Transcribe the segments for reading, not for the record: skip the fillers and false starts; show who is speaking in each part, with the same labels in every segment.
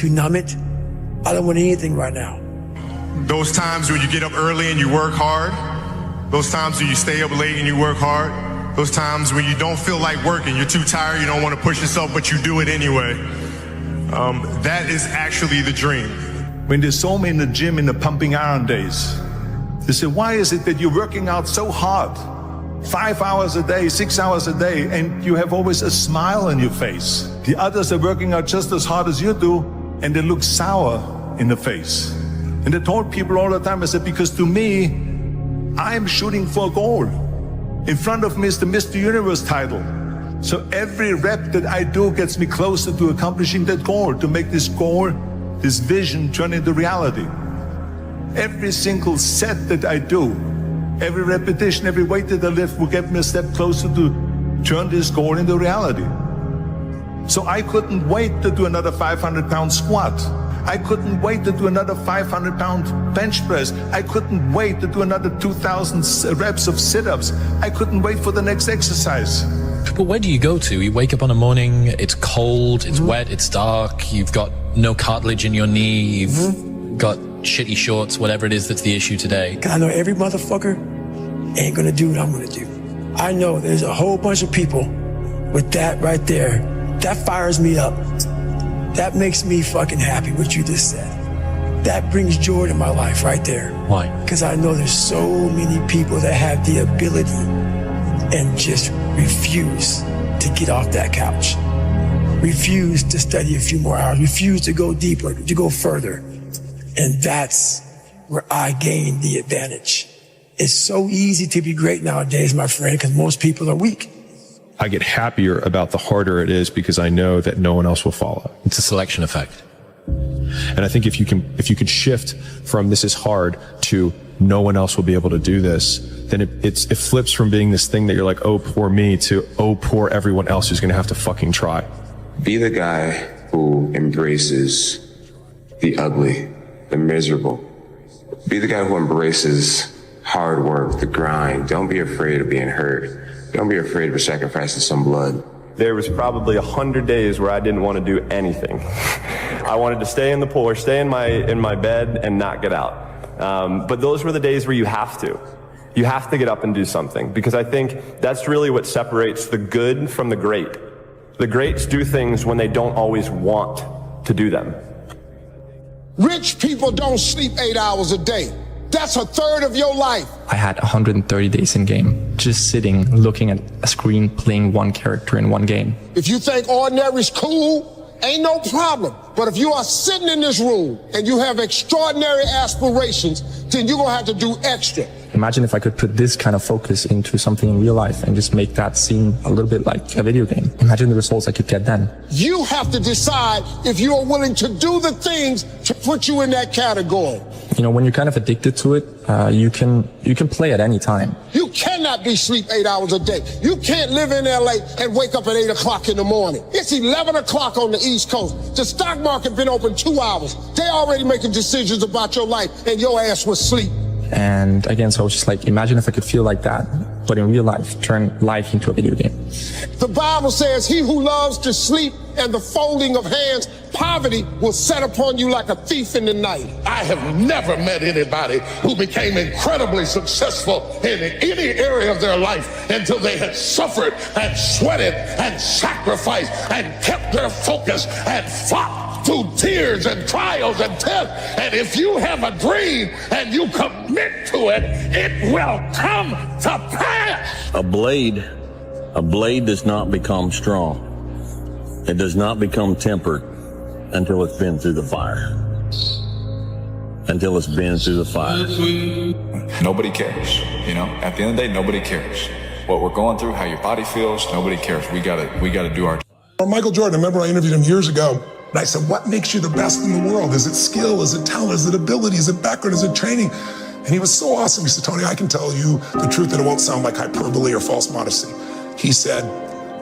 Speaker 1: to numb it. I don't want anything right now.
Speaker 2: Those times when you get up early and you work hard, those times when you stay up late and you work hard, those times when you don't feel like working, you're too tired, you don't want to push yourself, but you do it anyway. That is actually the dream.
Speaker 3: When they saw me in the gym in the pumping iron days, they said, why is it that you're working out so hard? 5 hours a day, 6 hours a day, and you have always a smile on your face. The others are working out just as hard as you do, and they look sour in the face. And I told people all the time, I said, because to me, I'm shooting for a goal. In front of me is the Mr. Universe title. So every rep that I do gets me closer to accomplishing that goal, to make this goal, this vision turn into reality. Every single set that I do, every repetition, every weight that I lift will get me a step closer to turn this goal into reality. So I couldn't wait to do another 500-pound squat. I couldn't wait to do another 500-pound bench press. I couldn't wait to do another 2,000 reps of sit-ups. I couldn't wait for the next exercise.
Speaker 4: But where do you go to? You wake up on a morning, it's cold, it's wet, it's dark, you've got no cartilage in your knee, you've got shitty shorts, whatever it is that's the issue today.
Speaker 1: I know every motherfucker ain't gonna do what I'm gonna do. I know there's a whole bunch of people with that right there. That fires me up. That makes me fucking happy, what you just said. That brings joy to my life right there.
Speaker 4: Why?
Speaker 1: Because I know there's so many people that have the ability and just refuse to get off that couch. Refuse to study a few more hours. Refuse to go deeper, to go further. And that's where I gain the advantage. It's so easy to be great nowadays, my friend, because most people are weak.
Speaker 5: I get happier about the harder it is because I know that no one else will follow.
Speaker 4: It's a selection effect.
Speaker 5: And I think if you could shift from this is hard to no one else will be able to do this, then it flips from being this thing that you're like, oh, poor me, to oh, poor everyone else who's going to have to fucking try.
Speaker 6: Be the guy who embraces the ugly, the miserable. Be the guy who embraces hard work, the grind. Don't be afraid of being hurt. Don't be afraid of sacrificing some blood.
Speaker 7: There was probably 100 days where I didn't want to do anything. I wanted to stay in the pool or stay in my bed and not get out. But those were the days where you have to. You have to get up and do something, because I think that's really what separates the good from the great. The greats do things when they don't always want to do them.
Speaker 8: Rich people don't sleep 8 hours a day. That's a third of your life.
Speaker 9: I had 130 days in game, just sitting, looking at a screen, playing one character in one game.
Speaker 8: If you think ordinary's cool, ain't no problem. But if you are sitting in this room and you have extraordinary aspirations, then you're gonna have to do extra.
Speaker 9: Imagine if I could put this kind of focus into something in real life and just make that seem a little bit like a video game. Imagine the results I could get then.
Speaker 8: You have to decide if you are willing to do the things to put you in that category.
Speaker 9: You know, when you're kind of addicted to it, you can play at any time.
Speaker 8: You cannot be sleep 8 hours a day. You can't live in LA and wake up at 8 o'clock in the morning. It's 11 o'clock on the East Coast. The stock market been open 2 hours. They already making decisions about your life and your ass was asleep.
Speaker 9: And again, so I was just like, imagine if I could feel like that, but in real life, turn life into a video game.
Speaker 8: The Bible says, he who loves to sleep and the folding of hands, poverty will set upon you like a thief in the night.
Speaker 10: I have never met anybody who became incredibly successful in any area of their life until they had suffered and sweated and sacrificed and kept their focus and fought through tears and trials and tests. And if you have a dream and you commit to it, it will come to pass.
Speaker 11: A blade does not become strong. It does not become tempered until it's been through the fire. Until it's been through the fire.
Speaker 12: Nobody cares, you know? At the end of the day, nobody cares. What we're going through, how your body feels, nobody cares. We gotta do our job.
Speaker 13: Michael Jordan, I remember I interviewed him years ago, and I said, what makes you the best in the world? Is it skill? Is it talent? Is it ability? Is it background? Is it training? And he was so awesome. He said, Tony, I can tell you the truth, and it won't sound like hyperbole or false modesty. He said,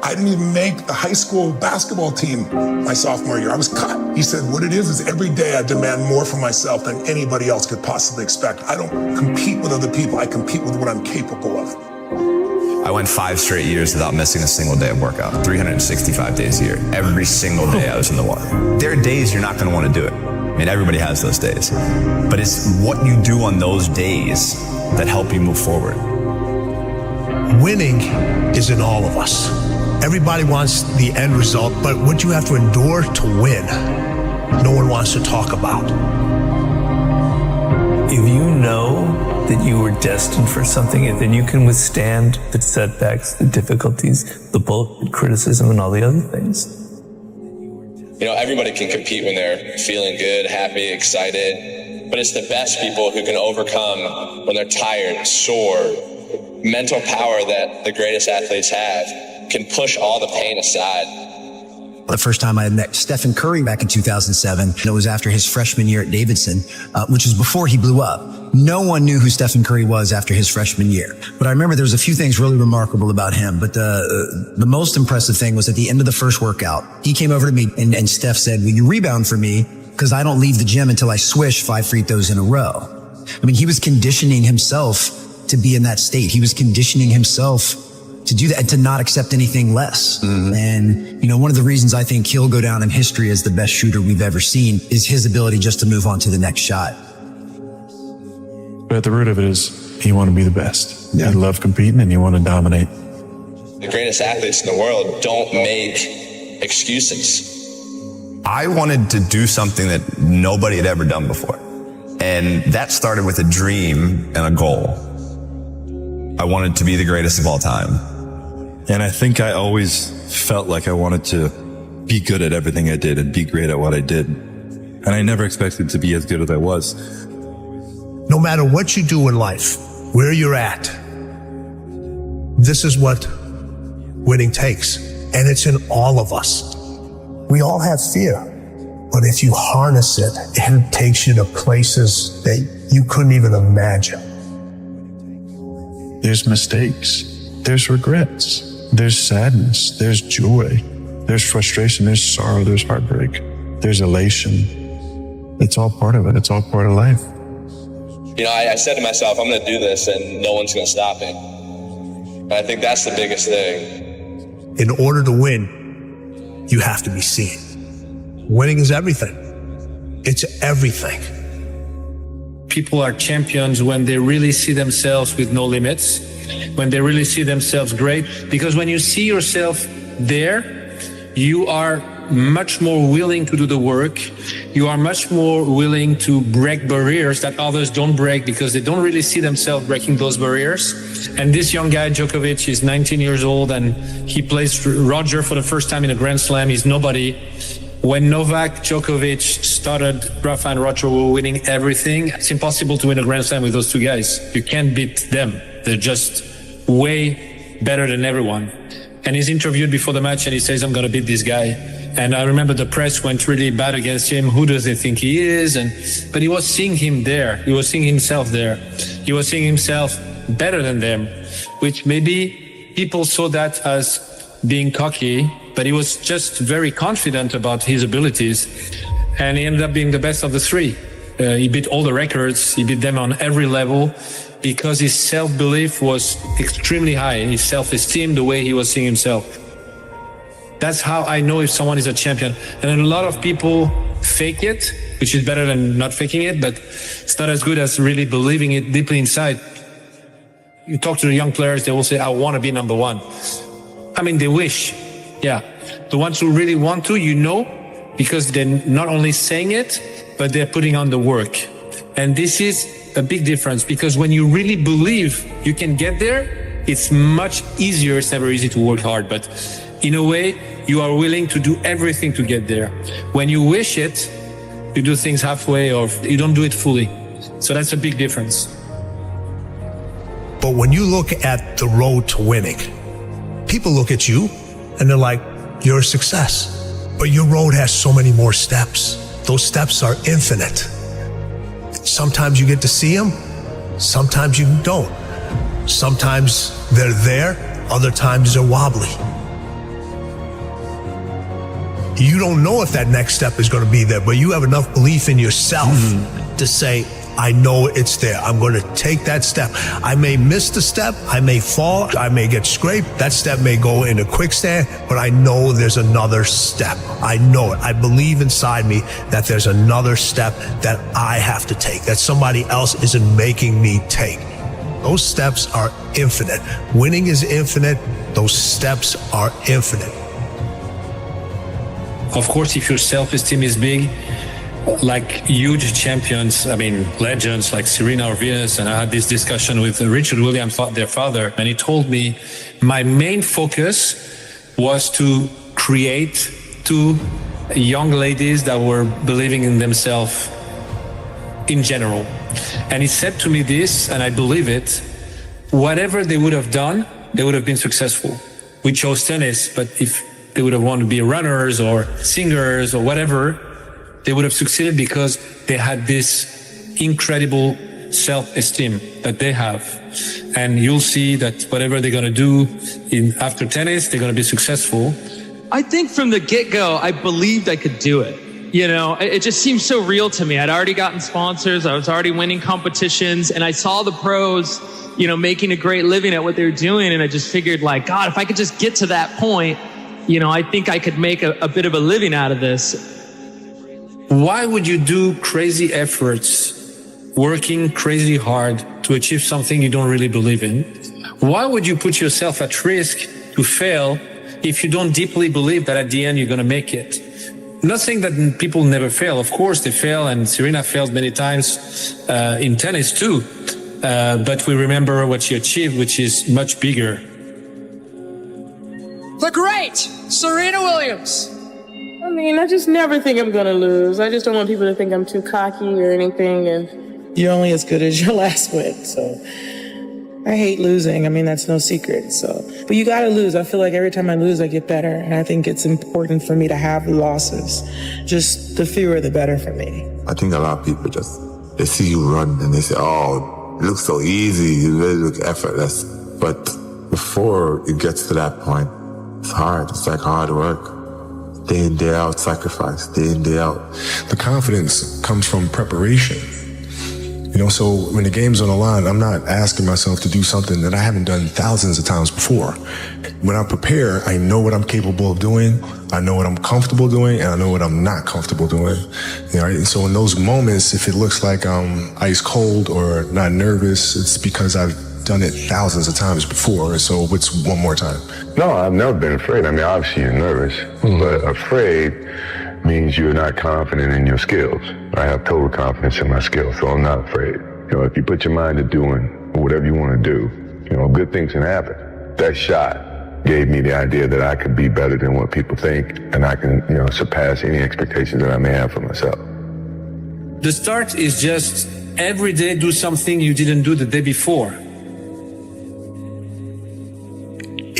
Speaker 13: I didn't even make the high school basketball team my sophomore year. I was cut. He said, what it is every day I demand more from myself than anybody else could possibly expect. I don't compete with other people. I compete with what I'm capable of.
Speaker 14: I went 5 straight years without missing a single day of workout, 365 days a year. Every single day I was in the water. There are days you're not going to want to do it. I mean, everybody has those days. But it's what you do on those days that help you move forward.
Speaker 15: Winning is in all of us. Everybody wants the end result, but what you have to endure to win, no one wants to talk about.
Speaker 16: If you know that you were destined for something, then you can withstand the setbacks, the difficulties, the bullshit, criticism, and all the other things.
Speaker 17: You know, everybody can compete when they're feeling good, happy, excited, but it's the best people who can overcome when they're tired, sore. Mental power that the greatest athletes have can push all the pain aside.
Speaker 18: The first time I had met Stephen Curry back in 2007, it was after his freshman year at Davidson, which was before he blew up. No one knew who Stephen Curry was after his freshman year. But I remember there was a few things really remarkable about him. But the most impressive thing was at the end of the first workout, he came over to me and Steph said, "Will you rebound for me? Because I don't leave the gym until I swish 5 free throws in a row." I mean, he was conditioning himself to be in that state. He was conditioning himself to do that and to not accept anything less. Mm-hmm. And, you know, one of the reasons I think he'll go down in history as the best shooter we've ever seen is his ability just to move on to the next shot.
Speaker 19: But at the root of it is you want to be the best. Yeah. You love competing and you want to dominate.
Speaker 17: The greatest athletes in the world don't make excuses.
Speaker 14: I wanted to do something that nobody had ever done before. And that started with a dream and a goal. I wanted to be the greatest of all time.
Speaker 20: And I think I always felt like I wanted to be good at everything I did and be great at what I did. And I never expected to be as good as I was.
Speaker 15: No matter what you do in life, where you're at, this is what winning takes. And it's in all of us. We all have fear, but if you harness it, it takes you to places that you couldn't even imagine.
Speaker 19: There's mistakes, there's regrets, there's sadness, there's joy, there's frustration, there's sorrow, there's heartbreak, there's elation. It's all part of it. It's all part of life.
Speaker 17: You know, I said to myself, I'm going to do this and no one's going to stop me. And I think that's the biggest thing.
Speaker 15: In order to win, you have to be seen. Winning is everything. It's everything.
Speaker 21: People are champions when they really see themselves with no limits, when they really see themselves great. Because when you see yourself there, you are much more willing to do the work. You are much more willing to break barriers that others don't break because they don't really see themselves breaking those barriers. And this young guy, Djokovic, is 19 years old and he plays Roger for the first time in a Grand Slam. He's nobody. When Novak Djokovic started, Rafa and Roger were winning everything. It's impossible to win a Grand Slam with those two guys. You can't beat them. They're just way better than everyone. And he's interviewed before the match and he says, I'm going to beat this guy. And I remember the press went really bad against him. Who does he think he is? But he was seeing him there. He was seeing himself there. He was seeing himself better than them, which maybe people saw that as being cocky, but he was just very confident about his abilities. And he ended up being the best of the three. He beat all the records. He beat them on every level because his self-belief was extremely high. His self-esteem, the way he was seeing himself. That's how I know if someone is a champion. And a lot of people fake it, which is better than not faking it, but it's not as good as really believing it deeply inside. You talk to the young players, they will say, I want to be number one. I mean, they wish. Yeah. The ones who really want to, you know, because they're not only saying it, but they're putting on the work. And this is a big difference because when you really believe you can get there, it's much easier. It's never easy to work hard, but in a way, you are willing to do everything to get there. When you wish it, you do things halfway or you don't do it fully. So that's a big difference.
Speaker 15: But when you look at the road to winning, people look at you and they're like, you're a success. But your road has so many more steps. Those steps are infinite. Sometimes you get to see them, sometimes you don't. Sometimes they're there, other times they're wobbly. You don't know if that next step is going to be there, but you have enough belief in yourself to say, I know it's there. I'm going to take that step. I may miss the step. I may fall. I may get scraped. That step may go into quicksand, but I know there's another step. I know it. I believe inside me that there's another step that I have to take, that somebody else isn't making me take. Those steps are infinite. Winning is infinite. Those steps are infinite.
Speaker 21: Of course, if your self-esteem is big, like huge champions, I mean, legends like Serena or Venus, and I had this discussion with Richard Williams, their father, and he told me my main focus was to create two young ladies that were believing in themselves in general. And he said to me this, and I believe it, whatever they would have done, they would have been successful. We chose tennis, but if they would have wanted to be runners or singers or whatever, they would have succeeded because they had this incredible self-esteem that they have. And you'll see that whatever they're going to do after tennis, they're going to be successful.
Speaker 2: I think from the get-go, I believed I could do it. You know, it just seemed so real to me. I'd already gotten sponsors. I was already winning competitions, and I saw the pros, you know, making a great living at what they were doing. And I just figured, like, God, if I could just get to that point, you know, I think I could make a bit of a living out of this.
Speaker 21: Why would you do crazy efforts, working crazy hard to achieve something you don't really believe in? Why would you put yourself at risk to fail if you don't deeply believe that at the end you're going to make it? Not saying that people never fail. Of course they fail, and Serena failed many times in tennis too. But we remember what she achieved, which is much bigger.
Speaker 22: The great Serena Williams.
Speaker 23: I mean, I just never think I'm going to lose. I just don't want people to think I'm too cocky or anything. And you're only as good as your last win. So I hate losing. I mean, that's no secret. So, but you got to lose. I feel like every time I lose, I get better. And I think it's important for me to have losses. Just the fewer, the better for me.
Speaker 24: I think a lot of people they see you run and they say, oh, it looks so easy. It really looks effortless. But before it gets to that point, it's hard. It's like hard work. Day in, day out, sacrifice, day in, day out.
Speaker 13: The confidence comes from preparation. You know, so when the game's on the line, I'm not asking myself to do something that I haven't done thousands of times before. When I prepare, I know what I'm capable of doing, I know what I'm comfortable doing, and I know what I'm not comfortable doing. You know, right? And so in those moments, if it looks like I'm ice cold or not nervous, it's because I've done it thousands of times before. So what's one more time?
Speaker 25: No, I've never been afraid. I mean, obviously you're nervous, but afraid means you're not confident in your skills. I have total confidence in my skills, so I'm not afraid. You know, if you put your mind to doing whatever you want to do, you know, good things can happen. That shot gave me the idea that I could be better than what people think, and I can, you know, surpass any expectations that I may have for myself.
Speaker 21: The start is just every day do something you didn't do the day before.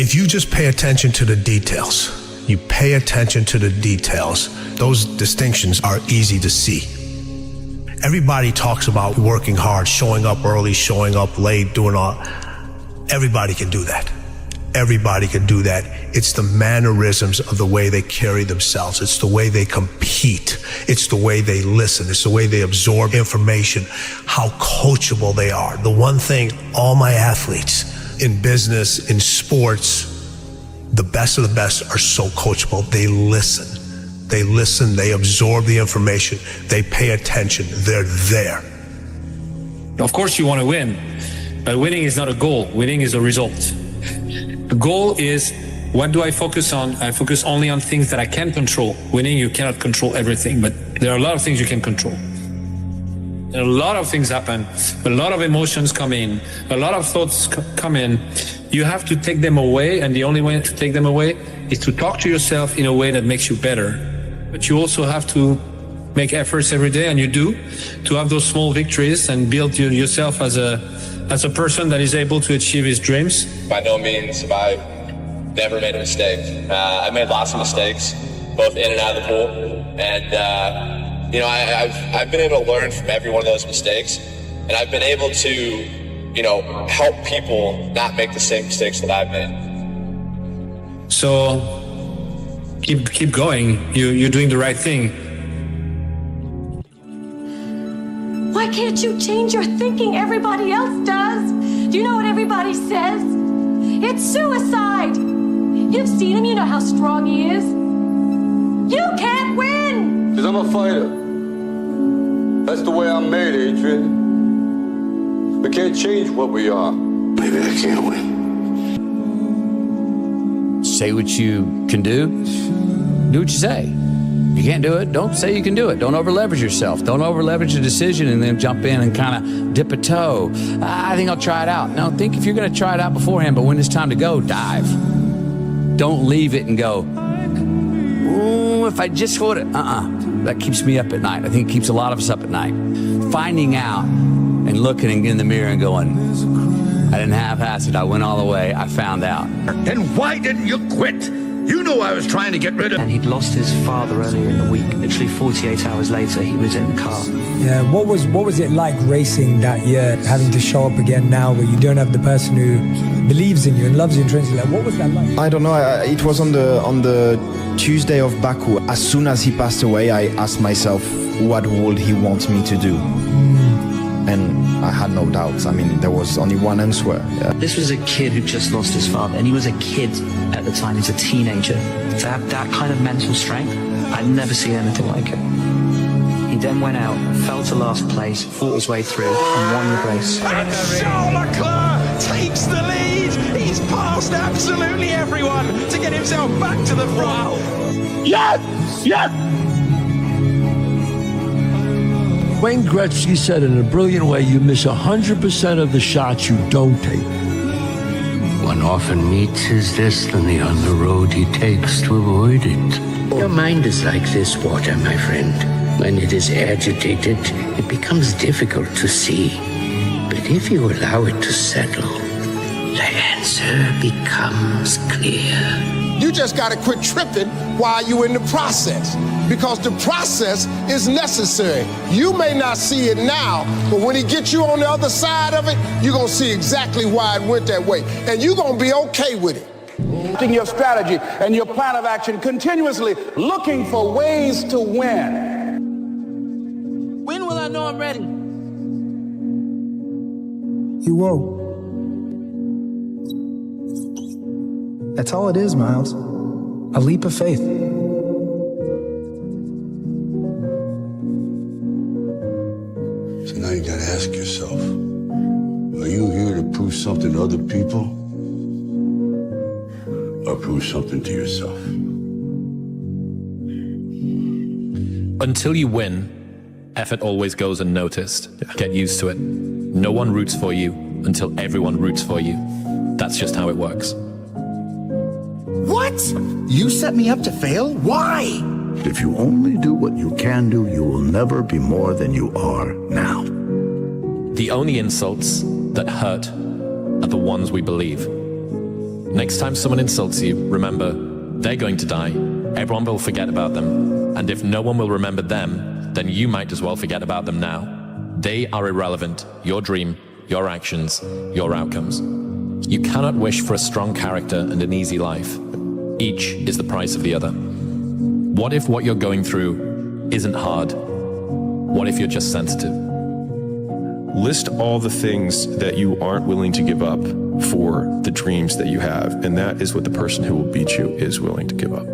Speaker 15: If you just pay attention to the details, you pay attention to the details, those distinctions are easy to see. Everybody talks about working hard, showing up early, showing up late, doing all. Everybody can do that. Everybody can do that. It's the mannerisms of the way they carry themselves. It's the way they compete. It's the way they listen. It's the way they absorb information, how coachable they are. The one thing all my athletes in business, in sports, the best of the best are so coachable. They listen. They listen. They absorb the information. They pay attention. They're there.
Speaker 21: Of course you want to win, but winning is not a goal. Winning is a result. The goal is, what do I focus on? I focus only on things that I can control. Winning, you cannot control everything, but there are a lot of things you can control. A lot of things happen, a lot of emotions come in, a lot of thoughts come in. You have to take them away, and the only way to take them away is to talk to yourself in a way that makes you better. But you also have to make efforts every day, and you do, to have those small victories and build yourself as a person that is able to achieve his dreams.
Speaker 17: By no means have I never made a mistake. I've made lots of mistakes, both in and out of the pool, and you know, I've been able to learn from every one of those mistakes, and I've been able to, you know, help people not make the same mistakes that I've made.
Speaker 21: So keep going. You're doing the right thing.
Speaker 1: Why can't you change your thinking? Everybody else does. Do you know what everybody says? It's suicide. You've seen him. You know how strong he is. You can't win.
Speaker 3: Because I'm a fighter. That's the way I'm made, Adrian. We can't change what we are. Maybe I can't win.
Speaker 4: Say what you can do. Do what you say. You can't do it, don't say you can do it. Don't over-leverage yourself. Don't over-leverage a decision and then jump in and kind of dip a toe. I think I'll try it out. No, think if you're going to try it out beforehand, but when it's time to go, dive. Don't leave it and go, ooh, if I just would have, That keeps me up at night. I think it keeps a lot of us up at night. Finding out and looking in the mirror and going, I didn't half-ass it. I went all the way. I found out.
Speaker 5: Then why didn't you quit? You knew I was trying to get rid of...
Speaker 6: And he'd lost his father earlier in the week. Literally 48 hours later, he was in the car.
Speaker 26: Yeah, what was it like racing that year, having to show up again now where you don't have the person who believes in you and loves you intrinsically? Like, what was that like?
Speaker 27: I don't know. It was on the Tuesday of Baku. As soon as he passed away, I asked myself, what would he want me to do? And I had no doubts. I mean, there was only one answer. Yeah.
Speaker 6: This was a kid who just lost his father, and he was a kid at the time. He's a teenager. To have that kind of mental strength, I'd never seen anything like it. He then went out, fell to last place, fought his way through, and won the race.
Speaker 28: And Charles Leclerc takes the lead. He's passed absolutely everyone to get himself back to the front.
Speaker 5: Yes! Yes!
Speaker 29: Wayne Gretzky said in a brilliant way, you miss 100% of the shots you don't take.
Speaker 30: One often meets his destiny on the road he takes to avoid it. Your mind is like this water, my friend. When it is agitated, it becomes difficult to see. But if you allow it to settle, the answer becomes clear.
Speaker 8: You just got to quit tripping while you're in the process, because the process is necessary. You may not see it now, but when he gets you on the other side of it, you're going to see exactly why it went that way, and you're going to be okay with it.
Speaker 31: Your strategy and your plan of action, continuously looking for ways to win.
Speaker 23: When will I know I'm ready?
Speaker 26: You won't. That's all it is, Miles. A leap of faith.
Speaker 25: So now you gotta ask yourself, are you here to prove something to other people? Or prove something to yourself?
Speaker 32: Until you win, effort always goes unnoticed. Get used to it. No one roots for you until everyone roots for you. That's just how it works.
Speaker 5: What? You set me up to fail? Why?
Speaker 25: If you only do what you can do, you will never be more than you are now.
Speaker 32: The only insults that hurt are the ones we believe. Next time someone insults you, remember, they're going to die. Everyone will forget about them. And if no one will remember them, then you might as well forget about them now. They are irrelevant. Your dream, your actions, your outcomes. You cannot wish for a strong character and an easy life. Each is the price of the other. What if what you're going through isn't hard? What if you're just sensitive?
Speaker 33: List all the things that you aren't willing to give up for the dreams that you have, and that is what the person who will beat you is willing to give up.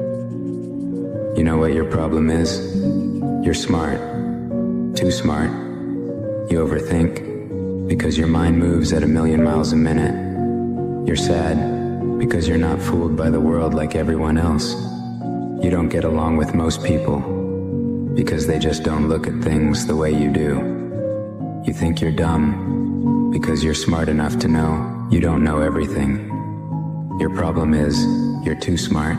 Speaker 34: You know what your problem is? You're smart. Too smart. You overthink because your mind moves at 1,000,000 miles a minute. You're sad because you're not fooled by the world like everyone else. You don't get along with most people because they just don't look at things the way you do. You think you're dumb because you're smart enough to know you don't know everything. Your problem is you're too smart,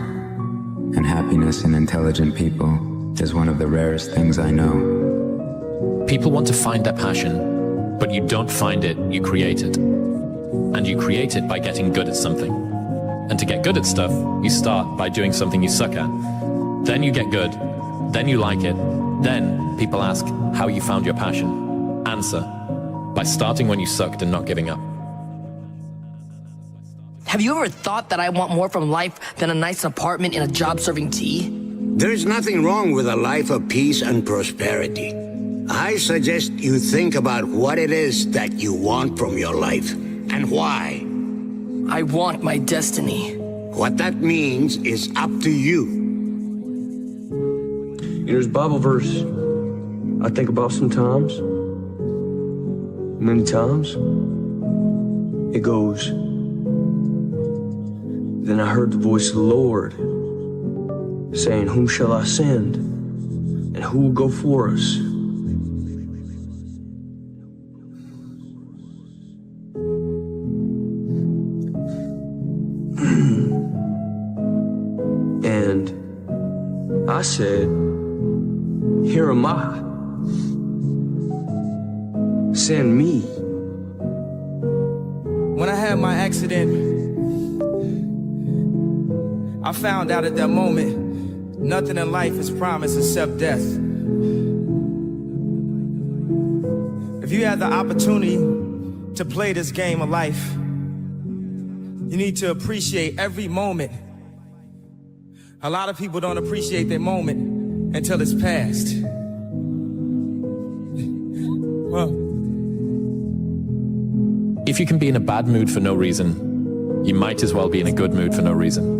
Speaker 34: and happiness in intelligent people is one of the rarest things I know.
Speaker 32: People want to find their passion, but you don't find it, you create it. And you create it by getting good at something. And to get good at stuff, you start by doing something you suck at. Then you get good, then you like it, then people ask how you found your passion. Answer, by starting when you sucked and not giving up.
Speaker 35: Have you ever thought that I want more from life than a nice apartment and a job serving tea?
Speaker 2: There's nothing wrong with a life of peace and prosperity. I suggest you think about what it is that you want from your life and why.
Speaker 7: I want my destiny.
Speaker 2: What that means is up to you.
Speaker 9: There's a Bible verse I think about sometimes. Many times. It goes, "Then I heard the voice of the Lord saying, whom shall I send? And who will go for us?" And I said, "Here am I. Send me."
Speaker 10: When I had my accident, I found out at that moment, nothing in life is promised except death. If you had the opportunity to play this game of life, you need to appreciate every moment. A lot of people don't appreciate their moment until it's past. Well,
Speaker 32: if you can be in a bad mood for no reason, you might as well be in a good mood for no reason.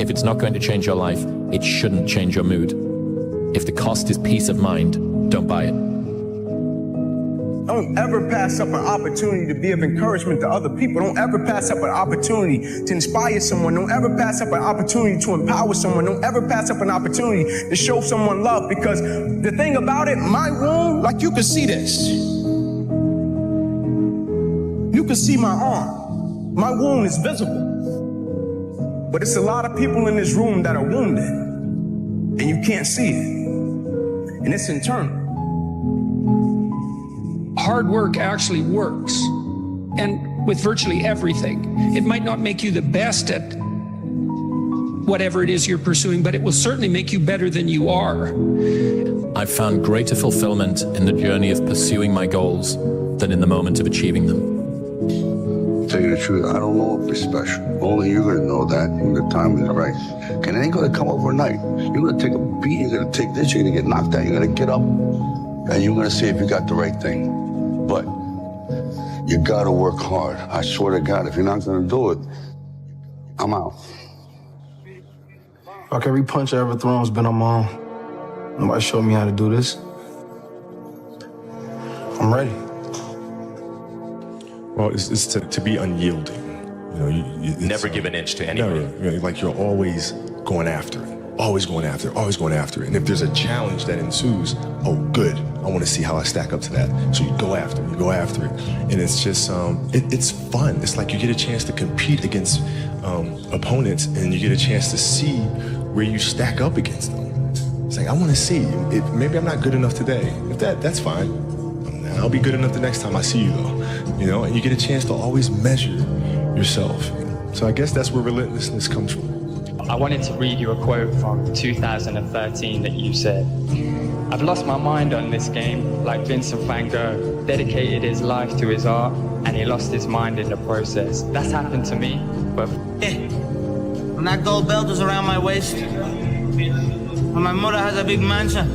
Speaker 32: If it's not going to change your life, it shouldn't change your mood. If the cost is peace of mind, don't buy it.
Speaker 11: Don't ever pass up an opportunity to be of encouragement to other people. Don't ever pass up an opportunity to inspire someone. Don't ever pass up an opportunity to empower someone. Don't ever pass up an opportunity to show someone love, because the thing about it, my wound, like you can see this. You can see my arm. My wound is visible. But it's a lot of people in this room that are wounded, and you can't see it. And it's internal.
Speaker 12: Hard work actually works, and with virtually everything. It might not make you the best at whatever it is you're pursuing, but it will certainly make you better than you are.
Speaker 32: I've found greater fulfillment in the journey of pursuing my goals than in the moment of achieving them.
Speaker 25: Tell you the truth, I don't know if it's special. Only you're gonna know that when the time is right. And it ain't gonna come overnight. You're gonna take a beat, you're gonna take this, you're gonna get knocked out, you're gonna get up, and you're gonna see if you got the right thing. But you gotta work hard. I swear to God, if you're not gonna do it, I'm out.
Speaker 9: Like every punch I ever thrown has been on my own. Nobody showed me how to do this. I'm ready.
Speaker 33: Well, it's to be unyielding. You know, you
Speaker 13: never give an inch to anyone.
Speaker 33: No, like you're always going after it. Always going after it, always going after it. And if there's a challenge that ensues, oh, good, I want to see how I stack up to that. So you go after it, And it's just, it's fun. It's like you get a chance to compete against opponents, and you get a chance to see where you stack up against them. It's like, I want to see, maybe I'm not good enough today. If that's fine. I'll be good enough the next time I see you, though. You know, and you get a chance to always measure yourself. So I guess that's where relentlessness comes from.
Speaker 14: I wanted to read you a quote from 2013 that you said, "I've lost my mind on this game, like Vincent van Gogh dedicated his life to his art, and he lost his mind in the process." That's happened to me, but...
Speaker 16: When that gold belt is around my waist, when my mother has a big mansion,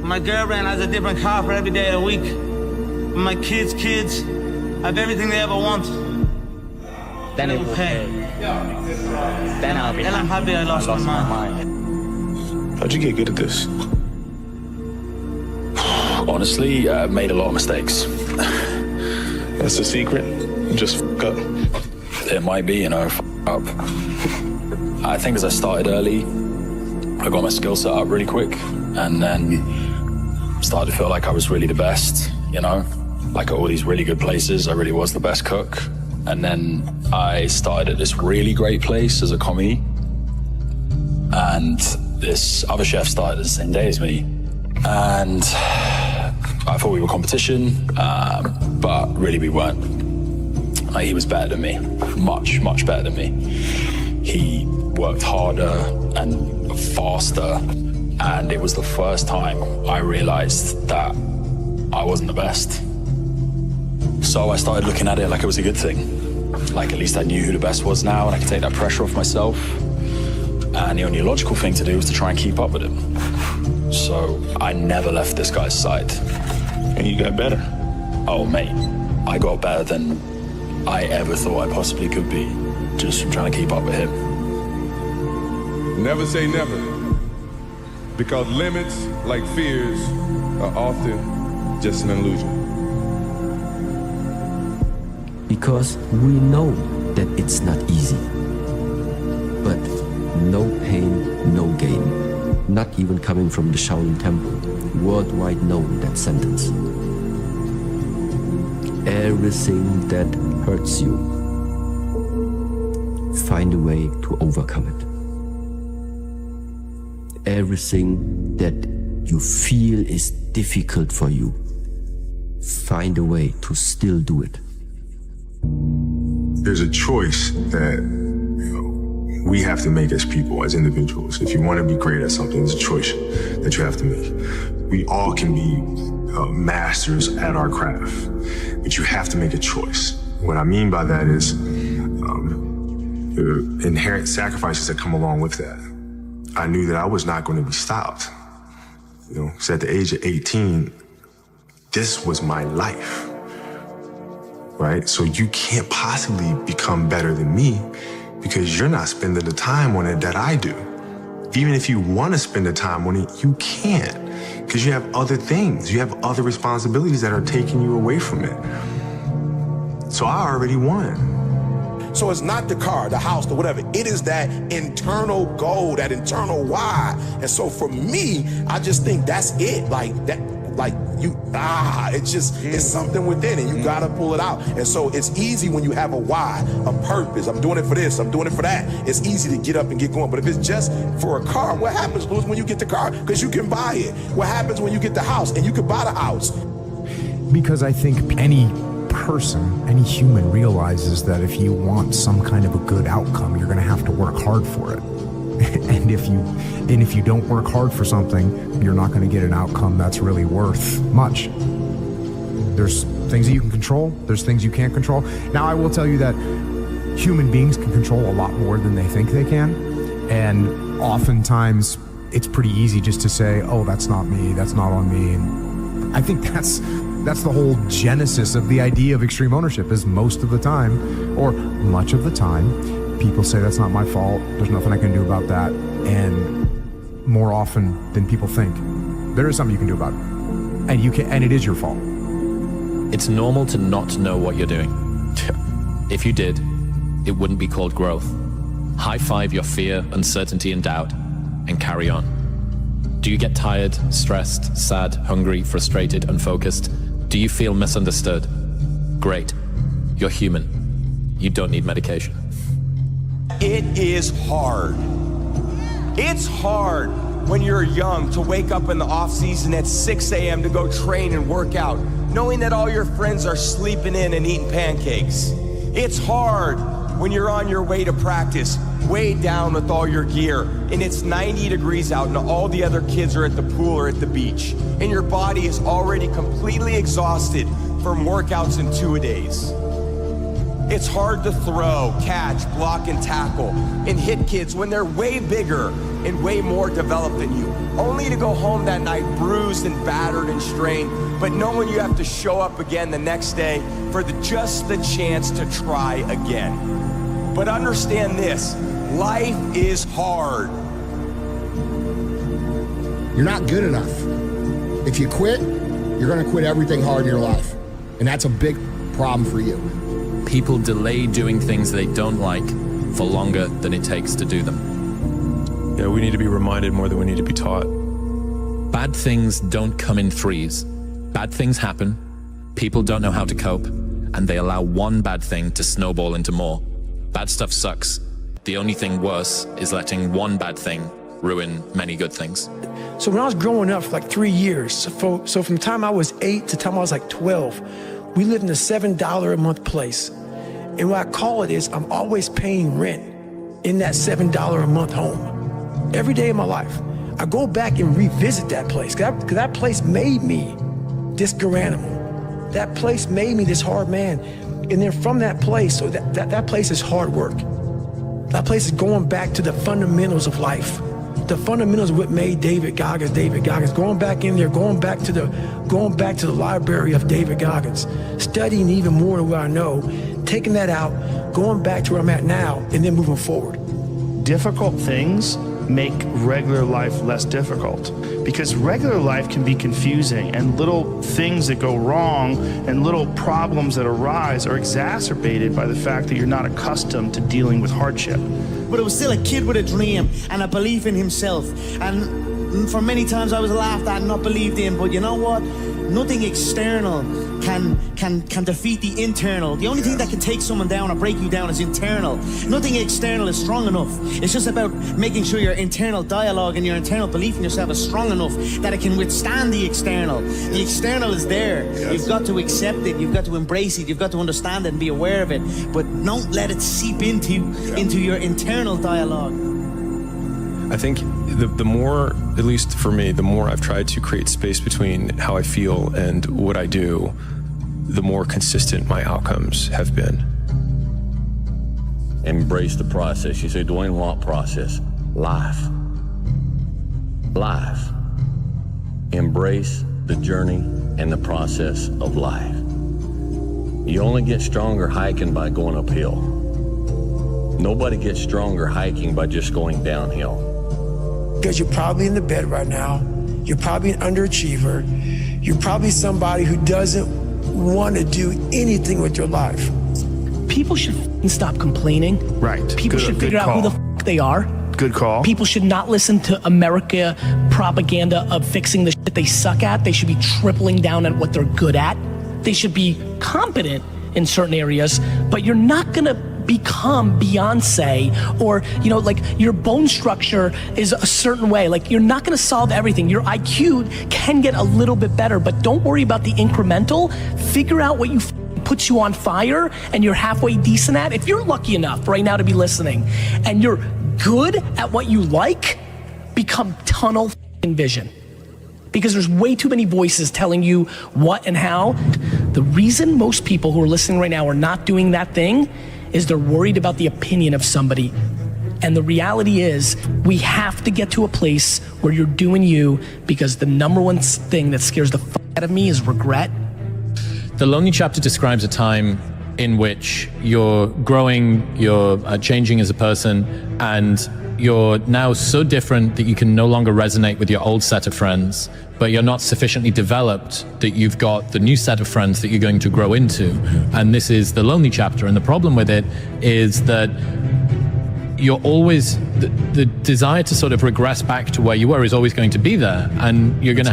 Speaker 16: when my girlfriend has a different car for every day of the week, when my kids have everything they ever want,
Speaker 14: then it will pay. Then I'll be
Speaker 16: I'm happy I lost my mind.
Speaker 33: How'd you get good at this?
Speaker 18: Honestly, I made a lot of mistakes.
Speaker 33: That's the secret? Just f*** up?
Speaker 18: It might be, f*** up. I think as I started early, I got my skill set up really quick, and then started to feel like I was really the best, like at all these really good places, I really was the best cook. And then I started at this really great place as a commie, and this other chef started the same day as me, and I thought we were competition, but really we weren't. Like, he was better than me, much better than me. He worked harder and faster, and it was the first time I realized that I wasn't the best. So I started looking at it like it was a good thing. Like, at least I knew who the best was now, and I could take that pressure off myself. And the only logical thing to do was to try and keep up with him. So I never left this guy's side.
Speaker 33: And you got better?
Speaker 18: Oh, mate, I got better than I ever thought I possibly could be, just from trying to keep up with him.
Speaker 33: Never say never. Because limits, like fears, are often just an illusion.
Speaker 1: Because we know that it's not easy. But no pain, no gain. Not even coming from the Shaolin Temple. Worldwide known, that sentence. Everything that hurts you, find a way to overcome it. Everything that you feel is difficult for you, find a way to still do it.
Speaker 33: There's a choice that we have to make as people, as individuals. If you want to be great at something, there's a choice that you have to make. We all can be masters at our craft, but you have to make a choice. What I mean by that is the inherent sacrifices that come along with that. I knew that I was not going to be stopped. So at the age of 18, this was my life, right? So you can't possibly become better than me because you're not spending the time on it that I do. Even if you want to spend the time on it, you can't because you have other things. You have other responsibilities that are taking you away from it. So I already won.
Speaker 3: So it's not the car, the house, the whatever. It is that internal goal, that internal why. And so for me, I just think that's it. It's something within it. You gotta pull it out. And so it's easy when you have a why, a purpose. I'm doing it for this, I'm doing it for that. It's easy to get up and get going. But if it's just for a car, what happens, Louis, when you get the car? Because you can buy it. What happens when you get the house? And you can buy the house.
Speaker 4: Because I think any person, any human realizes that if you want some kind of a good outcome, you're gonna have to work hard for it. And if you don't work hard for something, you're not going to get an outcome that's really worth much. There's things that you can control, there's things you can't control. Now, I will tell you that human beings can control a lot more than they think they can. And oftentimes, it's pretty easy just to say, oh, that's not me, that's not on me. And I think that's the whole genesis of the idea of extreme ownership, is most of the time, or much of the time, people say that's not my fault, there's nothing I can do about that. And more often than people think, there is something you can do about it. And it is your fault.
Speaker 32: It's normal to not know what you're doing. If you did, it wouldn't be called growth. High five your fear, uncertainty, and doubt, and carry on. Do you get tired, stressed, sad, hungry, frustrated, unfocused? Do you feel misunderstood? Great. You're human. You don't need medication.
Speaker 10: It is hard. It's hard when you're young to wake up in the off season at 6 a.m. to go train and work out, knowing that all your friends are sleeping in and eating pancakes. It's hard when you're on your way to practice, weighed down with all your gear, and it's 90 degrees out and all the other kids are at the pool or at the beach, and your body is already completely exhausted from workouts in 2-a-days. It's hard to throw, catch, block, and tackle, and hit kids when they're way bigger and way more developed than you, only to go home that night bruised and battered and strained, but knowing you have to show up again the next day for just the chance to try again. But understand this, life is hard.
Speaker 8: You're not good enough. If you quit, you're gonna quit everything hard in your life. And that's a big problem for you.
Speaker 32: People delay doing things they don't like for longer than it takes to do them.
Speaker 33: Yeah, we need to be reminded more than we need to be taught.
Speaker 32: Bad things don't come in threes. Bad things happen, people don't know how to cope, and they allow one bad thing to snowball into more. Bad stuff sucks. The only thing worse is letting one bad thing ruin many good things.
Speaker 26: So when I was growing up for like 3 years, so from the time I was 8 to the time I was like 12, we lived in a $7 a month place. And what I call it is I'm always paying rent in that $7 a month home. Every day of my life. I go back and revisit that place, because that place made me this good animal. That place made me this hard man. And then from that place, so that place is hard work. That place is going back to the fundamentals of life. The fundamentals of what made David Goggins, going back in there, going back to the library of David Goggins, studying even more of what I know, taking that out, going back to where I'm at now, and then moving forward.
Speaker 6: Difficult things make regular life less difficult, because regular life can be confusing, and little things that go wrong and little problems that arise are exacerbated by the fact that you're not accustomed to dealing with hardship.
Speaker 16: But it was still a kid with a dream and a belief in himself. And for many times I was laughed at and not believed in, but you know what? Nothing external can defeat the internal. The only thing that can take someone down or break you down is internal. Nothing external is strong enough. It's just about making sure your internal dialogue and your internal belief in yourself is strong enough that it can withstand the external. The external is there. Yes. You've got to accept it. You've got to embrace it. You've got to understand it and be aware of it. But don't let it seep into your internal dialogue.
Speaker 13: I think the more, at least for me, the more I've tried to create space between how I feel and what I do, the more consistent my outcomes have been.
Speaker 15: Embrace the process. You say, Dwayne, what process? Life. Life. Embrace the journey and the process of life. You only get stronger hiking by going uphill. Nobody gets stronger hiking by just going downhill.
Speaker 26: Because you're probably in the bed right now. You're probably an underachiever. You're probably somebody who doesn't want to do anything with your life.
Speaker 17: People should stop complaining.
Speaker 6: Right.
Speaker 17: People should figure out who the they are.
Speaker 6: Good call.
Speaker 17: People should not listen to America propaganda of fixing the shit they suck at. They should be tripling down at what they're good at. They should be competent in certain areas, but you're not gonna become Beyonce, or like your bone structure is a certain way. Like, you're not going to solve everything. Your IQ can get a little bit better, but don't worry about the incremental. Figure out what puts you on fire and you're halfway decent at. If you're lucky enough right now to be listening and you're good at what you like, become tunnel vision. Because there's way too many voices telling you what and how. The reason most people who are listening right now are not doing that thing is they're worried about the opinion of somebody. And the reality is, we have to get to a place where you're doing you, because the number one thing that scares the fuck out of me is regret.
Speaker 32: The Lonely Chapter describes a time in which you're growing, you're changing as a person, and you're now so different that you can no longer resonate with your old set of friends, but you're not sufficiently developed that you've got the new set of friends that you're going to grow into. And this is the lonely chapter. And the problem with it is that you're always, the desire to sort of regress back to where you were is always going to be there. And you're going to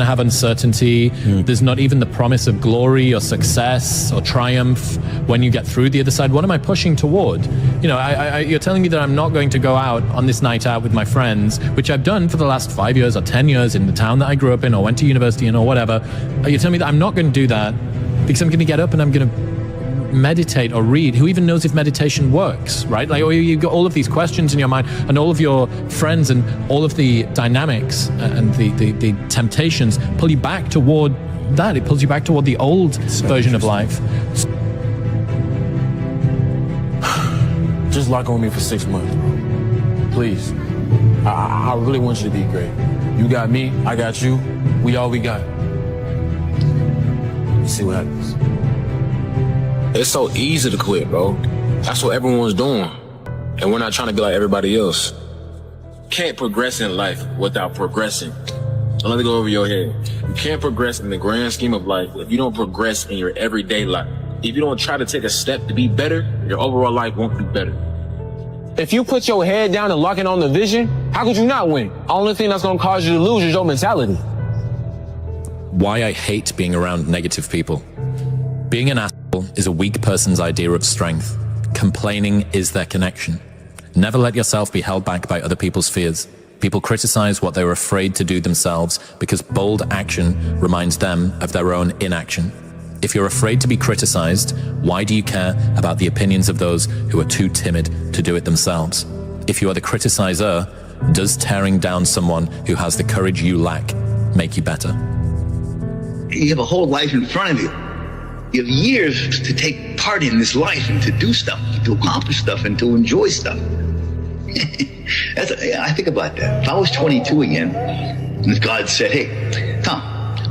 Speaker 32: have uncertainty. There's not even the promise of glory or success or triumph when you get through the other side. What am I pushing toward? You're telling me that I'm not going to go out on this night out with my friends, which I've done for the last 5 years or 10 years in the town that I grew up in or went to university in or whatever. You're telling me that I'm not going to do that because I'm going to get up and I'm going to meditate or read. Who even knows if meditation works, right? Like, you've got all of these questions in your mind, and all of your friends and all of the dynamics and the temptations pull you back toward that. It pulls you back toward the old version of life.
Speaker 19: Just lock on me for 6 months, bro. Please. I really want you to be great. You got me, I got you. We all we got. Let's see what happens.
Speaker 20: It's so easy to quit, bro. That's what everyone's doing. And we're not trying to be like everybody else. Can't progress in life without progressing. Don't let me go over your head. You can't progress in the grand scheme of life if you don't progress in your everyday life. If you don't try to take a step to be better, your overall life won't be better.
Speaker 19: If you put your head down and lock in on the vision, how could you not win? Only thing that's gonna cause you to lose is your mentality.
Speaker 32: Why I hate being around negative people. Being an asshole is a weak person's idea of strength. Complaining is their connection. Never let yourself be held back by other people's fears. People criticize what they're afraid to do themselves because bold action reminds them of their own inaction. If you're afraid to be criticized, why do you care about the opinions of those who are too timid to do it themselves? If you are the criticizer, does tearing down someone who has the courage you lack make you better?
Speaker 21: You have a whole life in front of you. You have years to take
Speaker 2: party in this life and to do stuff, to accomplish stuff, and to enjoy stuff. I think about that. If I was 22 again, and if God said, hey, Tom,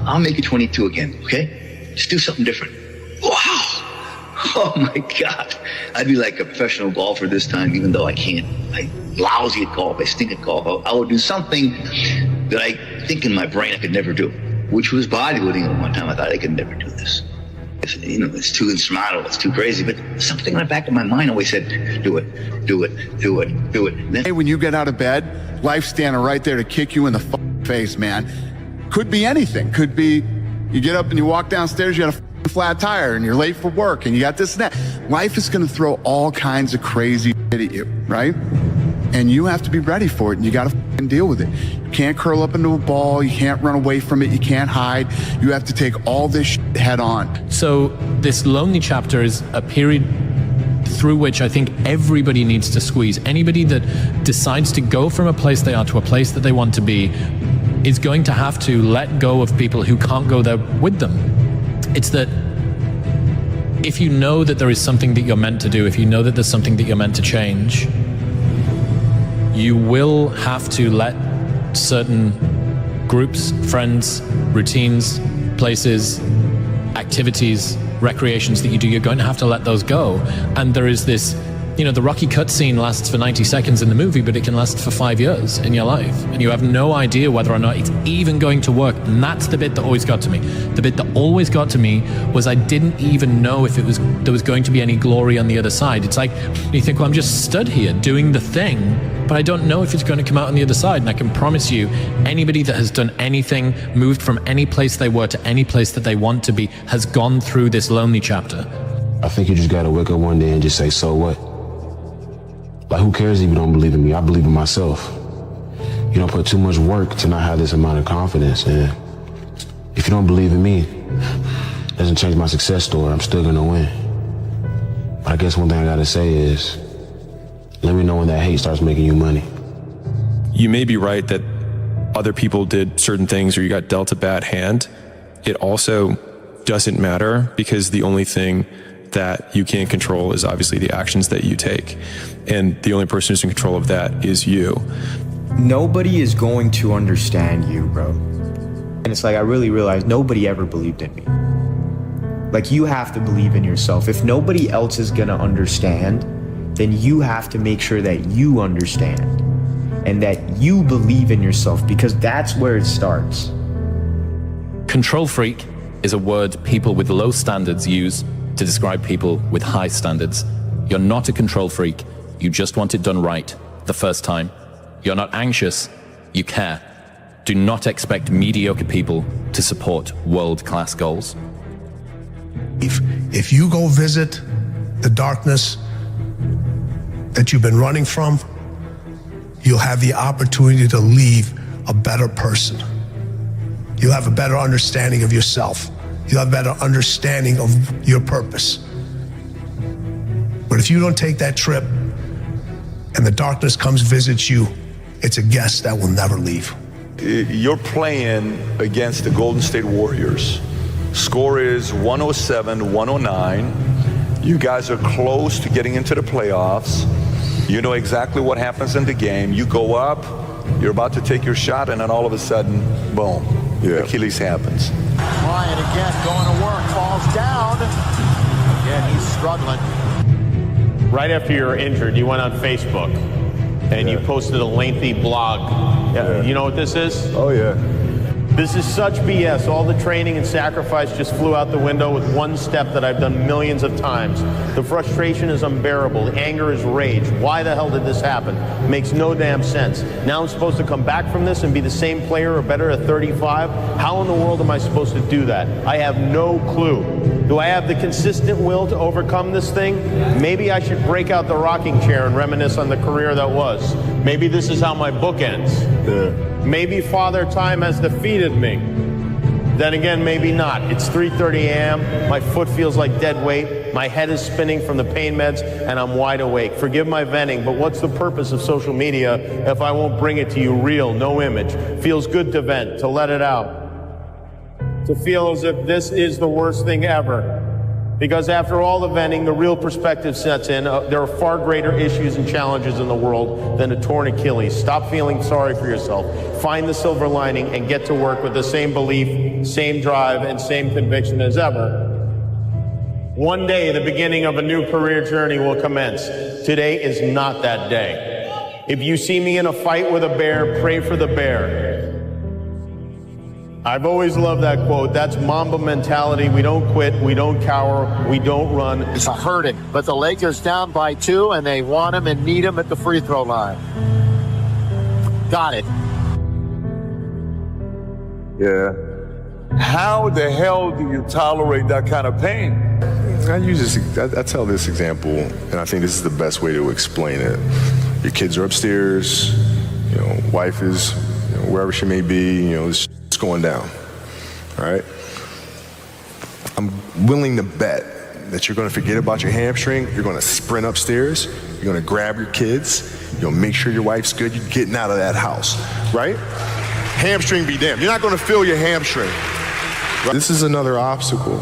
Speaker 2: I'll make you 22 again, okay? Just do something different. Wow! Oh my God. I'd be like a professional golfer this time, even though I can't. I'm lousy at golf. I stink at golf. I would do something that I think in my brain I could never do, which was bodybuilding at one time. I thought I could never do this. It's too insurmountable, it's too crazy, but something in the back of my mind always said, do it, do it, do it, do it.
Speaker 5: Hey, when you get out of bed, life's standing right there to kick you in the face, man. Could be anything. Could be you get up and you walk downstairs, you got a flat tire and you're late for work and you got this and that. Life is going to throw all kinds of crazy shit at you, right? And you have to be ready for it, and you got to deal with it. You can't curl up into a ball. You can't run away from it. You can't hide. You have to take all this shit head on.
Speaker 32: So this lonely chapter is a period through which I think everybody needs to squeeze. Anybody that decides to go from a place they are to a place that they want to be is going to have to let go of people who can't go there with them. It's that if you know that there is something that you're meant to do, if you know that there's something that you're meant to change, you will have to let certain groups, friends, routines, places, activities, recreations that you do, you're going to have to let those go. And there is this, the Rocky cutscene lasts for 90 seconds in the movie, but it can last for 5 years in your life. And you have no idea whether or not it's even going to work. And that's the bit that always got to me. The bit that always got to me was I didn't even know if there was going to be any glory on the other side. It's like, you think, well, I'm just stood here doing the thing, but I don't know if it's going to come out on the other side. And I can promise you, anybody that has done anything, moved from any place they were to any place that they want to be, has gone through this lonely chapter.
Speaker 7: I think you just gotta wake up one day and just say, so what? Like, who cares if you don't believe in me? I believe in myself. You don't put too much work to not have this amount of confidence. And if you don't believe in me, it doesn't change my success story. I'm still gonna win. But I guess one thing I gotta say is, let me know when that hate starts making you money.
Speaker 13: You may be right that other people did certain things or you got dealt a bad hand. It also doesn't matter, because the only thing that you can control is obviously the actions that you take. And the only person who's in control of that is you.
Speaker 11: Nobody is going to understand you, bro. And it's like, I really realized nobody ever believed in me. Like, you have to believe in yourself. If nobody else is gonna understand, then you have to make sure that you understand and that you believe in yourself, because that's where it starts.
Speaker 32: Control freak is a word people with low standards use to describe people with high standards. You're not a control freak. You just want it done right the first time. You're not anxious. You care. Do not expect mediocre people to support world-class goals.
Speaker 21: If you go visit the darkness that you've been running from, you'll have the opportunity to leave a better person. You'll have a better understanding of yourself. You'll have a better understanding of your purpose. But if you don't take that trip and the darkness comes visits you, it's a guest that will never leave.
Speaker 22: You're playing against the Golden State Warriors. Score is 107-109. You guys are close to getting into the playoffs. You know exactly what happens in the game. You go up, you're about to take your shot, and then all of a sudden, boom, Achilles happens.
Speaker 23: Bryant again going to work, falls down. Again, he's struggling.
Speaker 24: Right after you were injured, you went on Facebook and you posted a lengthy blog. You know what this is?
Speaker 22: Oh, yeah.
Speaker 24: This is such BS. All the training and sacrifice just flew out the window with one step that I've done millions of times. The frustration is unbearable. The anger is rage. Why the hell did this happen? It makes no damn sense. Now I'm supposed to come back from this and be the same player or better at 35? How in the world am I supposed to do that? I have no clue. Do I have the consistent will to overcome this thing? Maybe I should break out the rocking chair and reminisce on the career that was. Maybe this is how my book ends. Maybe Father Time has defeated me. Then again, maybe not. It's 3:30 a.m. My foot feels like dead weight. My head is spinning from the pain meds, and I'm wide awake. Forgive my venting, but what's the purpose of social media if I won't bring it to you real, no image? Feels good to vent, to let it out. To feel as if this is the worst thing ever. Because after all the venting, the real perspective sets in. There are far greater issues and challenges in the world than a torn Achilles. Stop feeling sorry for yourself. Find the silver lining and get to work with the same belief, same drive, and same conviction as ever. One day, the beginning of a new career journey will commence. Today is not that day. If you see me in a fight with a bear, pray for the bear. I've always loved that quote. That's Mamba mentality. We don't quit, we don't cower, we don't run.
Speaker 23: It's a hurting, but the Lakers down by 2, and they want him and need him at the free throw line. Got it.
Speaker 22: Yeah. How the hell do you tolerate that kind of pain?
Speaker 33: I tell this example, and I think this is the best way to explain it. Your kids are upstairs, wife is wherever she may be, it's going down, all right? I'm willing to bet that you're gonna forget about your hamstring, you're gonna sprint upstairs, you're gonna grab your kids, make sure your wife's good, you're getting out of that house, right? Hamstring be damned. You're not gonna feel your hamstring. Right? This is another obstacle.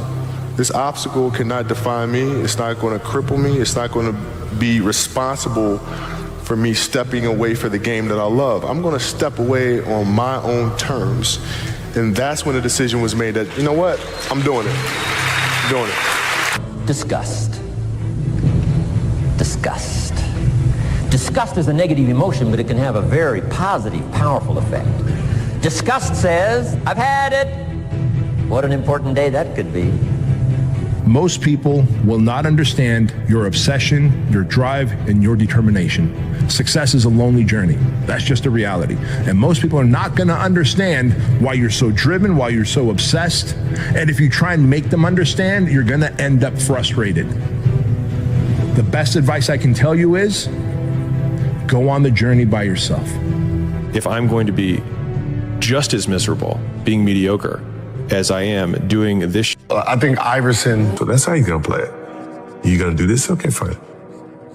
Speaker 33: This obstacle cannot define me, it's not gonna cripple me, it's not gonna be responsible for me stepping away for the game that I love. I'm gonna step away on my own terms. And that's when the decision was made that, you know what, I'm doing it. I'm doing it.
Speaker 1: Disgust. Disgust. Disgust is a negative emotion, but it can have a very positive, powerful effect. Disgust says, I've had it. What an important day that could be.
Speaker 3: Most people will not understand your obsession, your drive, and your determination. Success is a lonely journey. That's just a reality. And most people are not going to understand why you're so driven, why you're so obsessed. And if you try and make them understand, you're going to end up frustrated. The best advice I can tell you is go on the journey by yourself.
Speaker 13: If I'm going to be just as miserable being mediocre as I am doing this
Speaker 33: I think Iverson, so that's how he's going to play it. You going to do this? Okay, fine.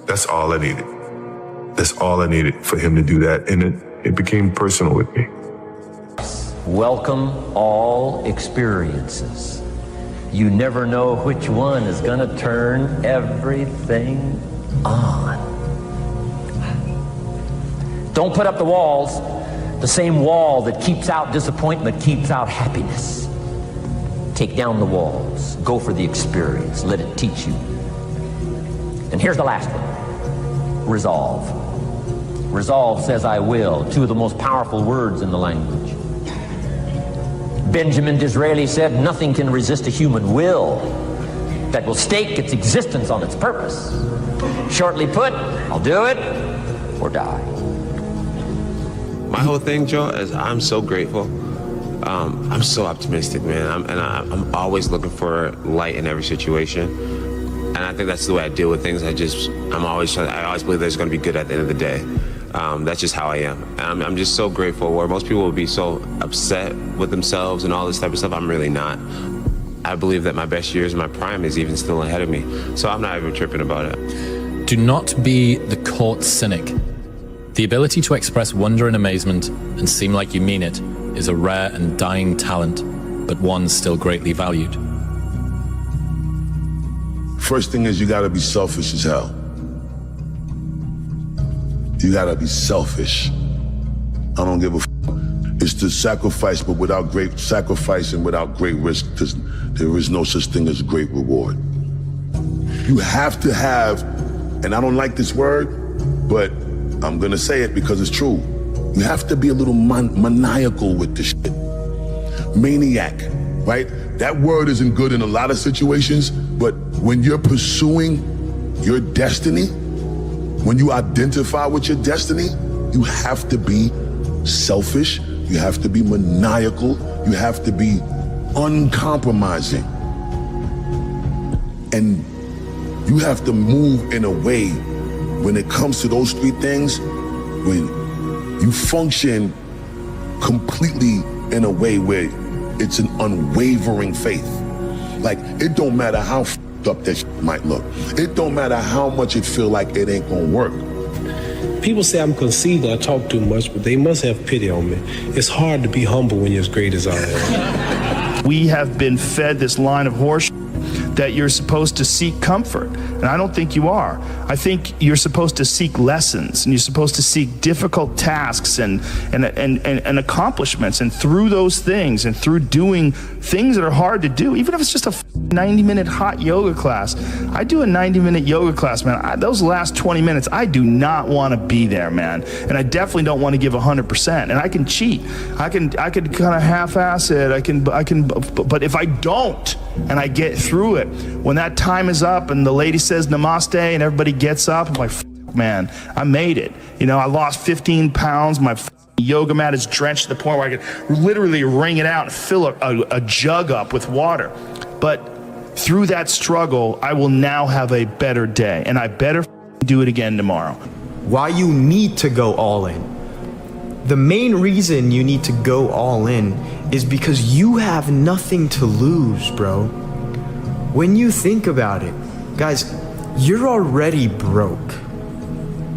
Speaker 33: That's all I needed. That's all I needed for him to do that. And it became personal with me.
Speaker 1: Welcome all experiences. You never know which one is going to turn everything on. Don't put up the walls. The same wall that keeps out disappointment keeps out happiness. Take down the walls. Go for the experience. Let it teach you. And here's the last one. Resolve. Resolve says I will. Two of the most powerful words in the language. Benjamin Disraeli said, nothing can resist a human will that will stake its existence on its purpose. Shortly put, I'll do it or die.
Speaker 4: My whole thing, Joe, is I'm so grateful. I'm so optimistic, man. I'm always looking for light in every situation. And I think that's the way I deal with things. I always believe there's going to be good at the end of the day. That's just how I am. And I'm just so grateful. Where most people would be so upset with themselves and all this type of stuff, I'm really not. I believe that my best years, my prime is even still ahead of me. So I'm not even tripping about it.
Speaker 32: Do not be the caught cynic. The ability to express wonder and amazement and seem like you mean it is a rare and dying talent, but one still greatly valued.
Speaker 9: First thing is you gotta be selfish as hell. You gotta be selfish. I don't give a f***. It's the sacrifice, but without great sacrifice and without great risk, there is no such thing as great reward. You have to have, and I don't like this word, but I'm gonna say it because it's true. You have to be a little maniacal with this shit. Maniac, right? That word isn't good in a lot of situations, but when you're pursuing your destiny, when you identify with your destiny, you have to be selfish, you have to be maniacal, you have to be uncompromising. And you have to move in a way when it comes to those three things, when you function completely in a way where it's an unwavering faith. Like, it don't matter how f***ed up that shit might look. It don't matter how much it feel like it ain't gonna work.
Speaker 12: People say I'm conceited, I talk too much, but they must have pity on me. It's hard to be humble when you're as great as I am.
Speaker 6: We have been fed this line of horse that you're supposed to seek comfort, and I don't think you are. I think you're supposed to seek lessons, and you're supposed to seek difficult tasks and accomplishments, and through those things and through doing things that are hard to do, even if it's just a 90-minute hot yoga class. I do a 90-minute yoga class, man. Those last 20 minutes, I do not want to be there, man. And I definitely don't want to give 100%. And I can cheat. I can kind of half-ass it. But if I don't, and I get through it, when that time is up and the lady says namaste and everybody gets up, I'm like, man, I made it. You know, I lost 15 pounds. My yoga mat is drenched to the point where I could literally wring it out and fill a jug up with water. But through that struggle, I will now have a better day, and I better do it again tomorrow.
Speaker 11: Why you need to go all in. The main reason you need to go all in is because you have nothing to lose, bro. When you think about it, guys, you're already broke,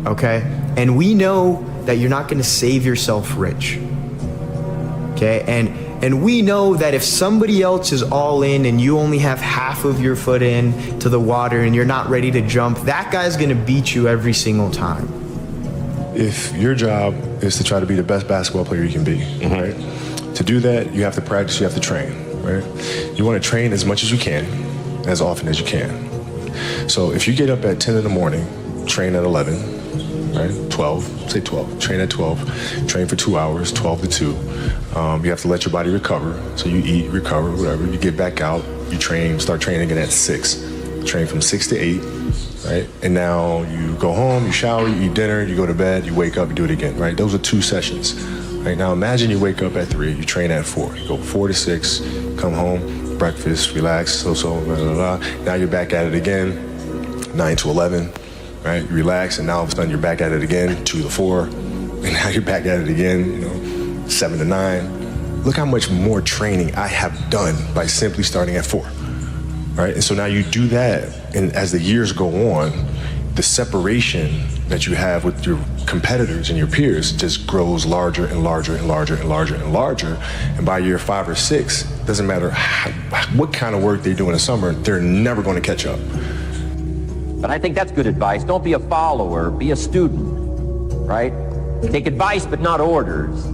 Speaker 11: okay? And we know that you're not gonna save yourself rich, okay? And we know that if somebody else is all in and you only have half of your foot in to the water and you're not ready to jump, that guy's gonna beat you every single time.
Speaker 33: If your job is to try to be the best basketball player you can be, right? To do that, you have to practice, you have to train, right? You want to train as much as you can, as often as you can. So if you get up at 10 in the morning, train at 11, right? 12, say 12, train at 12, train for 2 hours, 12 to 2. You have to let your body recover. So you eat, recover, whatever. You get back out, you train, start training again at 6. Train from 6 to 8, right? And now you go home, you shower, you eat dinner, you go to bed, you wake up, you do it again, right? Those are 2 sessions. Right, now imagine you wake up at 3, you train at 4, you go 4 to 6, come home, breakfast, relax, blah, blah, blah. Now you're back at it again, 9 to 11, right? You relax, and now all of a sudden you're back at it again, 2 to 4, and now you're back at it again, 7 to 9. Look how much more training I have done by simply starting at 4, right? And so now you do that, and as the years go on, the separation that you have with your competitors and your peers just grows larger and larger and larger and larger and larger. And by year 5 or 6, doesn't matter what kind of work they do in the summer, they're never going to catch up.
Speaker 1: But I think that's good advice. Don't be a follower, be a student, right? Take advice, but not orders.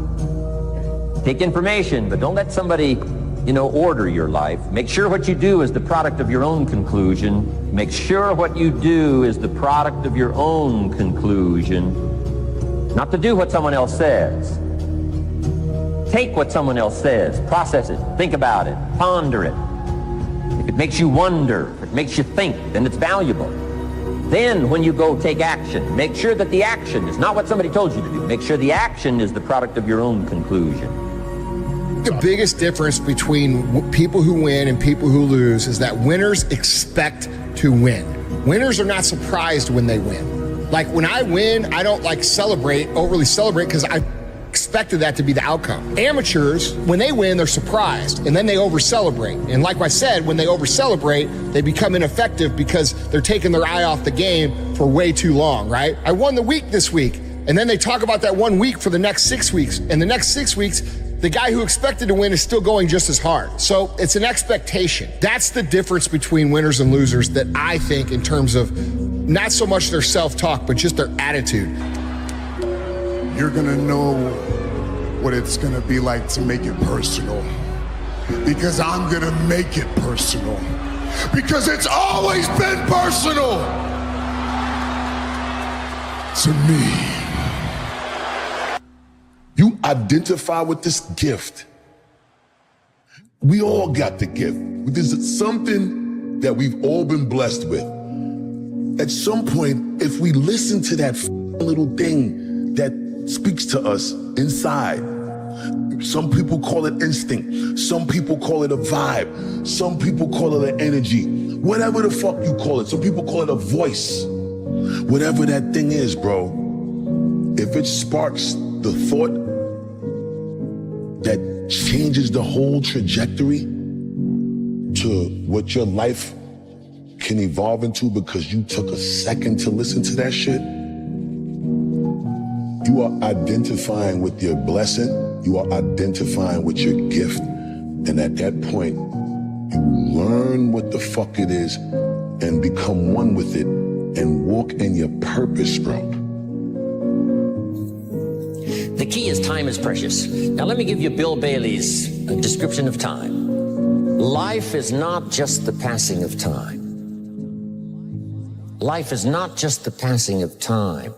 Speaker 1: Take information, but don't let somebody, order your life. Make sure what you do is the product of your own conclusion. Make sure what you do is the product of your own conclusion. Not to do what someone else says. Take what someone else says, process it, think about it, ponder it. If it makes you wonder, if it makes you think, then it's valuable. Then when you go take action, make sure that the action is not what somebody told you to do. Make sure the action is the product of your own conclusion.
Speaker 8: The biggest difference between people who win and people who lose is that winners expect to win. Winners are not surprised when they win. Like when I win, I don't overly celebrate because I expected that to be the outcome. Amateurs, when they win, they're surprised and then they over-celebrate. And like I said, when they over-celebrate, they become ineffective because they're taking their eye off the game for way too long, right? I won the week this week. And then they talk about that 1 week for the next 6 weeks. And the next 6 weeks, the guy who expected to win is still going just as hard. So it's an expectation. That's the difference between winners and losers that I think in terms of not so much their self-talk, but just their attitude.
Speaker 10: You're gonna know what it's gonna be like to make it personal. Because I'm gonna make it personal. Because it's always been personal to me.
Speaker 9: You identify with this gift. We all got the gift. There's something that we've all been blessed with. At some point, if we listen to that little thing that speaks to us inside, some people call it instinct, some people call it a vibe, some people call it an energy, whatever the fuck you call it. Some people call it a voice. Whatever that thing is, bro, if it sparks the thought that changes the whole trajectory to what your life can evolve into because you took a second to listen to that shit, you are identifying with your blessing, you are identifying with your gift, and at that point, Learn what the fuck it is and become one with it and walk in your purpose, bro.
Speaker 1: The key is time is precious. Now let me give you Bill Bailey's description of time. Life is not just the passing of time. Life is not just the passing of time.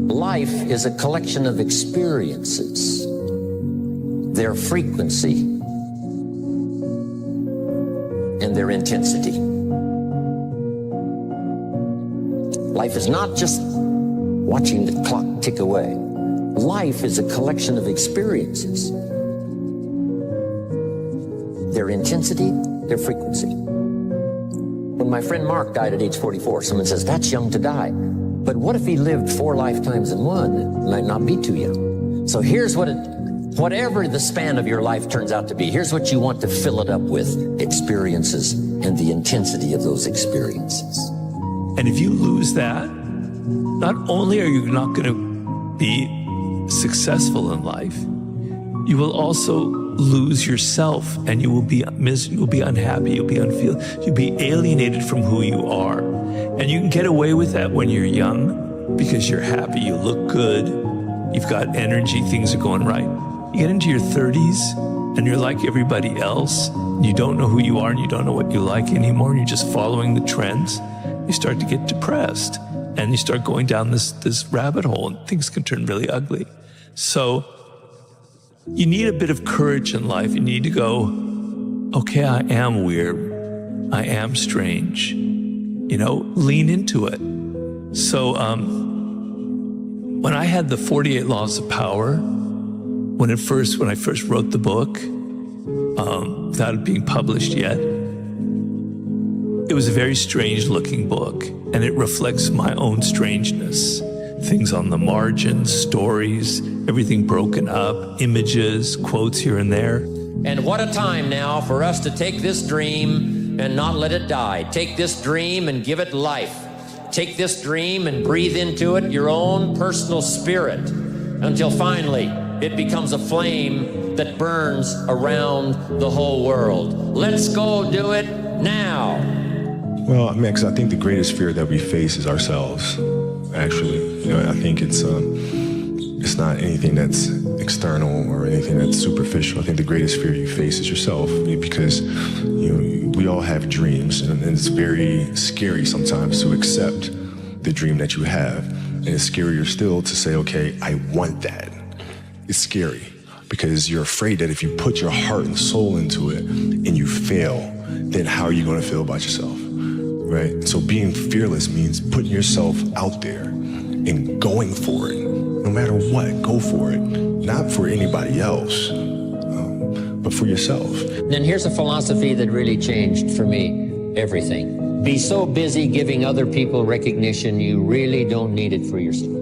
Speaker 1: Life is a collection of experiences, their frequency, and their intensity. Life is not just watching the clock tick away. Life is a collection of experiences, their intensity, their frequency. When my friend Mark died at age 44, someone says, that's young to die. But what if he lived 4 lifetimes in one? It might not be too young. So here's whatever the span of your life turns out to be, here's what you want to fill it up with: experiences and the intensity of those experiences.
Speaker 14: And if you lose that, not only are you not going to be successful in life, you will also lose yourself, and you will be you'll be unhappy, you'll be you'll be alienated from who you are. And you can get away with that when you're young because you're happy, you look good, you've got energy, things are going right. You get into your 30s and you're like everybody else, and you don't know who you are and you don't know what you like anymore, and you're just following the trends. You start to get depressed and you start going down this rabbit hole, and things can turn really ugly. So you need a bit of courage in life. You need to go, okay, I am weird. I am strange. Lean into it. So when I had the 48 Laws of Power, when I first wrote the book, without it being published yet, it was a very strange looking book, and it reflects my own strangeness. Things on the margins, stories, everything broken up, images, quotes here and there.
Speaker 1: And what a time now for us to take this dream and not let it die. Take this dream and give it life. Take this dream and breathe into it your own personal spirit until finally it becomes a flame that burns around the whole world. Let's go do it now.
Speaker 33: Well, I mean, 'cause I think the greatest fear that we face is ourselves, actually. I think it's not anything that's external or anything that's superficial. I think the greatest fear you face is yourself, because we all have dreams, and it's very scary sometimes to accept the dream that you have. And it's scarier still to say, okay, I want that. It's scary because you're afraid that if you put your heart and soul into it and you fail, then how are you going to feel about yourself? Right? So being fearless means putting yourself out there and going for it. No matter what, go for it. Not for anybody else, but for yourself.
Speaker 1: Then here's a philosophy that really changed for me everything. Be so busy giving other people recognition, you really don't need it for yourself.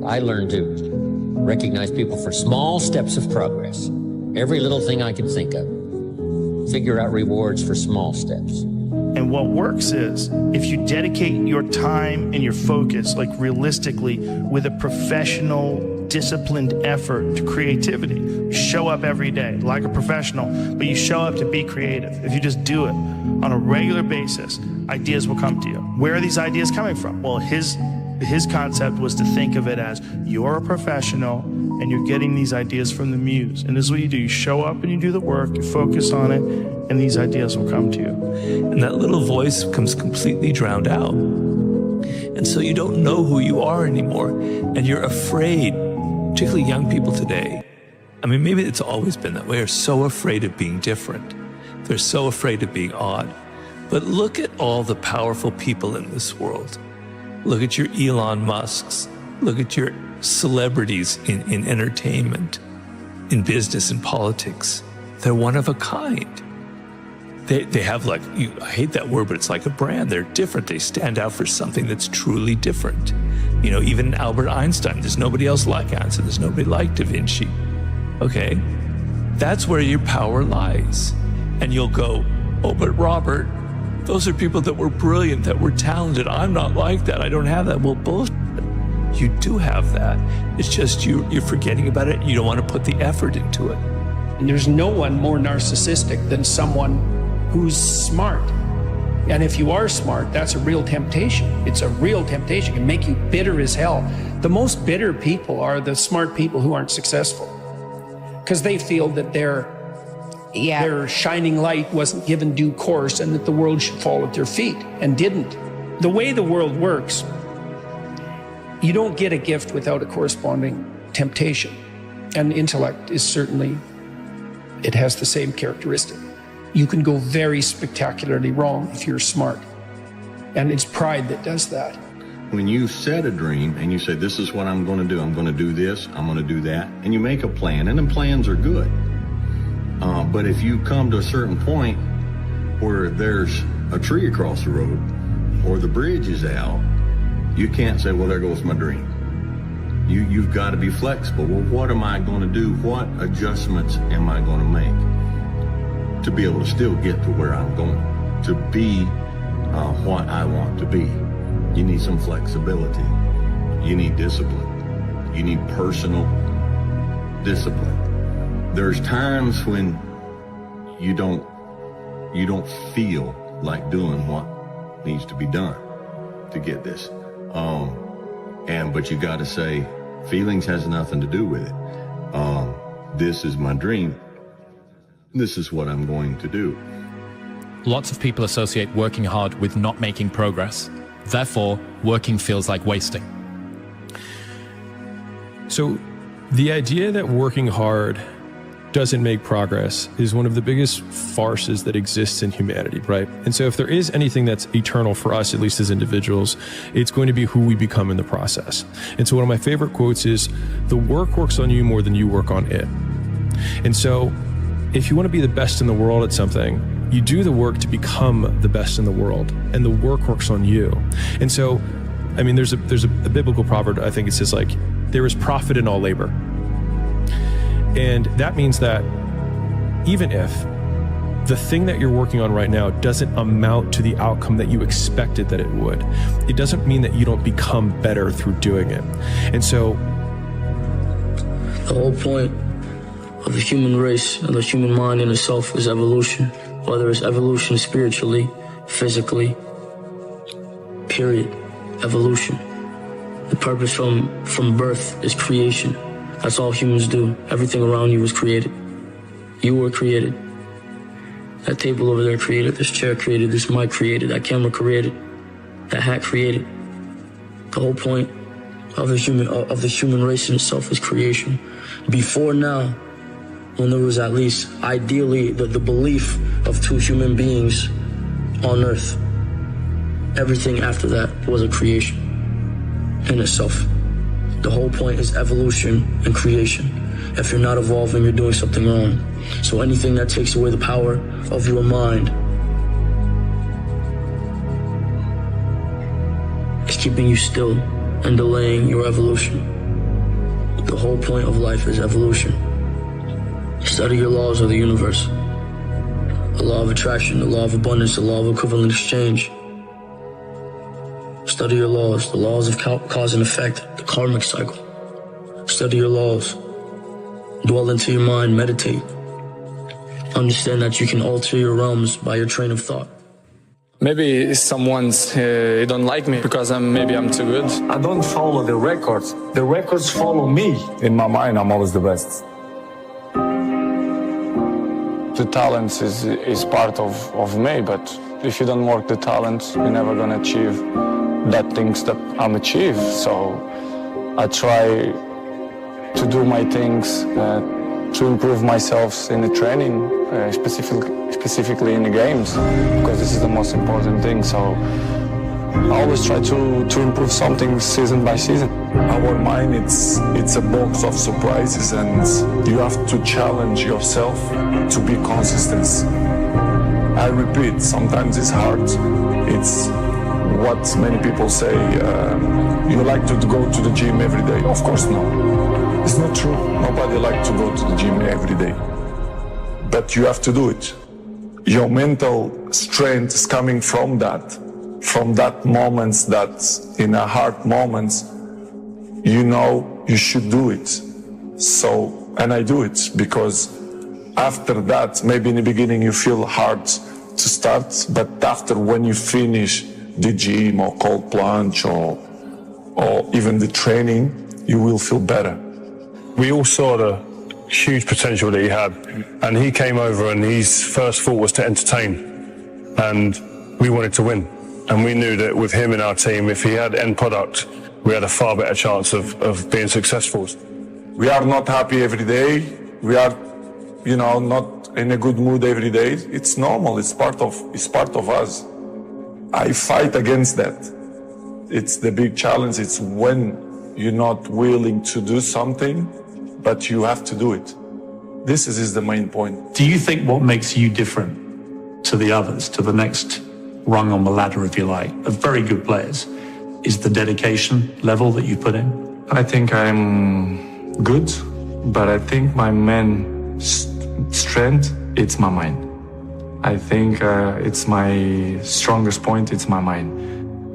Speaker 1: I learned to recognize people for small steps of progress. Every little thing I could think of. Figure out rewards for small steps.
Speaker 6: And what works is if you dedicate your time and your focus, like realistically, with a professional, disciplined effort to creativity. You show up every day like a professional, but you show up to be creative. If you just do it on a regular basis, ideas will come to you. Where are these ideas coming from? Well, his concept was to think of it as you're a professional and you're getting these ideas from the muse. And this is what you do. You show up and you do the work, you focus on it, and these ideas will come to you.
Speaker 14: And that little voice becomes completely drowned out. And so you don't know who you are anymore. And you're afraid, particularly young people today. I mean, maybe it's always been that way, are so afraid of being different. They're so afraid of being odd. But look at all the powerful people in this world. Look at your Elon Musks. Look at your celebrities in entertainment, in business, in politics. They're one of a kind. They have I hate that word, but it's like a brand. They're different. They stand out for something that's truly different. Even Albert Einstein, there's nobody else like Einstein. There's nobody like Da Vinci. Okay? That's where your power lies. And you'll go, oh, but Robert, those are people that were brilliant, that were talented. I'm not like that. I don't have that. Well, bullshit. You do have that. It's just you're forgetting about it. You don't want to put the effort into it.
Speaker 15: And there's no one more narcissistic than someone who's smart. And if you are smart, that's a real temptation. It's a real temptation. It can make you bitter as hell. The most bitter people are the smart people who aren't successful, because they feel that their shining light wasn't given due course and that the world should fall at their feet, and didn't. The way the world works, you don't get a gift without a corresponding temptation. And intellect is certainly, it has the same characteristic. You can go very spectacularly wrong if you're smart. And it's pride that does that.
Speaker 16: When you set a dream and you say, this is what I'm going to do this, I'm going to do that, and you make a plan, and then plans are good. But if you come to a certain point where there's a tree across the road or the bridge is out, you can't say, well, there goes my dream. You've got to be flexible. Well, what am I going to do? What adjustments am I going to make to be able to still get to where I'm going, to be what I want to be? You need some flexibility. You need discipline. You need personal discipline. There's times when you don't feel like doing what needs to be done to get this. But you got to say, feelings has nothing to do with it. This is my dream. This is what I'm going to do.
Speaker 32: Lots of people associate working hard with not making progress. Therefore, working feels like wasting.
Speaker 13: So the idea that working hard doesn't make progress is one of the biggest farces that exists in humanity, right? And so if there is anything that's eternal for us, at least as individuals, it's going to be who we become in the process. And so one of my favorite quotes is, the work works on you more than you work on it. And so if you want to be the best in the world at something, you do the work to become the best in the world, and the work works on you. And so, I mean, there's a biblical proverb, I think it says, like, there is profit in all labor. And that means that even if the thing that you're working on right now doesn't amount to the outcome that you expected that it would, it doesn't mean that you don't become better through doing it. And so
Speaker 17: the whole point of the human race and the human mind in itself is evolution, whether it's evolution spiritually, physically, period, evolution. The purpose from birth is creation. That's all humans do. Everything around you was created. You were created. That table over there created, this chair created, this mic created, that camera created, that hat created. The whole point of the human race in itself is creation. Before now, when there was at least ideally the belief of two human beings on earth, everything after that was a creation in itself. The whole point is evolution and creation. If you're not evolving, you're doing something wrong. So anything that takes away the power of your mind is keeping you still and delaying your evolution. The whole point of life is evolution. Study your laws of the universe. The law of attraction, the law of abundance, the law of equivalent exchange. Study your laws, the laws of cause and effect, the karmic cycle. Study your laws. Dwell into your mind, meditate. Understand that you can alter your realms by your train of thought.
Speaker 18: Maybe someone's don't like me because maybe I'm too good.
Speaker 19: I don't follow the records. The records follow me. In my mind, I'm always the best.
Speaker 18: The talent is part of me, but if you don't work the talent, you're never gonna achieve that things that I'm achieve. So I try to do my things to improve myself in the training, specifically in the games, because this is the most important thing. So I always try to improve something season by season.
Speaker 19: Our mind, it's a box of surprises, and you have to challenge yourself to be consistent. I repeat, sometimes it's hard. It's what many people say, you like to go to the gym every day. Of course no. It's not true. Nobody likes to go to the gym every day. But you have to do it. Your mental strength is coming from that moments, that in a hard moments, you know you should do it. So, and I do it because after that, maybe in the beginning you feel hard to start, but after when you finish the gym or cold plunge or even the training, you will feel better.
Speaker 2: We all saw the huge potential that he had, and he came over and his first thought was to entertain, and we wanted to win. And we knew that with him in our team, if he had end product, we had a far better chance of being successful.
Speaker 19: We are not happy every day. We are, not in a good mood every day. It's normal. It's part of us. I fight against that. It's the big challenge. It's when you're not willing to do something, but you have to do it. This is the main point.
Speaker 5: Do you think what makes you different to the others, to the next rung on the ladder, if you like, of very good players, is the dedication level that you put in?
Speaker 19: I think I'm good, but I think my main strength, it's my mind. I think it's my strongest point, it's my mind.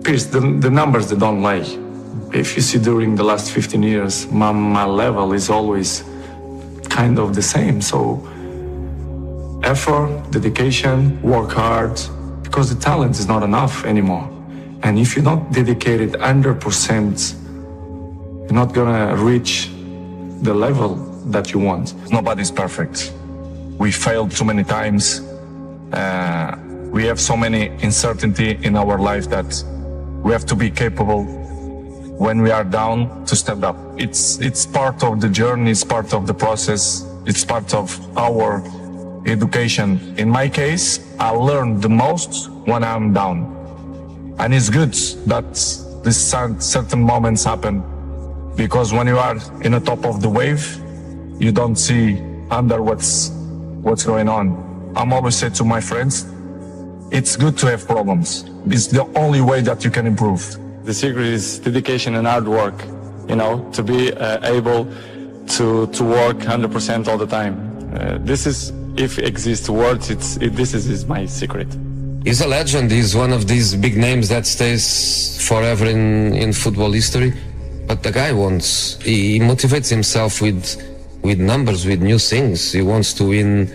Speaker 19: Pierce, the numbers they don't lie. If you see during the last 15 years, my level is always kind of the same. So effort, dedication, work hard, because the talent is not enough anymore. And if you're not dedicated 100%, you're not gonna reach the level that you want.
Speaker 7: Nobody's perfect. We failed too many times. We have so many uncertainty in our life that we have to be capable when we are down to step up. It's part of the journey, it's part of the process, it's part of our education. In my case, I learn the most when I'm down. And it's good that these certain moments happen, because when you are in the top of the wave, you don't see under what's going on. I'm always say to my friends, it's good to have problems. It's the only way that you can improve.
Speaker 18: The secret is dedication and hard work, to be able to work 100% all the time. This is, if it exists words, this is my secret.
Speaker 20: He's a legend. He's one of these big names that stays forever in football history. But the guy he motivates himself with numbers, with new things. He wants to win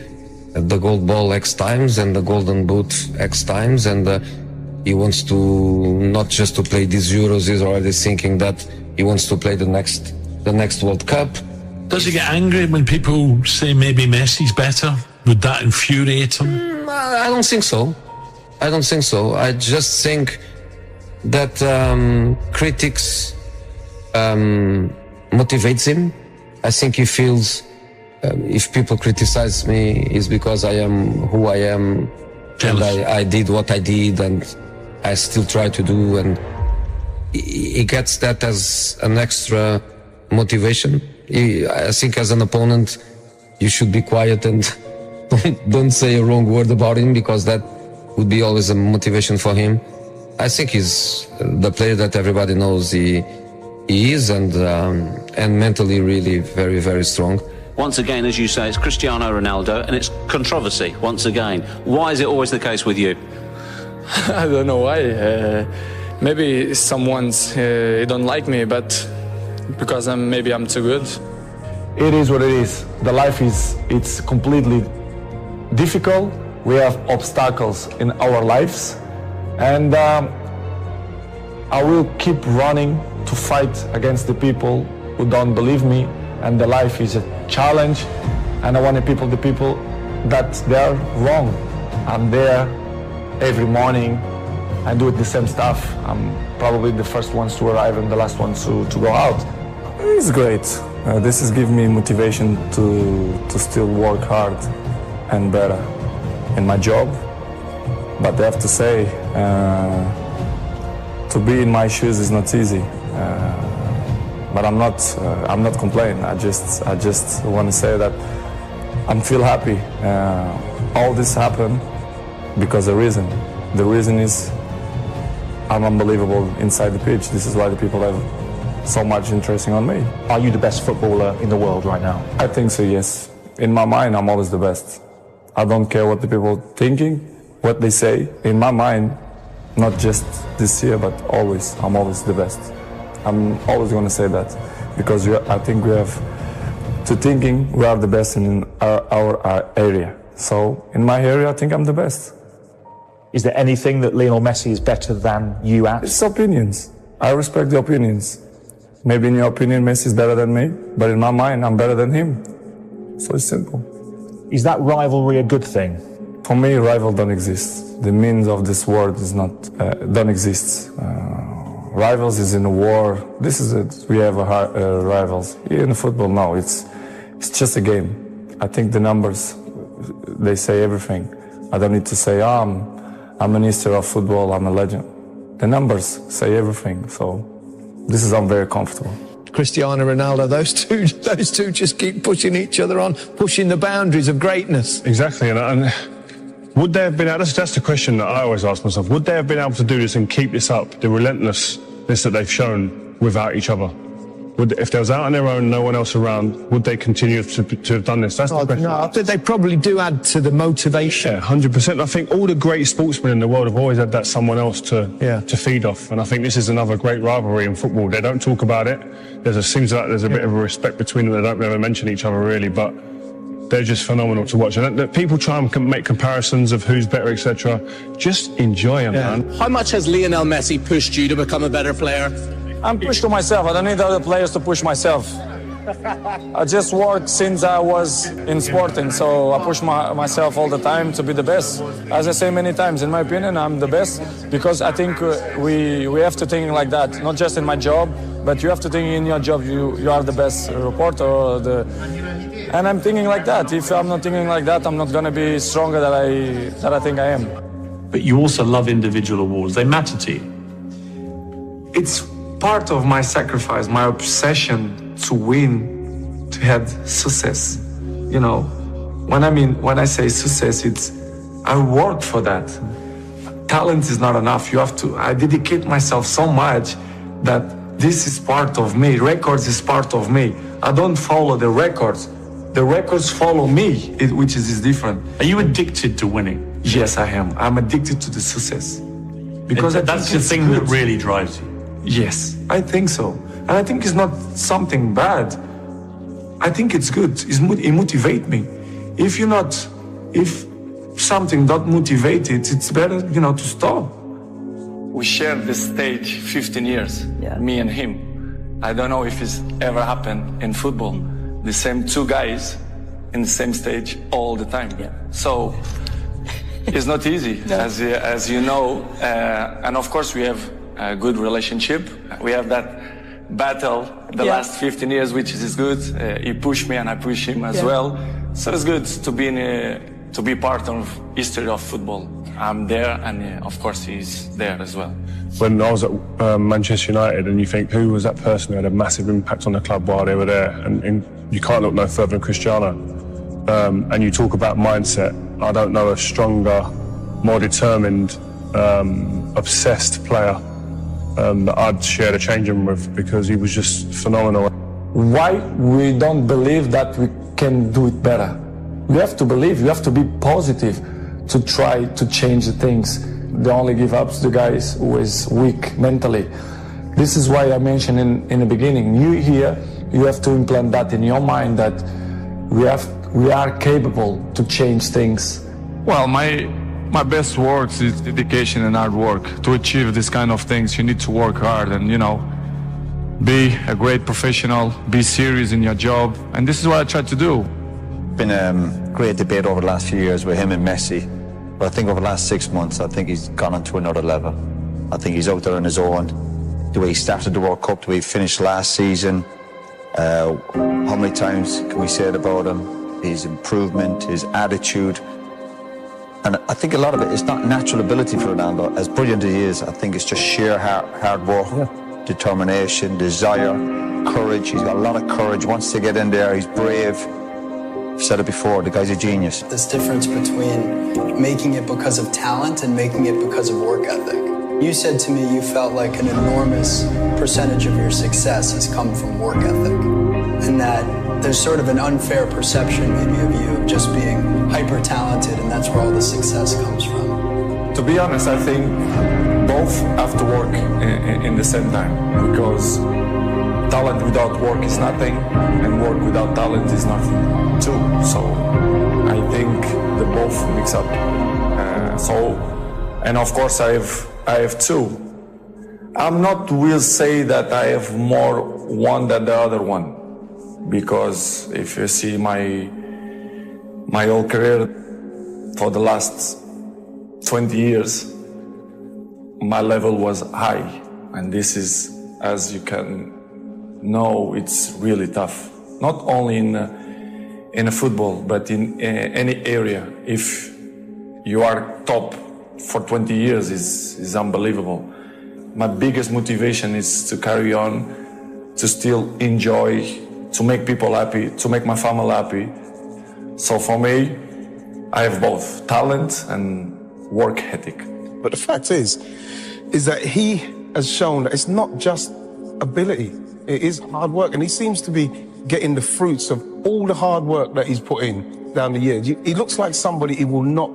Speaker 20: the gold ball X times and the golden boot X times, and he wants to not just to play these Euros. He's already thinking that he wants to play the next World Cup.
Speaker 21: Does he get angry when people say maybe Messi's better? Would that infuriate him?
Speaker 20: I don't think so. I just think that critics motivates him. I think he feels if people criticize me, it's because I am who I am, and I did what I did, and I still try to do, and he gets that as an extra motivation. I think as an opponent, you should be quiet and don't say a wrong word about him, because that would be always a motivation for him. I think he's the player that everybody knows he is, and mentally really very, very strong.
Speaker 24: Once again, as you say, it's Cristiano Ronaldo, and it's controversy once again. Why is it always the case with you?
Speaker 18: I don't know why. Maybe someone's don't like me, but because maybe I'm too good.
Speaker 19: It is what it is. The life it's completely difficult. We have obstacles in our lives, and I will keep running to fight against the people who don't believe me. And the life is a challenge, and I want the people that they're wrong. I'm there every morning. I do it the same stuff. I'm probably the first ones to arrive and the last ones to go out. It's great. This is giving me motivation to still work hard and better in my job. But I have to say, to be in my shoes is not easy. But I'm not complaining. I just want to say that I'm feel happy. All this happened because of reason. The reason is I'm unbelievable inside the pitch. This is why the people have so much interest on me.
Speaker 25: Are you the best footballer in the world right now?
Speaker 19: I think so, yes. In my mind, I'm always the best. I don't care what the people thinking, what they say. In my mind, not just this year, but always, I'm always the best. I'm always going to say that, because I think we have
Speaker 18: to thinking we are the best in our area. So in my area, I think I'm the best.
Speaker 25: Is there anything that Lionel Messi is better than you at?
Speaker 18: It's opinions. I respect the opinions. Maybe in your opinion, Messi is better than me, but in my mind, I'm better than him. So it's simple.
Speaker 25: Is that rivalry a good thing?
Speaker 18: For me, rival don't exist. The meaning of this word is not, don't exist. Rivals is in a war. This is it. We have rivals. Here in football, no, it's just a game. I think the numbers, they say everything. I don't need to say, I'm a minister of football, I'm a legend. The numbers say everything, so this is, I'm very comfortable.
Speaker 3: Cristiano Ronaldo, those two just keep pushing each other on, pushing the boundaries of greatness.
Speaker 2: Exactly, and would they have been able, that's the question that I always ask myself, would they have been able to do this and keep this up, the relentlessness that they've shown without each other? If they was out on their own, no one else around, would they continue to have done this? That's the question.
Speaker 3: No, I think they probably do add to the motivation.
Speaker 2: Yeah, 100%. I think all the great sportsmen in the world have always had that someone else to feed off. And I think this is another great rivalry in football. They don't talk about it. Seems like there's a bit of a respect between them. They don't ever mention each other really, but they're just phenomenal to watch. And people try and make comparisons of who's better, etc. Just enjoy them, man.
Speaker 4: How much has Lionel Messi pushed you to become a better player?
Speaker 18: I'm pushed to myself. I don't need other players to push myself. I just work since I was in sporting, so I push myself all the time to be the best. As I say many times, in my opinion, I'm the best because I think we have to think like that, not just in my job, but you have to think in your job you are the best reporter. And I'm thinking like that. If I'm not thinking like that, I'm not going to be stronger than I think I am.
Speaker 5: But you also love individual awards. They matter to you.
Speaker 18: It's part of my sacrifice, my obsession to win, to have success. You know, when I say success, it's I work for that. Talent is not enough. I dedicate myself so much that this is part of me. Records is part of me. I don't follow the records. The records follow me, which is different.
Speaker 5: Are you addicted to winning?
Speaker 18: Yes, I am. I'm addicted to the success. Because
Speaker 5: that's the thing that really drives you.
Speaker 18: Yes, I think so. And I think it's not something bad. I think it's good. It motivates me. If something don't motivate it, it's better, to stop. We shared this stage 15 years, me and him. I don't know if it's ever happened in football. The same two guys in the same stage all the time. Yeah. So it's not easy, as you know. And of course we have a good relationship. We have that battle the last 15 years, which is good. He pushed me and I push him as well. So it's good to be part of history of football. I'm there, and of course he's there as well.
Speaker 2: When I was at Manchester United, and you think, who was that person who had a massive impact on the club while they were there? And you can't look no further than Cristiano. And you talk about mindset. I don't know a stronger, more determined, obsessed player that I'd share the changing room with, because he was just phenomenal.
Speaker 18: Why we don't believe that we can do it better? You have to believe, you have to be positive to try to change the things. They only give up to the guys who is weak mentally. This is why I mentioned in the beginning, you have to implant that in your mind, that we are capable to change things.
Speaker 19: Well, my best words is dedication and hard work. To achieve this kind of things, you need to work hard and, be a great professional, be serious in your job. And this is what I try to do.
Speaker 8: Been a great debate over the last few years with him and Messi. But I think over the last 6 months, I think he's gone on to another level. I think he's out there on his own. The way he started the World Cup, the way he finished last season. How many times can we say it about him? His improvement, his attitude. And I think a lot of it is not natural ability for Ronaldo. As brilliant as he is, I think it's just sheer hard work, determination, desire, courage. He's got a lot of courage. Wants to get in there. He's brave. I've said it before, the guy's a genius.
Speaker 11: This difference between making it because of talent and making it because of work ethic. You said to me you felt like an enormous percentage of your success has come from work ethic, and that there's sort of an unfair perception maybe of you of just being hyper talented, and that's where all the success comes from.
Speaker 19: To be honest, I think both have to work in the same time, because talent without work is nothing, and work without talent is nothing too. So I think the both mix up. And of course I have two. I'm not will say that I have more one than the other one, because if you see my whole career for the last 20 years, my level was high, and this is, as you can know, it's really tough. Not only in a football, but in any area. If you are top for 20 years, is unbelievable. My biggest motivation is to carry on, to still enjoy, to make people happy, to make my family happy. So for me, I have both talent and work ethic.
Speaker 1: But the fact is that he has shown that it's not just ability, it is hard work, and he seems to be getting the fruits of all the hard work that he's put in down the years. He looks like somebody who will not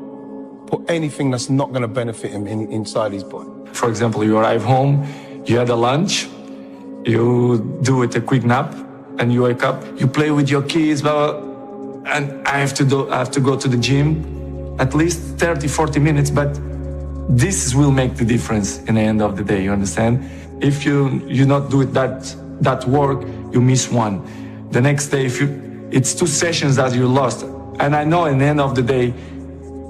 Speaker 1: put anything that's not going to benefit him inside his body.
Speaker 19: For example, you arrive home, you had a lunch, you do it a quick nap, and you wake up, you play with your kids, blah, blah, and I have to go to the gym at least 30, 40 minutes, but this will make the difference in the end of the day, you understand? If you not do it that work, you miss one. The next day, it's 2 sessions that you lost. And I know in the end of the day,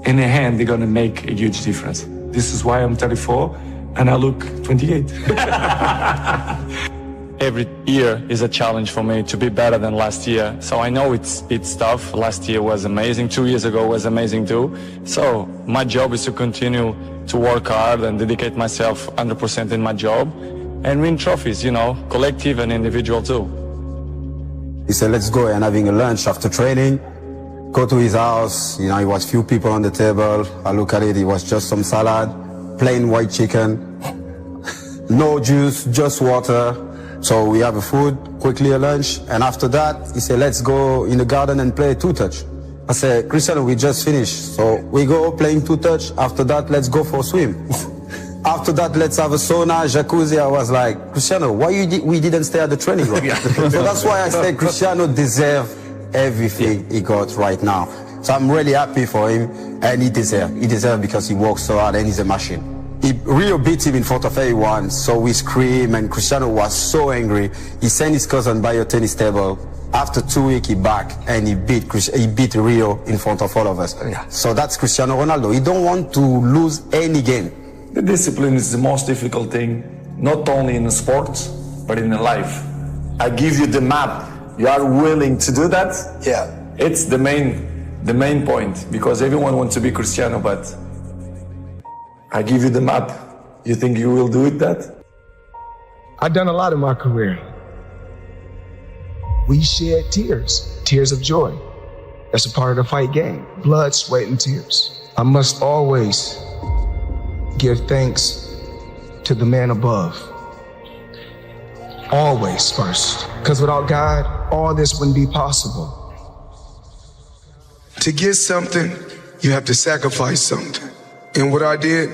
Speaker 19: in the hand, they're gonna make a huge difference. This is why I'm 34 and I look 28.
Speaker 18: Every year is a challenge for me to be better than last year. So I know it's tough. Last year was amazing. 2 years ago was amazing too. So my job is to continue to work hard and dedicate myself 100% in my job and win trophies, collective and individual too.
Speaker 9: He said, let's go and having a lunch after training. Go to his house, it was few people on the table. I look at it, it was just some salad, plain white chicken, no juice, just water. So we have a food, quickly a lunch, and after that, he said, let's go in the garden and play two-touch. I said, Cristiano, we just finished. So we go playing two-touch. After that, let's go for a swim. After that, let's have a sauna, jacuzzi. I was like, Cristiano, why we didn't stay at the training ground? So that's why I said Cristiano deserves everything he got right now. So I'm really happy for him, and he deserves. He deserves because he works so hard and he's a machine. Rio beat him in front of everyone, so we screamed, and Cristiano was so angry. He sent his cousin by a tennis table. After 2 weeks, he back and he beat Rio in front of all of us. So that's Cristiano Ronaldo. He don't want to lose any game.
Speaker 19: The discipline is the most difficult thing, not only in sports, but in life. I give you the map. You are willing to do that?
Speaker 11: Yeah.
Speaker 19: It's the main point, because everyone wants to be Cristiano, but I give you the map. You think you will do it that?
Speaker 1: I've done a lot in my career. We shed tears of joy. That's a part of the fight game. Blood, sweat, and tears. I must always give thanks to the man above. Always first. Because without God, all this wouldn't be possible. To get something, you have to sacrifice something. And what I did,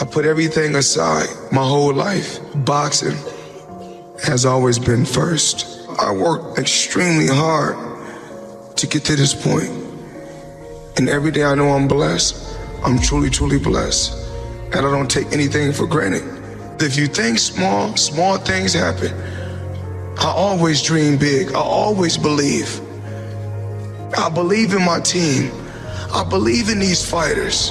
Speaker 1: I put everything aside my whole life. Boxing has always been first. I worked extremely hard to get to this point. And every day I know I'm blessed. I'm truly, truly blessed. And I don't take anything for granted. If you think small things happen. I always dream big. I always believe. I believe in my team. I believe in these fighters.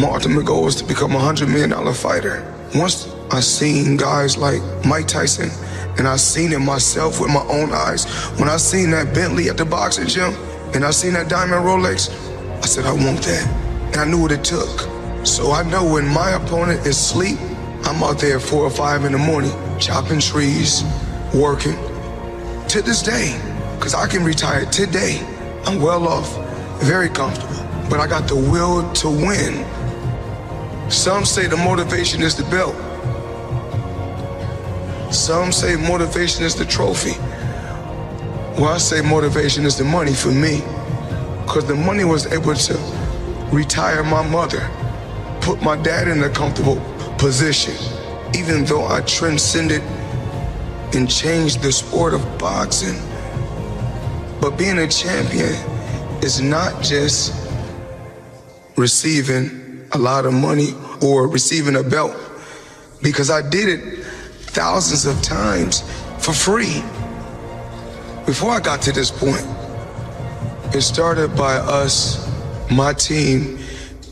Speaker 1: My ultimate goal is to become a $100 million fighter. Once I seen guys like Mike Tyson, and I seen it myself with my own eyes. When I seen that Bentley at the boxing gym, and I seen that diamond Rolex, I said, I want that. And I knew what it took. So I know when my opponent is asleep, I'm out there at 4 or 5 in the morning, chopping trees, working. To this day, because I can retire today. I'm well off, very comfortable, but I got the will to win. Some say the motivation is the belt. Some say motivation is the trophy. Well, I say motivation is the money for me, because the money was able to retire my mother, put my dad in a comfortable position, even though I transcended and changed the sport of boxing. But being a champion is not just receiving a lot of money or receiving a belt, because I did it thousands of times for free. Before I got to this point, it started by us, my team,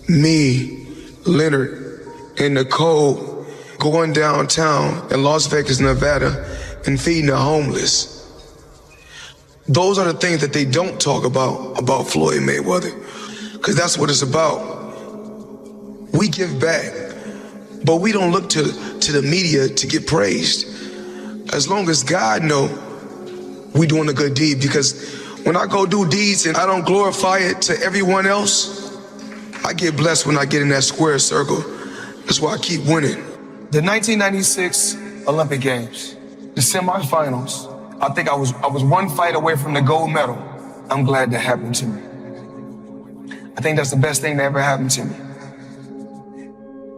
Speaker 1: me, Leonard, and Nicole going downtown in Las Vegas, Nevada, and feeding the homeless. Those are the things that they don't talk about Floyd Mayweather, because that's what it's about. We give back, but we don't look to the media to get praised. As long as God know we doing a good deed, because when I go do deeds and I don't glorify it to everyone else, I get blessed when I get in that square circle. That's why I keep winning. The 1996 Olympic Games, the semifinals, I think I was one fight away from the gold medal. I'm glad that happened to me. I think that's the best thing that ever happened to me.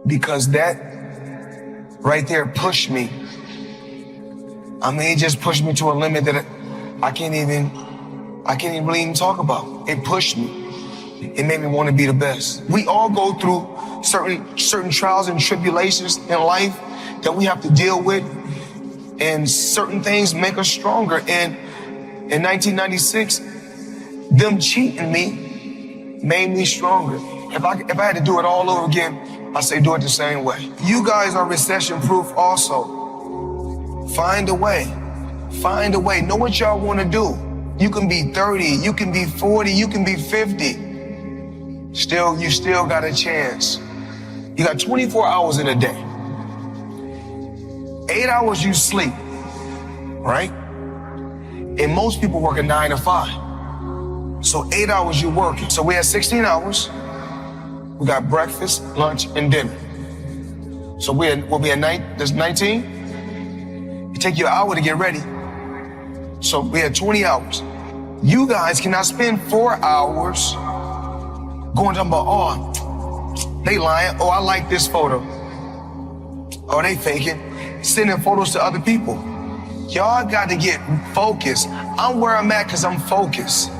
Speaker 1: Because that right there pushed me. I mean, it just pushed me to a limit that I can't even really even talk about. It pushed me. It made me want to be the best. We all go through certain trials and tribulations in life that we have to deal with, and certain things make us stronger. And in 1996, them cheating me made me stronger. If I had to do it all over again, I say do it the same way. You guys are recession-proof also. Find a way. Find a way. Know what y'all want to do. You can be 30, you can be 40, you can be 50. You still got a chance. You got 24 hours in a day. 8 hours you sleep, right? And most people work a 9 to 5. So 8 hours you working. So we had 16 hours. We got breakfast, lunch, and dinner. So we'll be at night, there's 19. It take you an hour to get ready. So we had 20 hours. You guys cannot spend 4 hours going talking about, oh, they lying. Oh, I like this photo. Oh, they faking. Sending photos to other people. Y'all got to get focused. I'm where I'm at because I'm focused.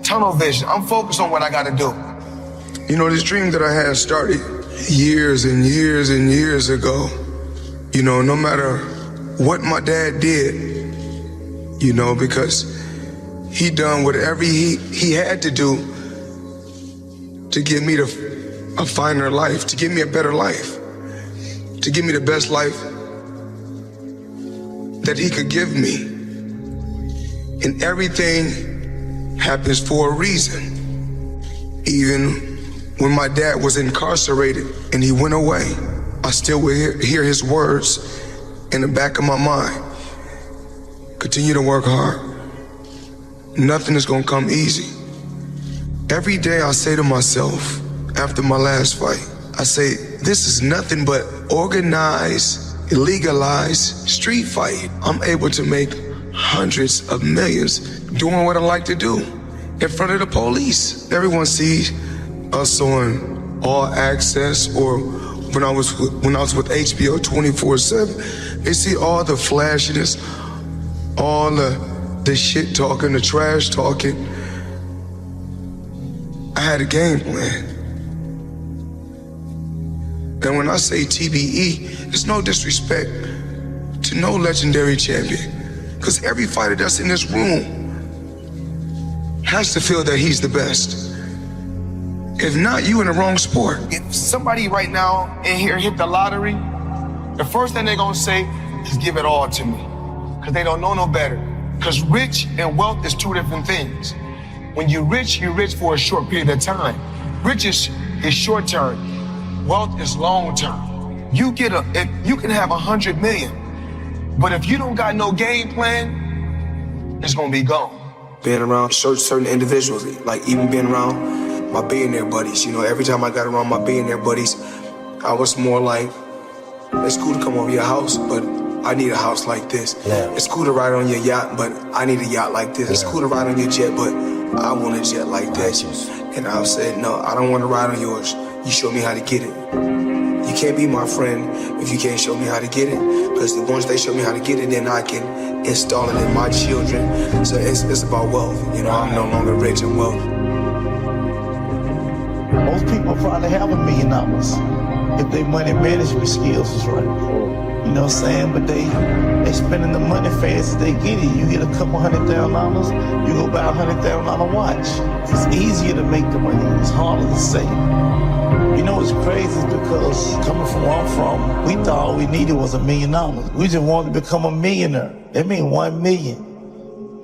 Speaker 1: Tunnel vision. I'm focused on what I got to do. You know, this dream that I had started years and years and years ago. You know, no matter what my dad did, you know, because he done whatever he had to do to give me a finer life, to give me a better life, to give me the best life that he could give me. And everything happens for a reason. Even when my dad was incarcerated and he went away, I still would hear his words in the back of my mind. Continue to work hard. Nothing is gonna come easy. Every day I say to myself, after my last fight, I say, this is nothing but organized, legalized street fight. I'm able to make hundreds of millions doing what I like to do in front of the police. Everyone sees us on All Access, or when I was with HBO 24/7, they see all the flashiness, all the shit talking, the trash talking. I had a game plan. And when I say TBE, it's no disrespect to no legendary champion, because every fighter that's in this room has to feel that he's the best. If not, you in the wrong sport. If somebody right now in here hit the lottery, the first thing they're gonna say is give it all to me, because they don't know no better. Because rich and wealth is two different things. When you're rich for a short period of time. Rich is short term. Wealth is long term. You can have 100 million, but if you don't got no game plan, it's gonna be gone. Being around certain individuals, like even being around my billionaire buddies, you know, every time I got around my billionaire buddies, I was more like, it's cool to come over your house, but I need a house like this. Yeah. It's cool to ride on your yacht, but I need a yacht like this. Yeah. It's cool to ride on your jet, but I want a jet like this. And I've said, no, I don't want to ride on yours. You show me how to get it. You can't be my friend if you can't show me how to get it. Because once they show me how to get it, then I can install it in my children. So it's about wealth. You know, I'm no longer rich in wealth.
Speaker 6: Most people probably have $1 million if their money management skills is right. You know what I'm saying? But they spending the money fast as they get it. You get a couple $100,000, you go buy a $100,000 watch. It's easier to make the money. It's harder to save. You know what's crazy is because coming from where I'm from, we thought all we needed was $1 million. We just wanted to become a millionaire. That means 1 million.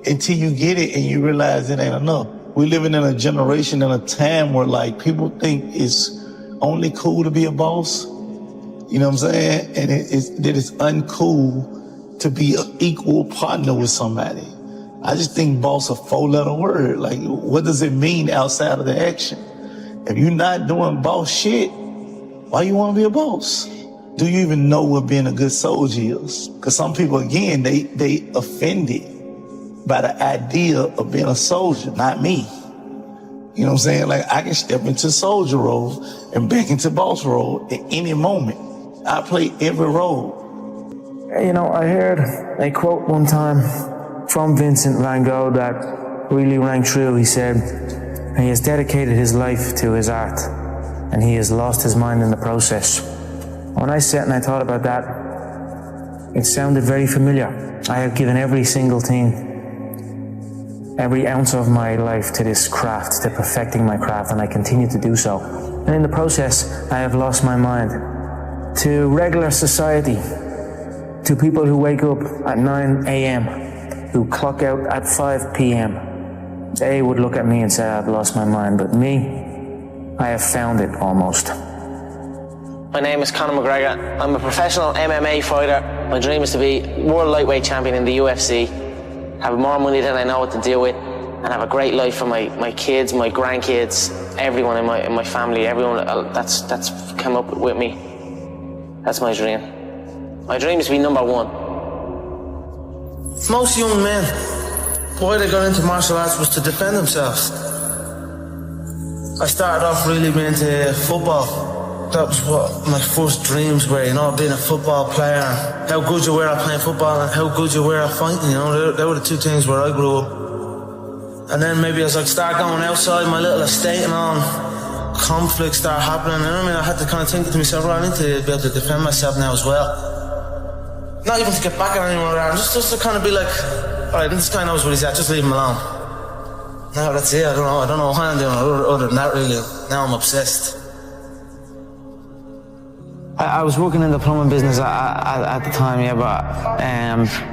Speaker 6: Until you get it and you realize it ain't enough. We're living in a generation and a time where like people think it's only cool to be a boss. You know what I'm saying? And that it's uncool to be an equal partner with somebody. I just think boss a 4-letter word. Like, what does it mean outside of the action? If you're not doing boss shit, why you want to be a boss? Do you even know what being a good soldier is? Because some people, again, they offended by the idea of being a soldier, not me. You know what I'm saying? Like, I can step into soldier role and back into boss role at any moment. I play every role.
Speaker 10: You know, I heard a quote one time from Vincent van Gogh that really rang true. He said, he has dedicated his life to his art, and he has lost his mind in the process. When I sat and I thought about that, it sounded very familiar. I have given every single thing, every ounce of my life to this craft, to perfecting my craft, and I continue to do so. And in the process, I have lost my mind to regular society, to people who wake up at 9 a.m., who clock out at 5 p.m. They would look at me and say, I've lost my mind, but me, I have found it almost.
Speaker 12: My name is Conor McGregor. I'm a professional MMA fighter. My dream is to be world lightweight champion in the UFC, have more money than I know what to do with, and have a great life for my kids, my grandkids, everyone in my family, everyone that's come up with me. That's my dream. My dream is to be number one.
Speaker 14: Most young men, why they got into martial arts was to defend themselves. I started off really being into football. That was what my first dreams were, you know, being a football player. How good you were at playing football and how good you were at fighting, you know, they were the two things where I grew up. And then maybe as I start going outside my little estate and all, conflicts start happening, and I had to kind of think to myself, right, I need to be able to defend myself now as well. Not even to get back at anyone around, just to kind of be like, alright, this guy knows what he's at, just leave him alone. No, that's it, I don't know what I'm doing other than that really. Now I'm obsessed.
Speaker 12: I was working in the plumbing business at the time, yeah, but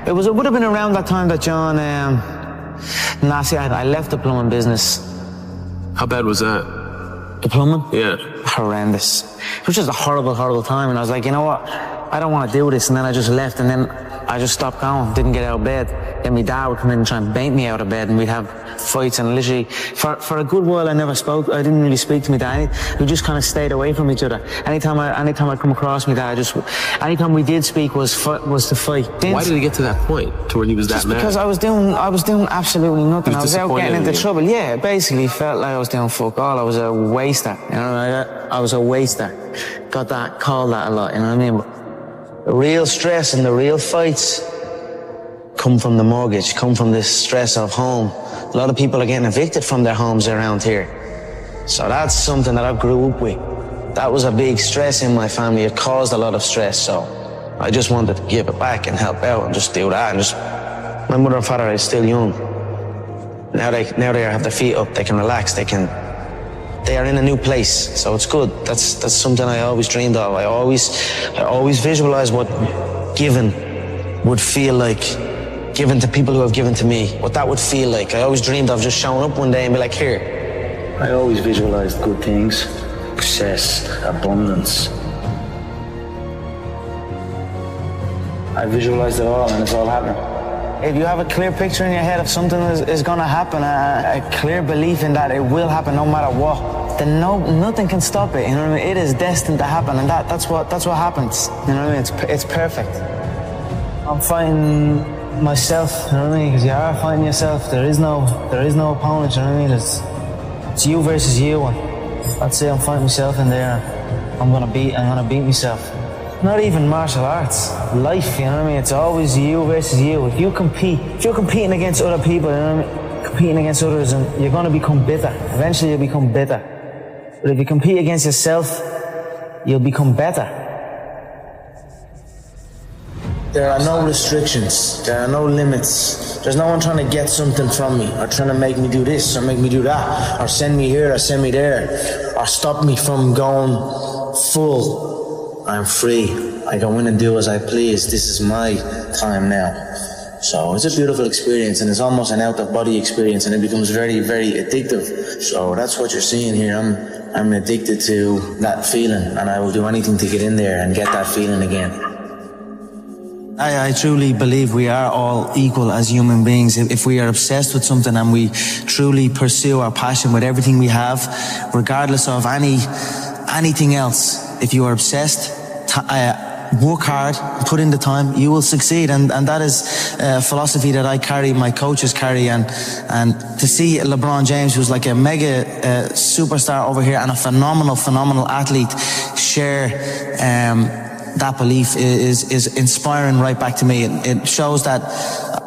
Speaker 12: it would have been around that time that John, I left the plumbing business.
Speaker 22: How bad was that?
Speaker 12: The plumbing?
Speaker 22: Yeah.
Speaker 12: Horrendous. It was just a horrible, horrible time, and I was like, you know what? I don't want to do this, and then I just left, and then I just stopped going, didn't get out of bed. Then my dad would come in and try and bait me out of bed, and we'd have fights, and literally, for a good while I didn't really speak to my dad. We just kind of stayed away from each other. Anytime I come across my dad, anytime we did speak was to fight.
Speaker 22: Why did he get to that point, to where he was that mad?
Speaker 12: Because I was doing absolutely nothing. I was out getting into trouble. Yeah, basically felt like I was doing fuck all. I was a waster, you know, I was a waster. Got that, called that a lot, you know what I mean? But the real stress and the real fights come from the mortgage, come from this stress of home. A lot of people are getting evicted from their homes around here. So that's something that I grew up with. That was a big stress in my family. It caused a lot of stress, so I just wanted to give it back and help out and just do that. And my mother and father are still young. Now they have their feet up, they can relax, they are in a new place, so it's good. That's something I always dreamed of. I always visualized what giving would feel like, given to people who have given to me, what that would feel like. I always dreamed of just showing up one day and be like, here. I always visualized good things, success, abundance. I visualized it all, and it's all happening. If you have a clear picture in your head of something is going to happen, a clear belief in that it will happen no matter what, then nothing can stop it. You know what I mean? It is destined to happen, and that's what happens. You know what I mean? It's perfect. I'm fighting myself. You know what I mean? Because you are fighting yourself. There is no opponent. You know what I mean?
Speaker 10: It's you versus you, and I'd say I'm fighting myself in there. I'm gonna beat myself. Not even martial arts, life, you know what I mean? It's always you versus you. If you're competing against other people, you know what I mean? Competing against others, and you're gonna become bitter. Eventually you'll become bitter. But if you compete against yourself, you'll become better. There are no restrictions. There are no limits. There's no one trying to get something from me, or trying to make me do this, or make me do that, or send me here, or send me there, or stop me from going full. I'm free. I go in and do as I please. This is my time now. So it's a beautiful experience, and it's almost an out-of-body experience, and it becomes very, very addictive. So that's what you're seeing here. I'm addicted to that feeling, and I will do anything to get in there and get that feeling again. I truly believe we are all equal as human beings. If we are obsessed with something and we truly pursue our passion with everything we have, regardless of anything else, if you are obsessed, work hard, put in the time, you will succeed. And that is a philosophy that I carry, my coaches carry. And to see LeBron James, who's like a mega superstar over here and a phenomenal athlete, share that belief is inspiring right back to me. It shows that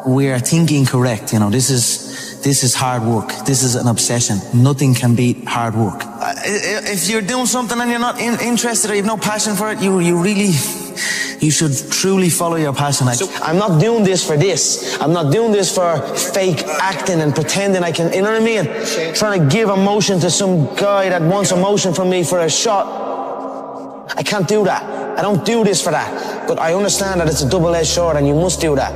Speaker 10: we are thinking correct. You know, this is hard work. This is an obsession. Nothing can beat hard work. If you're doing something and you're not interested or you have no passion for it, you should truly follow your passion. I'm not doing this for this. I'm not doing this for fake acting and pretending I can, you know what I mean? Trying to give emotion to some guy that wants emotion from me for a shot. I can't do that. I don't do this for that. But I understand that it's a double-edged sword and you must do that.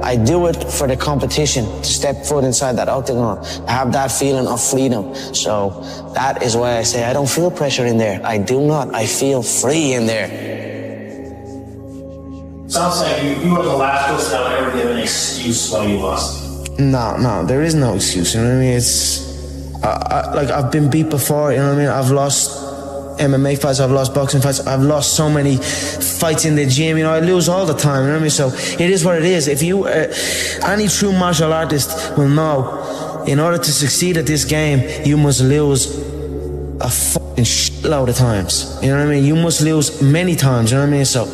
Speaker 10: I do it for the competition, to step foot inside that octagon. I have that feeling of freedom. So that is why I say I don't feel pressure in there. I do not. I feel free in there.
Speaker 13: Sounds like you were the last person that would ever give an excuse why you lost.
Speaker 10: No, there is no excuse. You know what I mean? It's like I've been beat before. You know what I mean? I've lost MMA fights, I've lost boxing fights, I've lost so many fights in the gym, you know, I lose all the time, you know what I mean? So it is what it is. If you, any true martial artist will know, in order to succeed at this game, you must lose a fucking shitload of times, you know what I mean? You must lose many times, you know what I mean? So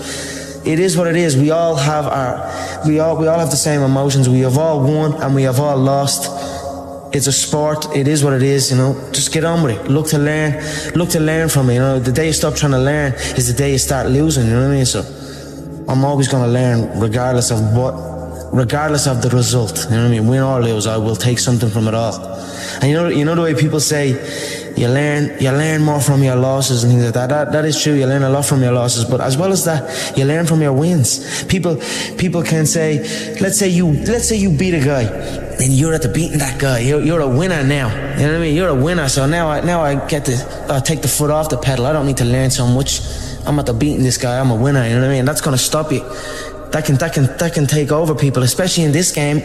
Speaker 10: it is what it is. We all have we all have the same emotions. We have all won and we have all lost. It's a sport. It is what it is, you know. Just get on with it. Look to learn from it, you know. The day you stop trying to learn is the day you start losing, you know what I mean? So I'm always going to learn regardless of the result, you know what I mean? Win or lose, I will take something from it all. And you know the way people say you learn more from your losses and things like that. That is true. You learn a lot from your losses, but as well as that, you learn from your wins. People can say, let's say you beat a guy, and you're at the beating that guy. You're a winner now. You know what I mean? You're a winner. So now I get to take the foot off the pedal. I don't need to learn so much. I'm at the beating this guy. I'm a winner. You know what I mean? That's gonna stop you. That can take over people, especially in this game,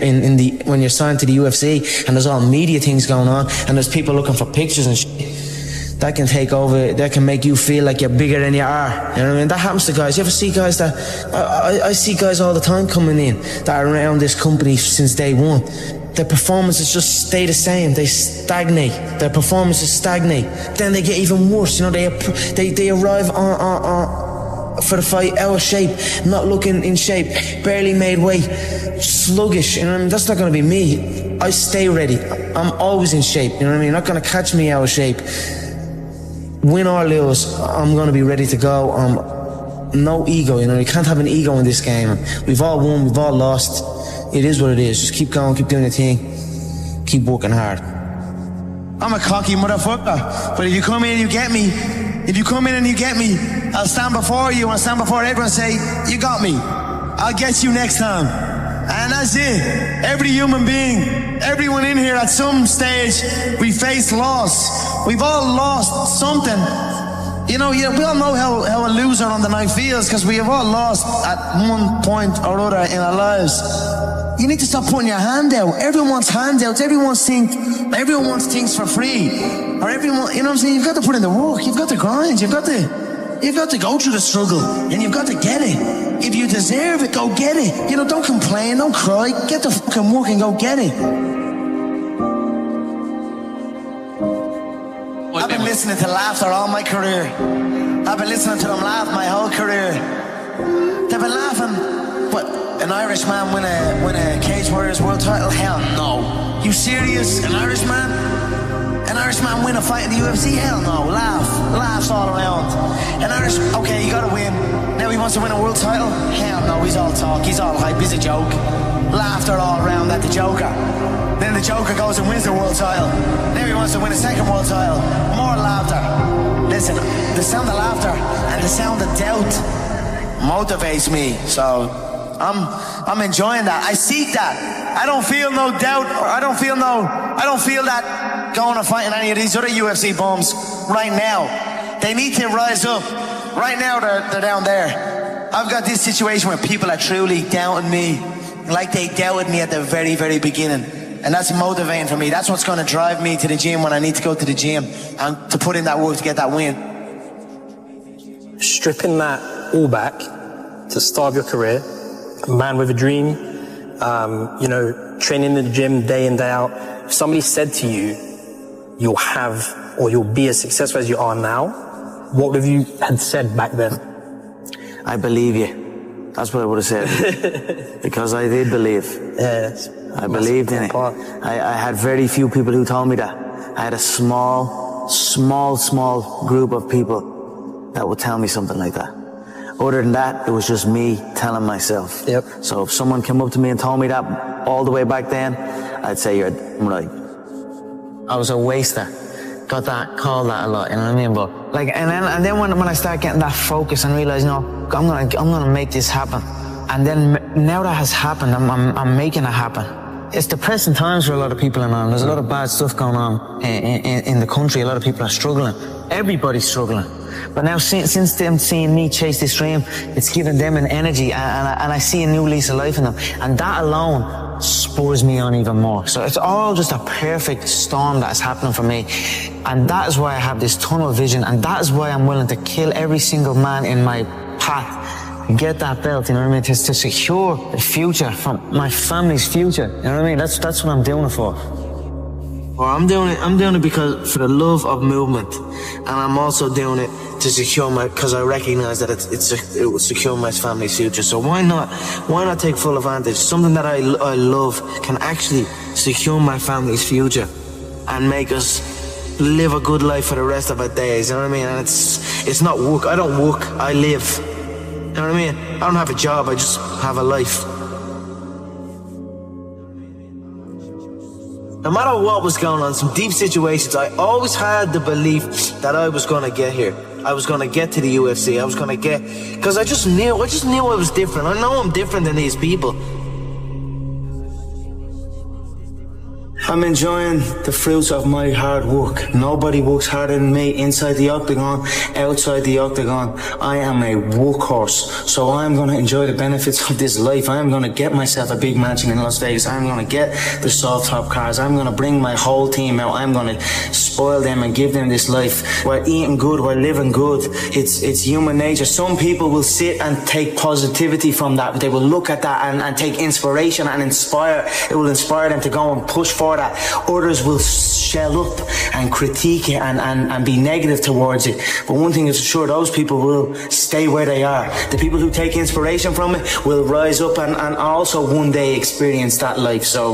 Speaker 10: when you're signed to the UFC and there's all media things going on and there's people looking for pictures and shit. That can take over. That can make you feel like you're bigger than you are. You know what I mean? That happens to guys. You ever see guys that I see guys all the time coming in that are around this company since day one. Their performances just stay the same. They stagnate. Their performances stagnate. Then they get even worse. You know, they arrive for the fight out of shape, not looking in shape, barely made weight, sluggish. You know what I mean? That's not going to be me. I stay ready. I'm always in shape. You know what I mean? You're not going to catch me out of shape. Win or lose, I'm going to be ready to go. No ego. You know, you can't have an ego in this game. We've all won. We've all lost. It is what it is. Just keep going, keep doing your thing, keep working hard. I'm a cocky motherfucker, but if you come in and you get me, I'll stand before you, I'll stand before everyone and say, you got me. I'll get you next time. And that's it. Every human being, everyone in here at some stage, we face loss. We've all lost something. You know, we all know how a loser on the night feels because we have all lost at one point or other in our lives. You need to stop putting your hand out. Everyone wants handouts. Everyone wants things for free. Or everyone, you know what I'm saying? You've got to put in the work. You've got to grind. You've got to go through the struggle. And you've got to get it. If you deserve it, go get it. You know, don't complain. Don't cry. Get the fucking work and go get it.
Speaker 14: listening to laughter all my career. I've been listening to them laugh my whole career. They've been laughing. But an Irishman win a Cage Warriors world title? Hell no. You serious? An Irishman? An Irishman win a fight in the UFC? Hell no. Laughs all around. Okay, you gotta win. Now he wants to win a world title? Hell no, he's all talk, he's all hype, he's a joke. Laughter all around at the Joker. Then the Joker goes and wins the world title. Now he wants to win a second world title. More laughter. Listen, the sound of laughter and the sound of doubt motivates me. So I'm enjoying that. I seek that. I don't feel no doubt, or I don't feel that going and fighting any of these other UFC bums right now. They need to rise up. Right now they're down there. I've got this situation where people are truly doubting me, like they doubted me at the very, very beginning. And that's motivating for me. That's what's going to drive me to the gym when I need to go to the gym and to put in that work to get that win.
Speaker 7: Stripping that all back to the start of your career, a man with a dream, training in the gym day in, day out. If somebody said to you, you'll have or you'll be as successful as you are now, what would you had said back then?
Speaker 12: I believe you. That's what I would have said. Because I did believe.
Speaker 7: Yes.
Speaker 12: I believed in it. I had very few people who told me that. I had a small group of people that would tell me something like that. Other than that, it was just me telling myself.
Speaker 7: Yep.
Speaker 12: So if someone came up to me and told me that all the way back then, I'd say you're right. I was a waster. Got that, called that a lot, you know what I mean? But and then when I start getting that focus and realize, I'm gonna make this happen. And then now that has happened, I'm making it happen. It's depressing times for a lot of people in Ireland. There's a lot of bad stuff going on in the country. A lot of people are struggling. Everybody's struggling. But now since them seeing me chase this dream, it's giving them an energy, and I see a new lease of life in them. And that alone spurs me on even more. So it's all just a perfect storm that's happening for me. And that is why I have this tunnel vision, and that is why I'm willing to kill every single man in my path and get that belt, you know what I mean? To secure the future from my family's future, you know what I mean? That's what I'm doing it for. Well, I'm doing it because for the love of movement, and I'm also doing it to secure because I recognize that it will secure my family's future. So why not take full advantage? Something that I love can actually secure my family's future and make us live a good life for the rest of our days. You know what I mean? And it's not work. I don't work. I live. You know what I mean? I don't have a job. I just have a life. No matter what was going on, some deep situations, I always had the belief that I was going to get here. I was going to get to the UFC. I was going to because I just knew I was different. I know I'm different than these people.
Speaker 14: I'm enjoying the fruits of my hard work. Nobody works harder than me inside the octagon, outside the octagon. I am a workhorse, so I'm going to enjoy the benefits of this life. I'm going to get myself a big mansion in Las Vegas. I'm going to get the soft top cars. I'm going to bring my whole team out. I'm going to spoil them and give them this life. We're eating good, we're living good. It's human nature. Some people will sit and take positivity from that. They will look at that and take inspiration and inspire. It will inspire them to go and push forward. That others will shell up and critique it and be negative towards it. But one thing is for sure, those people will stay where they are. The people who take inspiration from it will rise up and also one day experience that life. So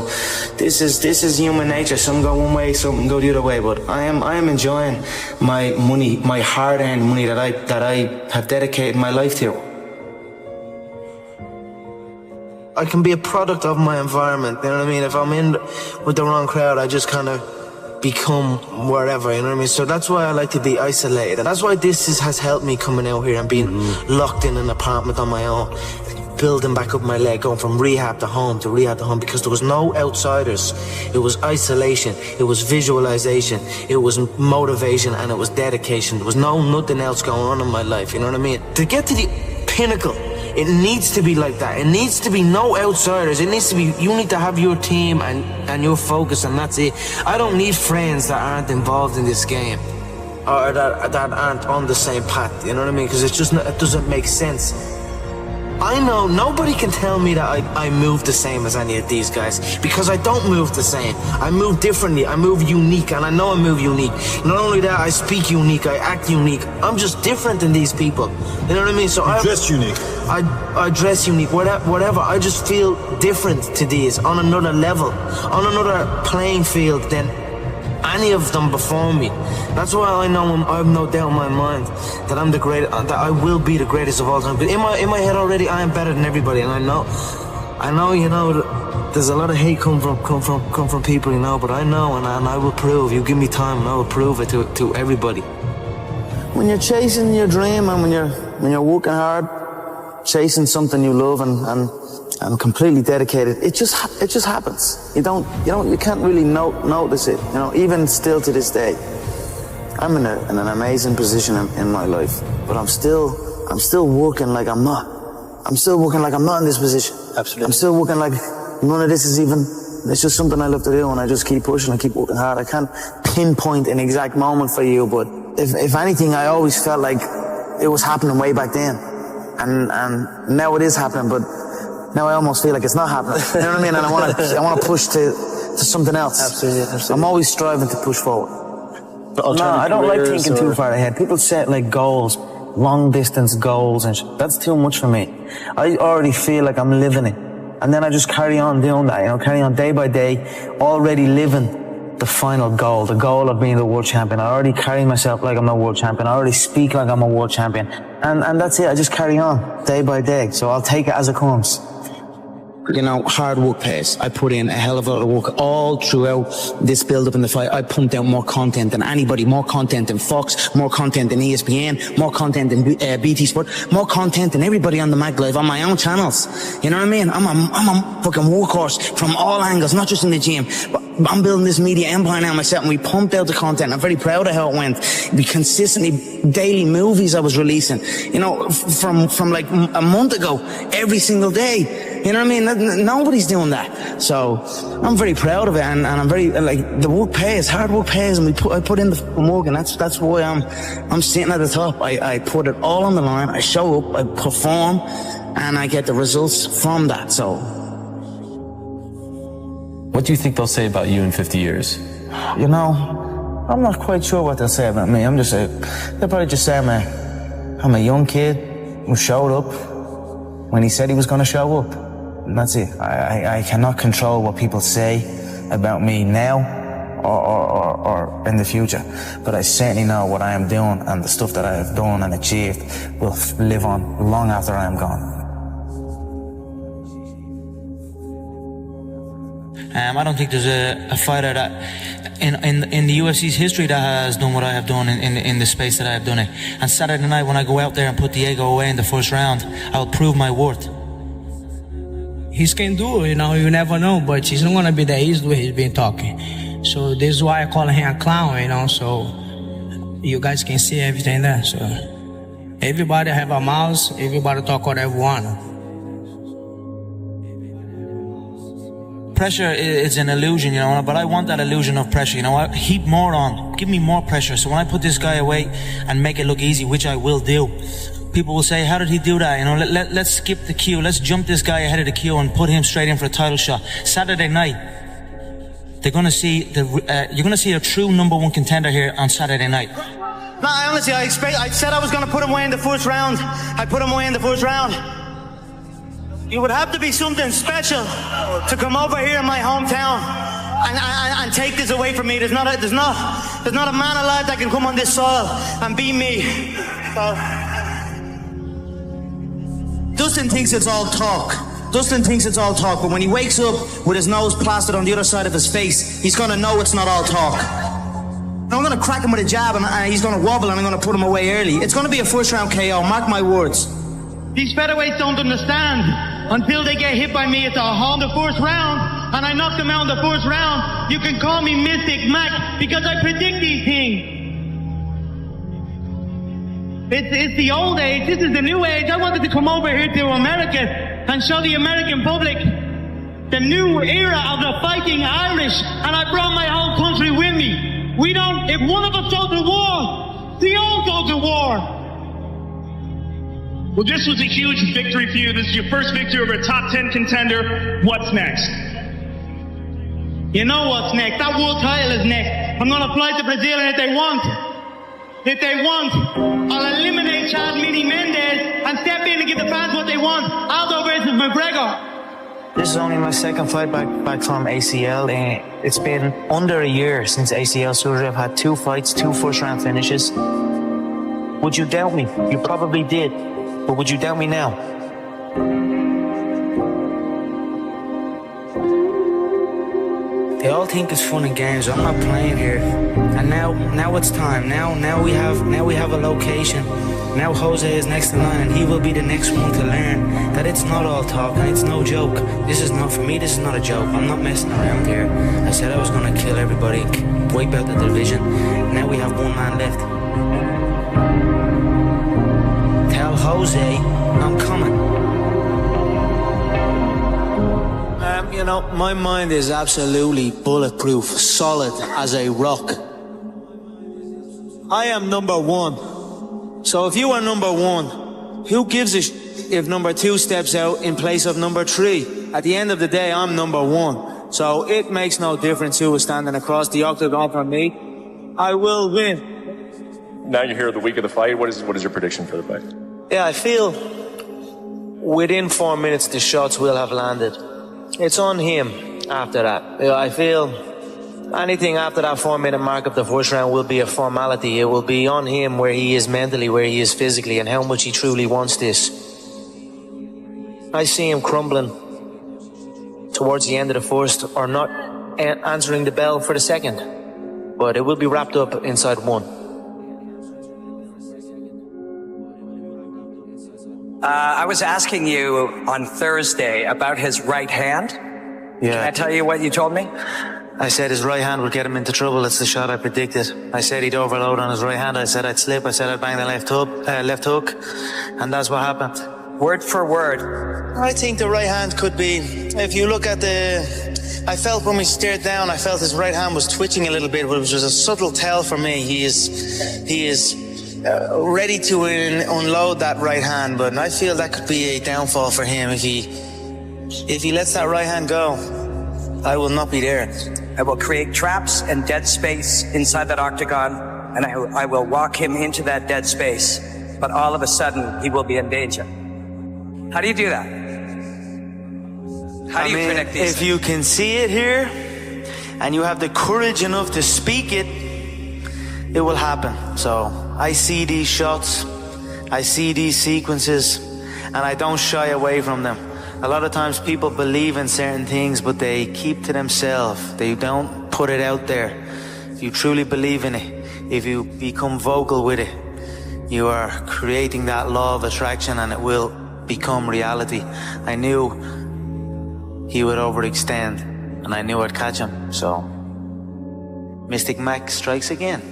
Speaker 14: this is human nature. Some go one way, some go the other way. But I am enjoying my money, my hard-earned money that I have dedicated my life to. I can be a product of my environment, you know what I mean? If I'm in with the wrong crowd, I just kind of become wherever, you know what I mean? So that's why I like to be isolated. And that's why this has helped me coming out here and being locked in an apartment on my own, building back up my leg, going from rehab to home, because there was no outsiders. It was isolation, it was visualization, it was motivation, and it was dedication. There was nothing else going on in my life, you know what I mean? To get to the pinnacle, it needs to be like that. It needs to be no outsiders. It needs to be, you need to have your team and your focus, and that's it. I don't need friends that aren't involved in this game or that aren't on the same path, you know what I mean? Because it doesn't make sense.
Speaker 10: I know nobody can tell me that I move the same as any of these guys, because I don't move the same. I move differently, I move unique, and I know I move unique. Not only that, I speak unique, I act unique. I'm just different than these people. You know what I mean? So I dress unique. I dress unique, whatever. I just feel different to these, on another level, on another playing field than any of them before me. That's why I know I have no doubt in my mind that I'm the great, that I will be the greatest of all time. But in my head already, I am better than everybody, and I know, you know, there's a lot of hate come from people, you know. But I know, and I will prove. You give me time, and I will prove it to everybody. When you're chasing your dream, and when you're working hard, chasing something you love, and completely dedicated, it just happens. You can't really notice it. You know, even still to this day, I'm in an amazing position in my life, but I'm still working like I'm not. I'm still working like I'm not in this position. Absolutely. I'm still working like none of this is even. It's just something I love to do, and I just keep pushing. I keep working hard. I can't pinpoint an exact moment for you, but if anything, I always felt like it was happening way back then, and now it is happening, but. Now I almost feel like it's not happening. You know what I mean? And I want to push to something else. Absolutely. I'm always striving to push forward. No, I don't like thinking too far ahead. People set like goals, long distance goals, and that's too much for me. I already feel like I'm living it, and then I just carry on doing that. You know, carry on day by day, already living the final goal, the goal of being the world champion. I already carry myself like I'm a world champion. I already speak like I'm a world champion, and that's it. I just carry on day by day. So I'll take it as it comes. You know, hard work pays. I put in a hell of a lot of work all throughout this build-up in the fight. I pumped out more content than anybody, more content than Fox, more content than ESPN, more content than BT Sport, more content than everybody on the Mag Live on my own channels. You know what I mean? I'm a fucking workhorse from all angles, not just in the gym. But I'm building this media empire now myself, and we pumped out the content. I'm very proud of how it went. We consistently, daily movies I was releasing, you know, from like a month ago, every single day. You know what I mean? Nobody's doing that. So I'm very proud of it, and I'm very, like, the work pays, hard work pays, and I put in the work, and that's why I'm sitting at the top. I put it all on the line. I show up, I perform, and I get the results from that. So
Speaker 15: what do you think they'll say about you in 50 years?
Speaker 10: You know, I'm not quite sure what they'll say about me. They'll probably just say I'm a young kid who showed up when he said he was going to show up. And that's it. I cannot control what people say about me now or in the future. But I certainly know what I am doing, and the stuff that I have done and achieved will live on long after I am gone.
Speaker 16: I don't think there's a fighter that in the UFC's history that has done what I have done in the space that I have done it. And Saturday night, when I go out there and put Diego away in the first round, I'll prove my worth.
Speaker 17: He can do it, you know, you never know, but he's not gonna be that easy the way he's been talking. So this is why I call him a clown, you know, so you guys can see everything there. So everybody have a mouth, everybody talk whatever want.
Speaker 16: Pressure is an illusion, you know, but I want that illusion of pressure, you know. I heap more on, give me more pressure. So when I put this guy away and make it look easy, which I will do, people will say, how did he do that? You know, let's skip the queue. Let's jump this guy ahead of the queue and put him straight in for a title shot. Saturday night, they're going to see you're going to see a true #1 contender here on Saturday night.
Speaker 10: No, honestly, I said I was going to put him away in the first round. I put him away in the first round. It would have to be something special to come over here in my hometown and take this away from me. There's not a man alive that can come on this soil and beat me. So, Dustin thinks it's all talk. But when he wakes up with his nose plastered on the other side of his face, he's gonna know it's not all talk. I'm gonna crack him with a jab, and he's gonna wobble, and I'm gonna put him away early. It's gonna be a first round KO, mark my words. These featherweights don't understand. Until they get hit by me, it's in the first round, and I knock them out in the first round. You can call me Mystic Mac, because I predict these things. It's the old age, this is the new age. I wanted to come over here to America and show the American public the new era of the fighting Irish, and I brought my whole country with me. If one of us goes to war, we all go to war.
Speaker 13: Well, this was a huge victory for you. This is your first victory over a top 10 contender. What's next?
Speaker 20: You know what's next. That world title is next. I'm going to fly to Brazil, and if they want, I'll eliminate Chad Mini Mendes and step in and give the fans what they want. Aldo versus McGregor.
Speaker 10: This is only my second fight back from ACL. It's been under a year since ACL surgery. I've had 2 fights, 2 first-round finishes. Would you doubt me? You probably did. But would you doubt me now? They all think it's fun and games. I'm not playing here. And now it's time. Now we have a location. Now Jose is next in line, and he will be the next one to learn that it's not all talk and it's no joke. This is not, for me, this is not a joke. I'm not messing around here. I said I was going to kill everybody, wipe out the division. Now we have 1 man left. Tell Jose I'm coming. You know, my mind is absolutely bulletproof, solid as a rock. I am number 1. So if you are number 1, who gives a if number 2 steps out in place of number 3? At the end of the day, I'm number 1. So it makes no difference who is standing across the octagon from me. I will win.
Speaker 15: Now you're here the week of the fight. What is your prediction for the fight?
Speaker 10: Yeah, I feel within 4 minutes the shots will have landed. It's on him after that. I feel anything after that 4-minute mark of the first round will be a formality. It will be on him where he is mentally, where he is physically, and how much he truly wants this. I see him crumbling towards the end of the first, or not answering the bell for the second. But it will be wrapped up inside 1.
Speaker 21: I was asking you on Thursday about his right hand.
Speaker 10: Yeah.
Speaker 21: Can I tell you what you told me?
Speaker 10: I said his right hand would get him into trouble. It's the shot I predicted. I said he'd overload on his right hand. I said I'd slip. I said I'd bang the left hook. And that's what happened.
Speaker 21: Word for word.
Speaker 10: I think the right hand could be, if you look at I felt when we stared down, I felt his right hand was twitching a little bit, but it was just a subtle tell for me. He is ready to unload that right hand, but I feel that could be a downfall for him if he lets that right hand go. I will not be there.
Speaker 21: I will create traps and dead space inside that octagon, and I will walk him into that dead space, but all of a sudden he will be in danger. How do you do that? How do you predict these
Speaker 10: if you can see it here and you have the courage enough to speak it, it will happen. So I see these shots, I see these sequences, and I don't shy away from them. A lot of times people believe in certain things, but they keep to themselves. They don't put it out there. If you truly believe in it, if you become vocal with it, you are creating that law of attraction, and it will become reality. I knew he would overextend, and I knew I'd catch him. So Mystic Mac strikes again.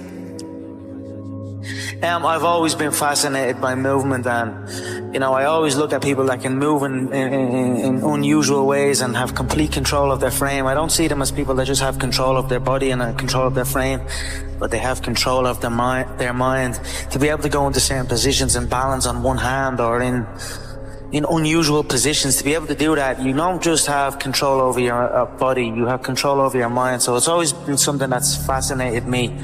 Speaker 10: I've always been fascinated by movement, and I always look at people that can move in unusual ways and have complete control of their frame. I don't see them as people that just have control of their body and control of their frame, but they have control of their mind to be able to go into certain positions and balance on one hand, or in unusual positions. To be able to do that, you don't just have control over your body, you have control over your mind. So it's always been something that's fascinated me.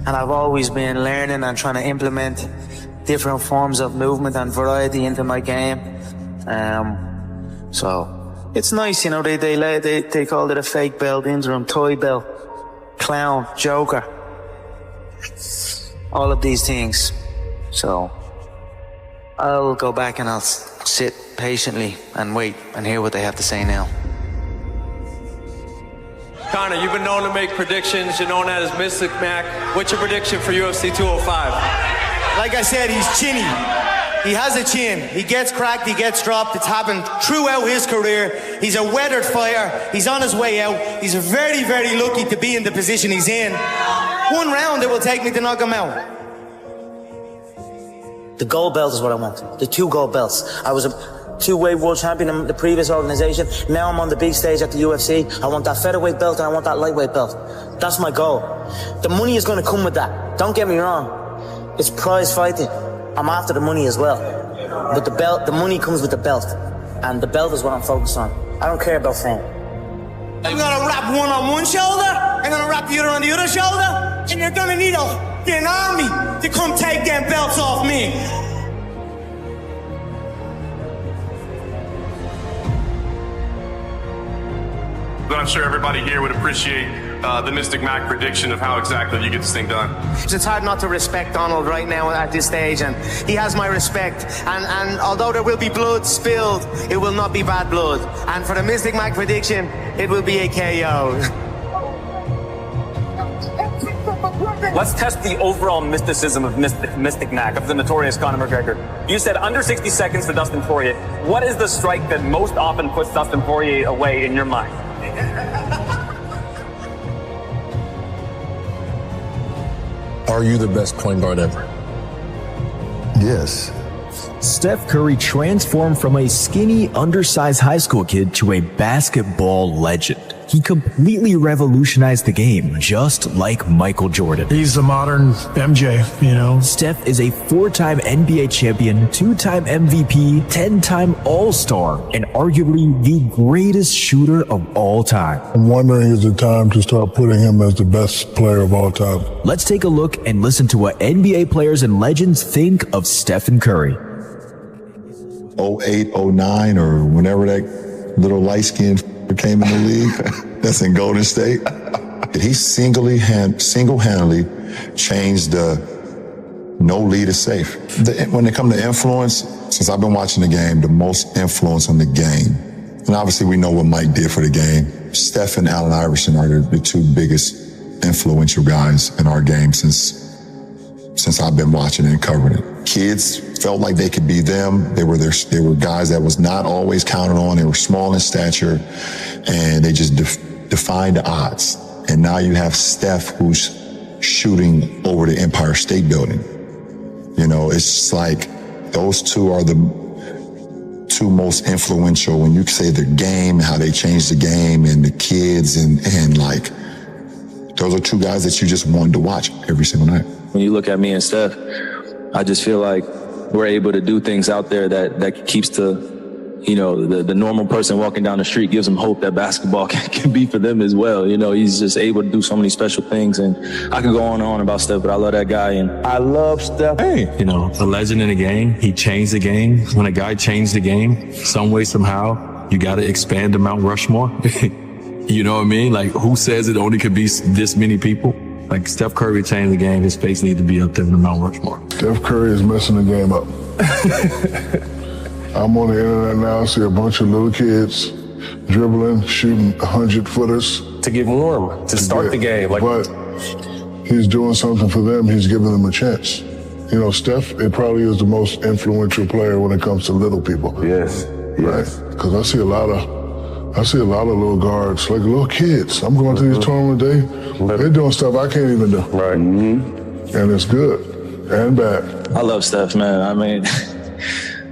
Speaker 10: And I've always been learning and trying to implement different forms of movement and variety into my game. So it's nice, they called it a fake belt, interim, toy belt, clown, joker, all of these things. So I'll go back and I'll sit patiently and wait and hear what they have to say now.
Speaker 23: Conor, you've been known to make predictions. You're known as Mystic Mac. What's your prediction for UFC 205?
Speaker 14: Like I said, he's chinny. He has a chin. He gets cracked, he gets dropped. It's happened throughout his career. He's a weathered fighter. He's on his way out. He's very, very lucky to be in the position he's in. 1 round it will take me to knock him out.
Speaker 10: The gold belt is what I want. The 2 gold belts. I was a 2-weight world champion in the previous organization. Now I'm on the big stage at the UFC. I want that featherweight belt and I want that lightweight belt. That's my goal. The money is going to come with that. Don't get me wrong. It's prize fighting.
Speaker 12: I'm after the money as well. But the money comes with the belt. And the belt is what I'm focused on. I don't care about fame.
Speaker 20: I'm gonna wrap one on one shoulder, I'm gonna wrap the other on the other shoulder, and you're gonna need an army to come take them belts off me.
Speaker 15: But I'm sure everybody here would appreciate the Mystic Mac prediction of how exactly you get this thing done.
Speaker 3: It's hard not to respect Donald right now at this stage, and he has my respect. And although there will be blood spilled, it will not be bad blood. And for the Mystic Mac prediction, it will be a KO.
Speaker 4: Let's test the overall mysticism of Mystic Mac, of the notorious Conor McGregor. You said under 60 seconds for Dustin Poirier. What is the strike that most often puts Dustin Poirier away in your mind?
Speaker 5: Are you the best point guard ever?
Speaker 24: Yes. Steph Curry transformed from a skinny, undersized high school kid to a basketball legend. He completely revolutionized the game, just like Michael Jordan.
Speaker 25: He's the modern MJ, you know.
Speaker 24: Steph is a 4-time NBA champion, 2-time MVP, 10-time All-Star, and arguably the greatest shooter of all time.
Speaker 26: I'm wondering, is it time to start putting him as the best player of all time?
Speaker 24: Let's take a look and listen to what NBA players and legends think of Stephen Curry.
Speaker 27: 08, 09, or whenever that little light-skinned came in the league, that's in Golden State. He single-handedly changed the no lead is safe. When it comes to influence, since I've been watching the game, the most influence on the game, and obviously we know what Mike did for the game, Steph and Allen Iverson are the two biggest influential guys in our game since I've been watching and covering it. Kids felt like they could be them. They were guys that was not always counted on. They were small in stature, and they just defied the odds. And now you have Steph, who's shooting over the Empire State Building. You know, it's just like those two are the two most influential when you say the game, how they changed the game, and the kids, and like those are two guys that you just wanted to watch every single night.
Speaker 28: When you look at me and Steph, I just feel like we're able to do things out there that keeps the normal person walking down the street, gives them hope that basketball can be for them as well. You know, he's just able to do so many special things, and I could go on and on about Steph, but I love that guy, and I love Steph.
Speaker 29: Hey, you know, a legend in the game. He changed the game. When a guy changed the game, some way, somehow, you got to expand the Mount Rushmore. You know what I mean? Like, who says it only could be this many people? Like, Steph Curry changed the game. His face needs to be up there in the Mount Rushmore.
Speaker 26: Steph Curry is messing the game up. I'm on the internet now, see a bunch of little kids dribbling, shooting 100-footers.
Speaker 15: To get warm, to start the game.
Speaker 26: But he's doing something for them. He's giving them a chance. You know, Steph, it probably is the most influential player when it comes to little people.
Speaker 15: Yes.
Speaker 26: Right? Because I see a lot of little guards, like little kids. I'm going to these tournaments, they're doing stuff I can't even do.
Speaker 15: Right.
Speaker 26: Mm-hmm. And it's good and bad.
Speaker 28: I love Steph, man. I mean,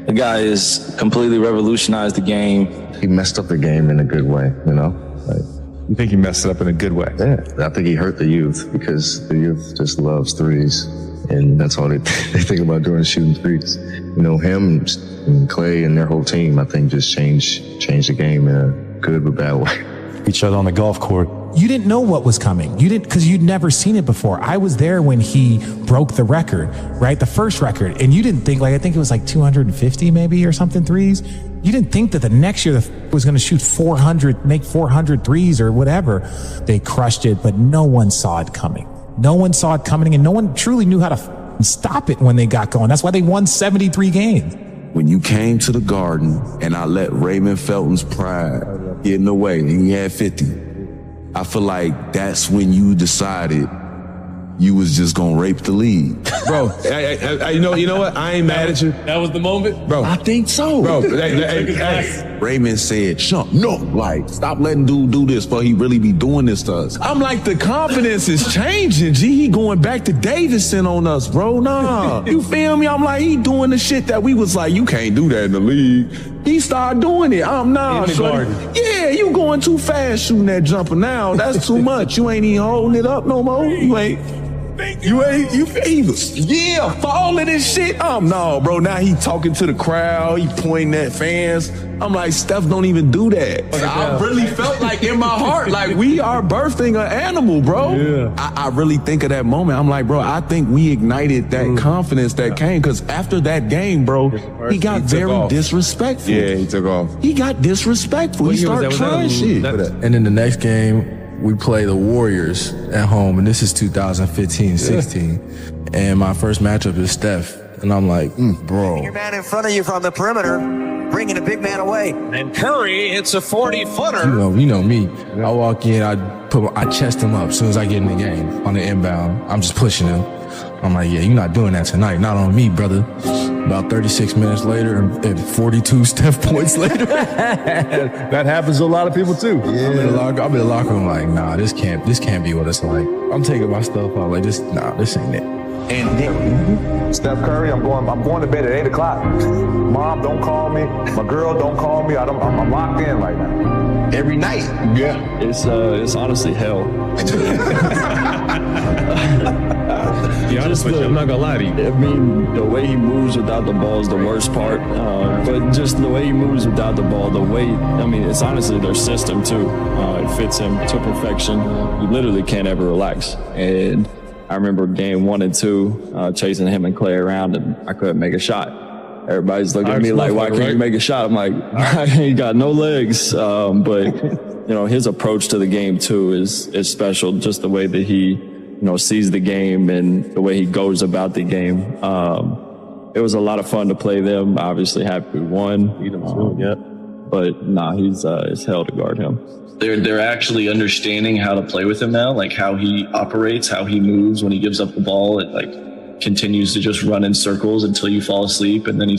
Speaker 28: the guy has completely revolutionized the game.
Speaker 30: He messed up the game in a good way, you know? Like,
Speaker 31: you think he messed it up in a good way?
Speaker 30: Yeah, I think he hurt the youth because the youth just loves threes. And that's all they think about doing, shooting threes. You know, him and Clay and their whole team, I think, just changed the game in a good but bad way.
Speaker 32: Each other on the golf court. You didn't know what was coming. You didn't, because you'd never seen it before. I was there when he broke the record, right? The first record. And you didn't think, like, I think it was like 250 maybe or something threes. You didn't think that the next year was going to shoot 400, make 400 threes or whatever. They crushed it, but no one saw it coming. No one saw it coming, and no one truly knew how to stop it when they got going. That's why they won 73 games.
Speaker 33: When you came to the Garden and I let Raymond Felton's pride get in the way and he had 50, I feel like that's when you decided you was just gonna rape the league.
Speaker 31: Bro, you know what? I ain't mad at you.
Speaker 15: That was the moment?
Speaker 33: Bro, I think so.
Speaker 31: Bro,
Speaker 33: Raymond said, Chump, no, like, stop letting dude do this, but he really be doing this to us.
Speaker 31: I'm like, the confidence is changing, G. He going back to Davidson on us, bro. Nah. You feel me? I'm like, he doing the shit that we was like, you can't do that in the league. He started doing it. Nah, shorty. Yeah, you going too fast shooting that jumper now. That's too much. You ain't even holding it up no more. You ain't. He was falling and shit. No, bro. Now he talking to the crowd. He pointing at fans. I'm like, Steph don't even do that. I really felt like in my heart, like we are birthing an animal, bro. Yeah. I really think of that moment. I'm like, bro, I think we ignited that confidence that came, because after that game, bro, he got very disrespectful. Yeah, he took off. He got disrespectful. He started trying shit.
Speaker 5: And then the next game, we play the Warriors at home, and this is 2015-16. And my first matchup is Steph. And I'm like, bro.
Speaker 1: Your man in front of you from the perimeter, bringing a big man away. And Curry hits a 40-footer.
Speaker 5: You know me. I walk in, I chest him up as soon as I get in the game on the inbound. I'm just pushing him. I'm like, yeah, you're not doing that tonight. Not on me, brother. About 36 minutes later and 42 Steph points later.
Speaker 2: That happens to a lot of people too.
Speaker 5: Yeah. I'm in the locker room like, nah, this can't be what it's like. I'm taking my stuff out like this. Nah, this ain't it.
Speaker 2: And then Steph Curry, I'm going to bed at 8 o'clock. Mom, don't call me. My girl, don't call me. I'm locked in right now. Every night.
Speaker 28: Yeah. It's honestly hell.
Speaker 2: Be honest with you, I'm not gonna lie to you.
Speaker 28: I mean, the way he moves without the ball is the worst part. But just the way he moves without the ball, it's honestly their system too. It fits him to perfection. You literally can't ever relax. And I remember game 1 and 2, chasing him and Clay around, and I couldn't make a shot. Everybody's looking at me like, why can't you make a shot? I'm like, I ain't got no legs. But his approach to the game too is special. Just the way that he, sees the game and the way he goes about the game. It was a lot of fun to play them. Obviously happy we won. But it's hell to guard him. They're actually understanding how to play with him now, like how he operates, how he moves when he gives up the ball. It continues to just run in circles until you fall asleep, and then he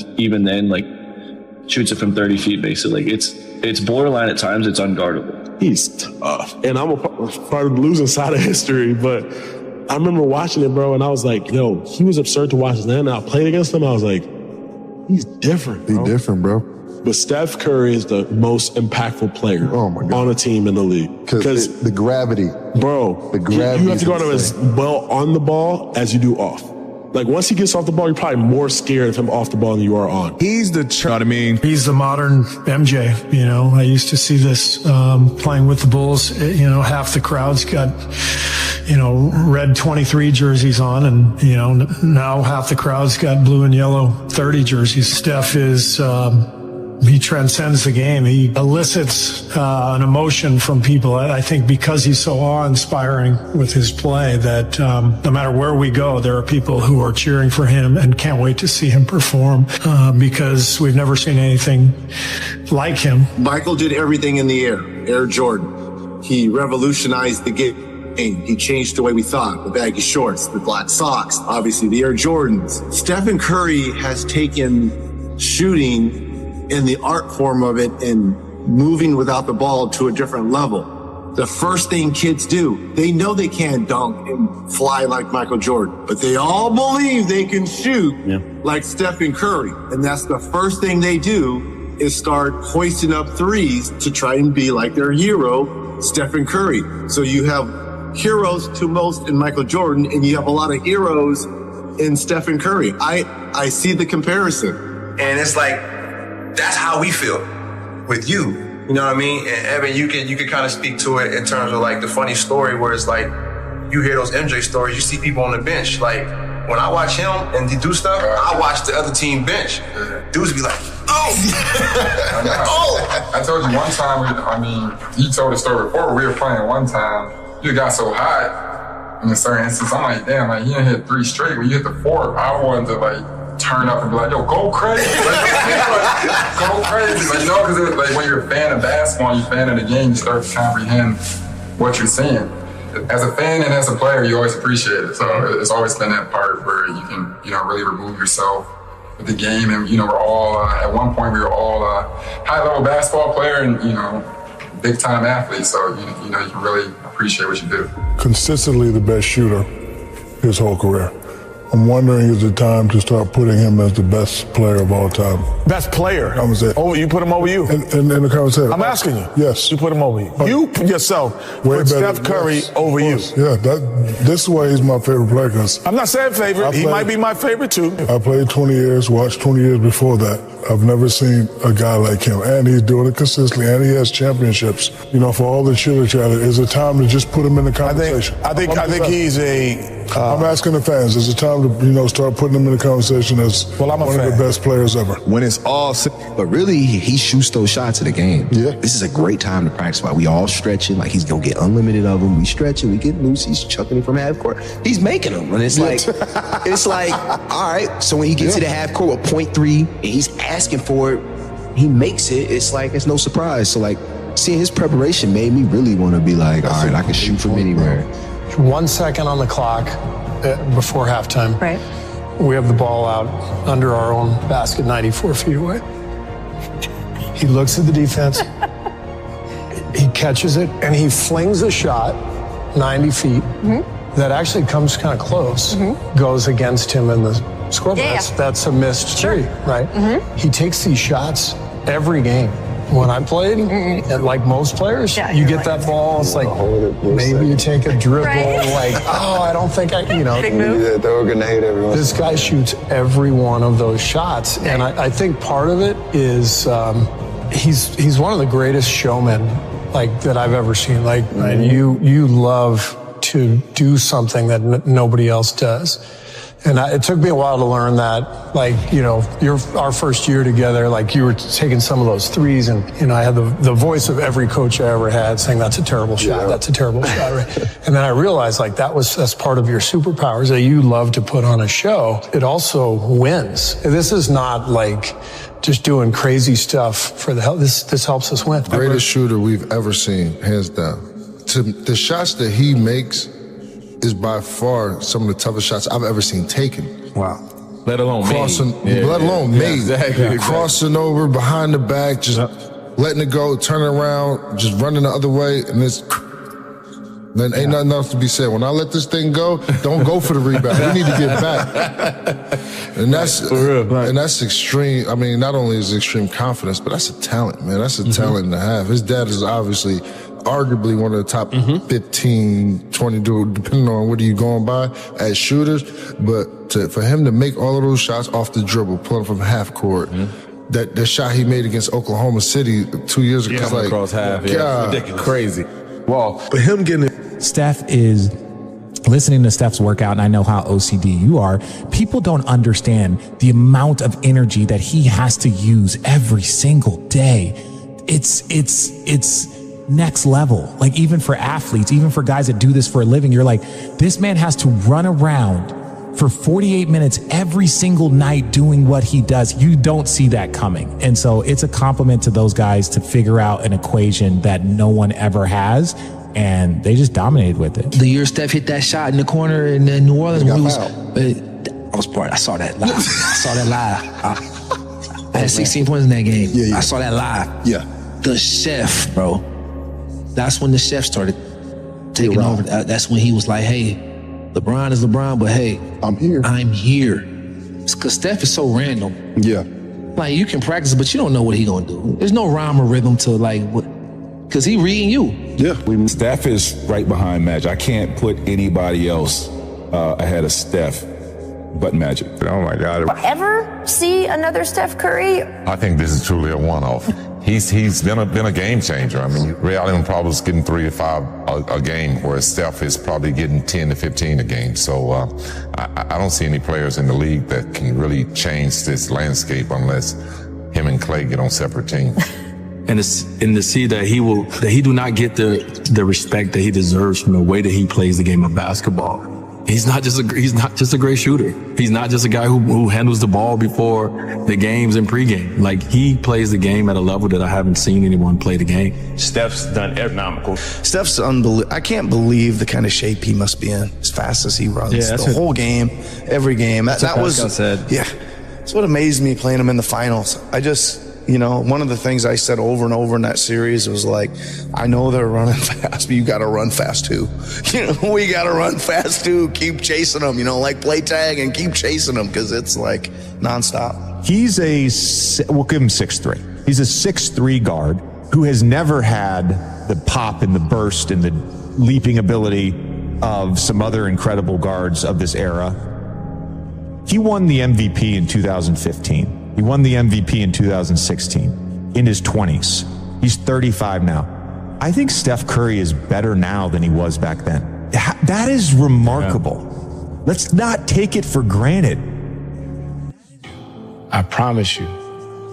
Speaker 28: shoots it from 30 feet basically. It's borderline at times. It's unguardable.
Speaker 31: He's tough, and I'm a part of the losing side of history, but I remember watching it, bro, and I was like, yo, he was absurd to watch. And then I played against him. I was like, he's different, bro.
Speaker 26: He's different, bro.
Speaker 31: But Steph Curry is the most impactful player on a team in the league.
Speaker 26: Because the gravity.
Speaker 31: Bro,
Speaker 26: the gravity.
Speaker 31: You have to guard him as well on the ball as you do off. Like, once he gets off the ball, you're probably more scared of him off the ball than you are on.
Speaker 25: He's the, he's the modern MJ. I used to see this playing with the Bulls. Half the crowd's got, red 23 jerseys on, and, now half the crowd's got blue and yellow 30 jerseys. Steph is, he transcends the game. He elicits an emotion from people. I think because he's so awe-inspiring with his play that no matter where we go, there are people who are cheering for him and can't wait to see him perform because we've never seen anything like him.
Speaker 6: Michael did everything in the Air Jordan. He revolutionized the game. He changed the way we thought. The baggy shorts, the black socks, obviously the Air Jordans. Stephen Curry has taken shooting in the art form of it and moving without the ball to a different level. The first thing kids do, they know they can't dunk and fly like Michael Jordan, but they all believe they can shoot like Stephen Curry. And that's the first thing they do is start hoisting up threes to try and be like their hero, Stephen Curry. So you have heroes to most in Michael Jordan, and you have a lot of heroes in Stephen Curry. I see the comparison.
Speaker 7: And it's like, that's how we feel with you. You know what I mean? And Evan, you can kind of speak to it in terms of like the funny story where it's like, you hear those MJ stories, you see people on the bench. Like, when I watch him and he do stuff, I watch the other team bench. Dudes be like, oh!
Speaker 8: I told you one time, you told the story before, we were playing one time, you got so hot in a certain instance, I'm like, damn, you didn't hit 3 straight. When you hit the 4th, I wanted to turn up and be like, yo, go crazy. Go crazy. Because when you're a fan of basketball, you're a fan of the game, you start to comprehend what you're seeing. As a fan and as a player, you always appreciate it. So it's always been that part where you can, really remove yourself with the game. And, we're all, at one point, we were all high-level basketball player and, big-time athletes. So, you can really appreciate what you do.
Speaker 26: Consistently the best shooter his whole career. I'm wondering is it time to start putting him as the best player of all time?
Speaker 31: Best player?
Speaker 26: I'm saying.
Speaker 31: Oh, you put him over you?
Speaker 26: In the conversation.
Speaker 31: I'm asking you.
Speaker 26: Yes.
Speaker 31: You put him over you. You yourself put Steph Curry over you.
Speaker 26: Yeah, this way he's my favorite player. Cause
Speaker 31: I'm not saying favorite. He might be my favorite too.
Speaker 26: I played 20 years, watched 20 years before that. I've never seen a guy like him. And he's doing it consistently, and he has championships. You know, for all the chitter chatter, is it time to just put him in the conversation?
Speaker 31: I think he's a...
Speaker 26: I'm asking the fans, is it time to, start putting him in the conversation as one of the best players ever?
Speaker 9: When it's all... But really, he shoots those shots of the game. Yeah. This is a great time to practice. While we all stretching, like he's going to get unlimited of them. We stretching, we get loose, he's chucking it from half court. He's making them. And it's like, all right, so when he gets to the half court with 0.3 and he's asking for it, he makes it. It's like, it's no surprise. So like, seeing his preparation made me really want to be like, all right, I can shoot from anywhere.
Speaker 25: 1 second on the clock before halftime.
Speaker 10: Right.
Speaker 25: We have the ball out under our own basket, 94 feet away. He looks at the defense. He catches it, and he flings a shot 90 feet that actually comes kind of close, goes against him in the scoreboard.
Speaker 10: Yeah.
Speaker 25: That's a missed three, right? He takes these shots every game. When I played, like most players, you get that ball, it's like, maybe you take a dribble, like, I don't think
Speaker 10: Big move.
Speaker 9: Yeah, throw a grenade everyone.
Speaker 25: This guy shoots every one of those shots. And I think part of it is he's one of the greatest showmen that I've ever seen. You love to do something that nobody else does. And it took me a while to learn that, our first year together, you were taking some of those threes, and I had the voice of every coach I ever had saying, that's a terrible shot, that's a terrible shot, right? And then I realized, that's part of your superpowers, that you love to put on a show. It also wins. This is not just doing crazy stuff for the hell. This helps us win.
Speaker 26: Greatest shooter we've ever seen, hands down. The shots that he makes is by far some of the toughest shots I've ever seen taken.
Speaker 31: Wow.
Speaker 33: Let alone
Speaker 26: made.
Speaker 33: Exactly.
Speaker 26: Crossing over behind the back, just letting it go, turning around, just running the other way, and then ain't nothing else to be said. When I let this thing go, don't go for the rebound. We need to get back. And that's extreme. I mean, not only is it extreme confidence, but that's a talent, man. That's a talent and a half. His dad is obviously arguably one of the top 15, 20, depending on what are you going by as shooters. But for him to make all of those shots off the dribble, pulling from half court, that shot he made against Oklahoma City 2 years ago,
Speaker 33: coming across half, ridiculous, crazy.
Speaker 26: Well, but him getting
Speaker 32: Steph is listening to Steph's workout, and I know how OCD you are. People don't understand the amount of energy that he has to use every single day. It's next level. Even for athletes, even for guys that do this for a living, you're like, this man has to run around for 48 minutes every single night doing what he does. You don't see that coming. And so it's a compliment to those guys to figure out an equation that no one ever has. And they just dominated with it.
Speaker 11: The year Steph hit that shot in the corner in New Orleans, I saw that live. I had 16 points in that game. I saw that live. The chef, bro. That's when the chef started taking over. That's when he was like, hey, LeBron is LeBron, but hey, I'm here. It's because Steph is so random.
Speaker 26: Yeah.
Speaker 11: You can practice, but you don't know what he gonna do. There's no rhyme or rhythm to because he reading you.
Speaker 33: Yeah. Steph is right behind Magic. I can't put anybody else ahead of Steph but Magic.
Speaker 12: Oh my God.
Speaker 10: Ever see another Steph Curry?
Speaker 12: I think this is truly a one-off. He's been a game changer. I mean, Ray Allen probably is getting 3 to 5 a game, whereas Steph is probably getting 10 to 15 a game. So I don't see any players in the league that can really change this landscape unless him and Clay get on separate teams.
Speaker 29: And to see that he do not get the respect that he deserves from the way that he plays the game of basketball. He's not just a great shooter. He's not just a guy who handles the ball before the games and pregame. He plays the game at a level that I haven't seen anyone play the game.
Speaker 13: Steph's done economical. Steph's unbelievable. I can't believe the kind of shape he must be in as fast as he runs. Yeah, the whole game, every game. That was, yeah, that's what amazed me playing him in the finals. You know, one of the things I said over and over in that series was like, I know they're running fast, but you got to run fast too. You know, we got to run fast too. Keep chasing them, you know, like play tag and keep chasing them because it's like nonstop.
Speaker 3: We'll give him 6'3". He's a 6'3" guard who has never had the pop and the burst and the leaping ability of some other incredible guards of this era. He won the MVP in 2015. He won the MVP in 2016 in his 20s. He's 35 now. I think Steph Curry is better now than he was back then. That is remarkable. Yeah. Let's not take it for granted.
Speaker 4: I promise you,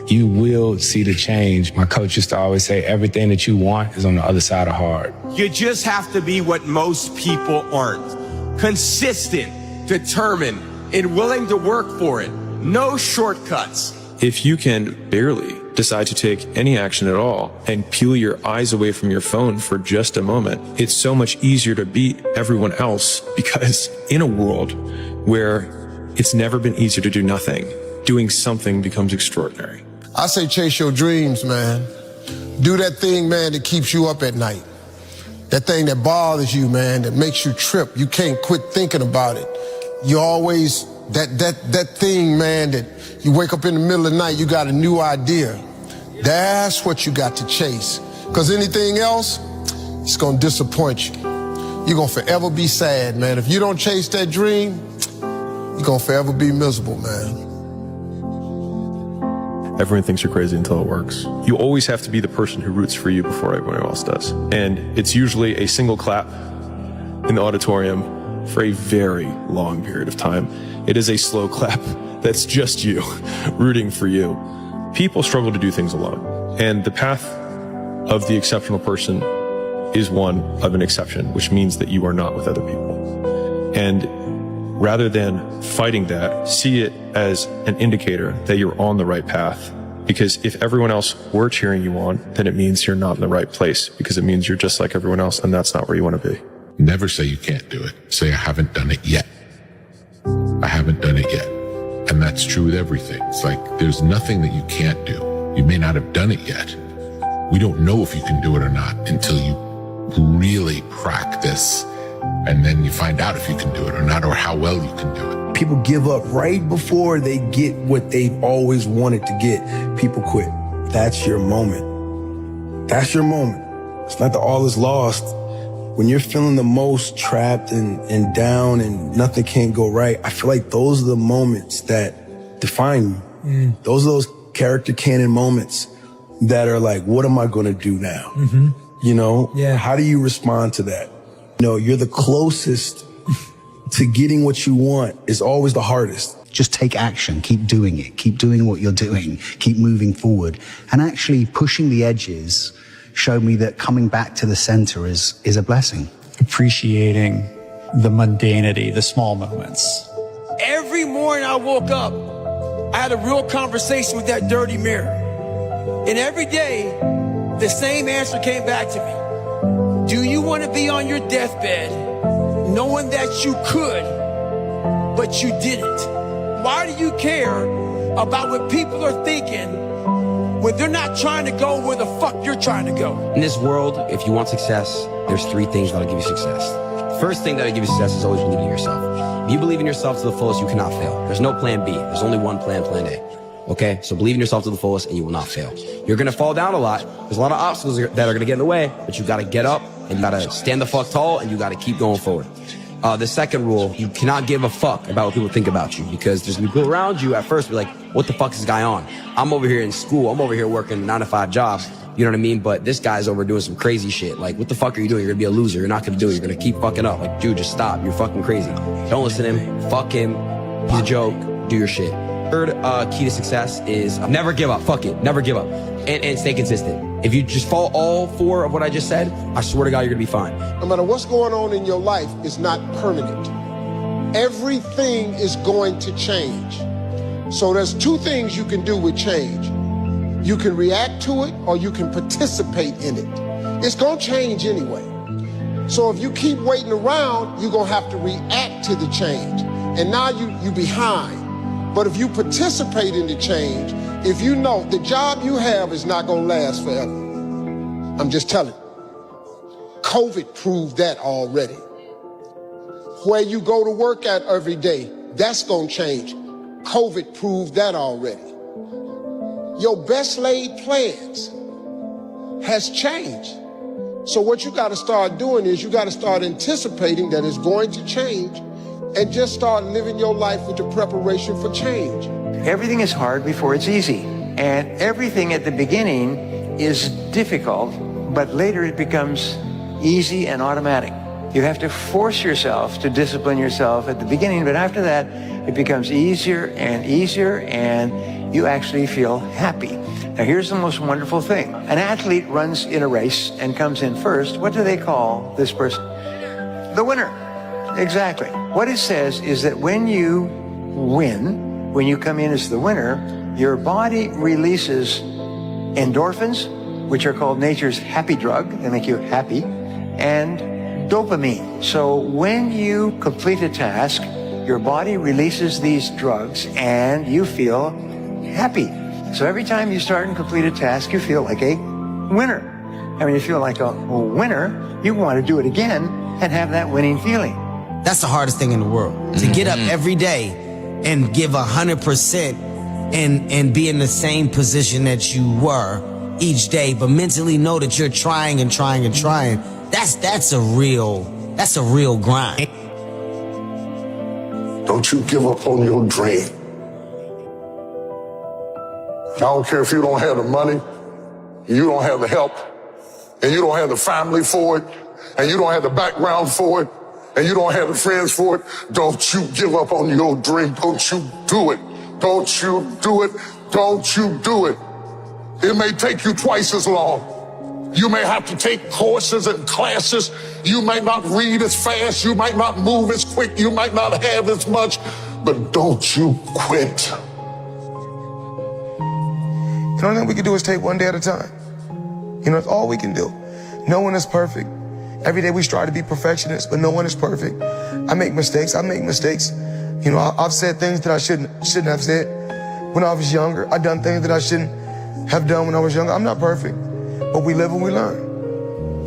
Speaker 4: you will see the change. My coach used to always say, everything that you want is on the other side of hard.
Speaker 14: You just have to be what most people aren't. Consistent, determined, and willing to work for it. No shortcuts.
Speaker 16: If you can barely decide to take any action at all and peel your eyes away from your phone for just a moment, it's so much easier to beat everyone else, because in a world where it's never been easier to do nothing, doing something becomes extraordinary.
Speaker 17: I say chase your dreams, man. Do that thing, man, that keeps you up at night. That thing that bothers you, man, that makes you trip. You can't quit thinking about it. You always, that thing, man, that you wake up in the middle of the night, you got a new idea. That's what you got to chase. Because anything else, it's going to disappoint you. You're going to forever be sad, man. If you don't chase that dream, you're going to forever be miserable, man.
Speaker 16: Everyone thinks you're crazy until it works. You always have to be the person who roots for you before everyone else does. And it's usually a single clap in the auditorium for a very long period of time. It is a slow clap that's just you rooting for you. People struggle to do things alone. And the path of the exceptional person is one of an exception, which means that you are not with other people. And rather than fighting that, see it as an indicator that you're on the right path. Because if everyone else were cheering you on, then it means you're not in the right place, because it means you're just like everyone else, and that's not where you want to be.
Speaker 18: Never say you can't do it. Say, I haven't done it yet. I haven't done it yet. And that's true with everything. It's like, there's nothing that you can't do. You may not have done it yet. We don't know if you can do it or not until you really practice. And then you find out if you can do it or not, or how well you can do it.
Speaker 19: People give up right before they get what they've always wanted to get. People quit. That's your moment. That's your moment. It's not that all is lost. When you're feeling the most trapped and down and nothing can go right, I feel like those are the moments that define you. Those are those character canon moments that are like, what am I going to do now? You know, how do you respond to that? You know, you're the closest to getting what you want is always the hardest.
Speaker 20: Just take action, keep doing it, keep doing what you're doing, keep moving forward. And actually pushing the edges showed me that coming back to the center is a blessing.
Speaker 21: Appreciating the mundanity, the small moments.
Speaker 14: Every morning I woke up, I had a real conversation with that dirty mirror. And every day, the same answer came back to me. Do you want to be on your deathbed knowing that you could, but you didn't? Why do you care about what people are thinking when they're not trying to go where the fuck you're trying to go?
Speaker 22: In this world, if you want success, there's three things that'll give you success. The first thing that'll give you success is always believing in yourself. If you believe in yourself to the fullest, you cannot fail. There's no plan B. There's only one plan, plan A. Okay? So believe in yourself to the fullest and you will not fail. You're going to fall down a lot. There's a lot of obstacles that are going to get in the way, but you got to get up and you got to stand the fuck tall and you got to keep going forward. The second rule, you cannot give a fuck about what people think about you, because there's going to be people around you at first be like, what the fuck is this guy on? I'm over here in school. I'm over here working 9-to-5 jobs. You know what I mean? But this guy's over doing some crazy shit. Like, what the fuck are you doing? You're going to be a loser. You're not going to do it. You're going to keep fucking up. Like, dude, just stop. You're fucking crazy. Don't listen to him. Fuck him. He's a joke. Do your shit. Third key to success is never give up. Fuck it. Never give up. And stay consistent. If you just follow all four of what I just said, I swear to God, you're going to be fine.
Speaker 23: No matter what's going on in your life, it's not permanent. Everything is going to change. So there's two things you can do with change. You can react to it or you can participate in it. It's going to change anyway. So if you keep waiting around, you're going to have to react to the change. And now you behind. But if you participate in the change, If you know the job you have is not going to last forever, I'm just telling you. COVID proved that already. Where you go to work at every day, that's going to change. COVID proved that already. Your best laid plans has changed. So what you got to start doing is you got to start anticipating that it's going to change and just start living your life with the preparation for change.
Speaker 1: Everything is hard before it's easy. And everything at the beginning is difficult, but later it becomes easy and automatic. You have to force yourself to discipline yourself at the beginning, but after that, it becomes easier, and you actually feel happy. Now here's the most wonderful thing. An athlete runs in a race and comes in first. What do they call this person? The winner. Exactly. What it says is that when you win, when you come in as the winner, your body releases endorphins, which are called nature's happy drug. They make you happy. And dopamine. So when you complete a task, your body releases these drugs and you feel happy. So every time you start and complete a task, you feel like a winner. And when you feel like a winner, you want to do it again and have that winning feeling.
Speaker 2: That's the hardest thing in the world. To get up every day and give 100% and be in the same position that you were each day, but mentally know that you're trying and trying and trying. That's a real grind.
Speaker 23: Don't you give up on your dream. I don't care if you don't have the money, you don't have the help, and you don't have the family for it, and you don't have the background for it, and you don't have the friends for it. Don't you give up on your dream. Don't you do it. Don't you do it. Don't you do it. It may take you twice as long. You may have to take courses and classes. You might not read as fast. You might not move as quick. You might not have as much, but don't you quit.
Speaker 5: The only thing we can do is take one day at a time. You know, it's all we can do. No one is perfect. Every day we strive to be perfectionists, but no one is perfect. I make mistakes. You know, I've said things that I shouldn't have said when I was younger. I've done things that I shouldn't have done when I was younger. I'm not perfect, but we live and we learn.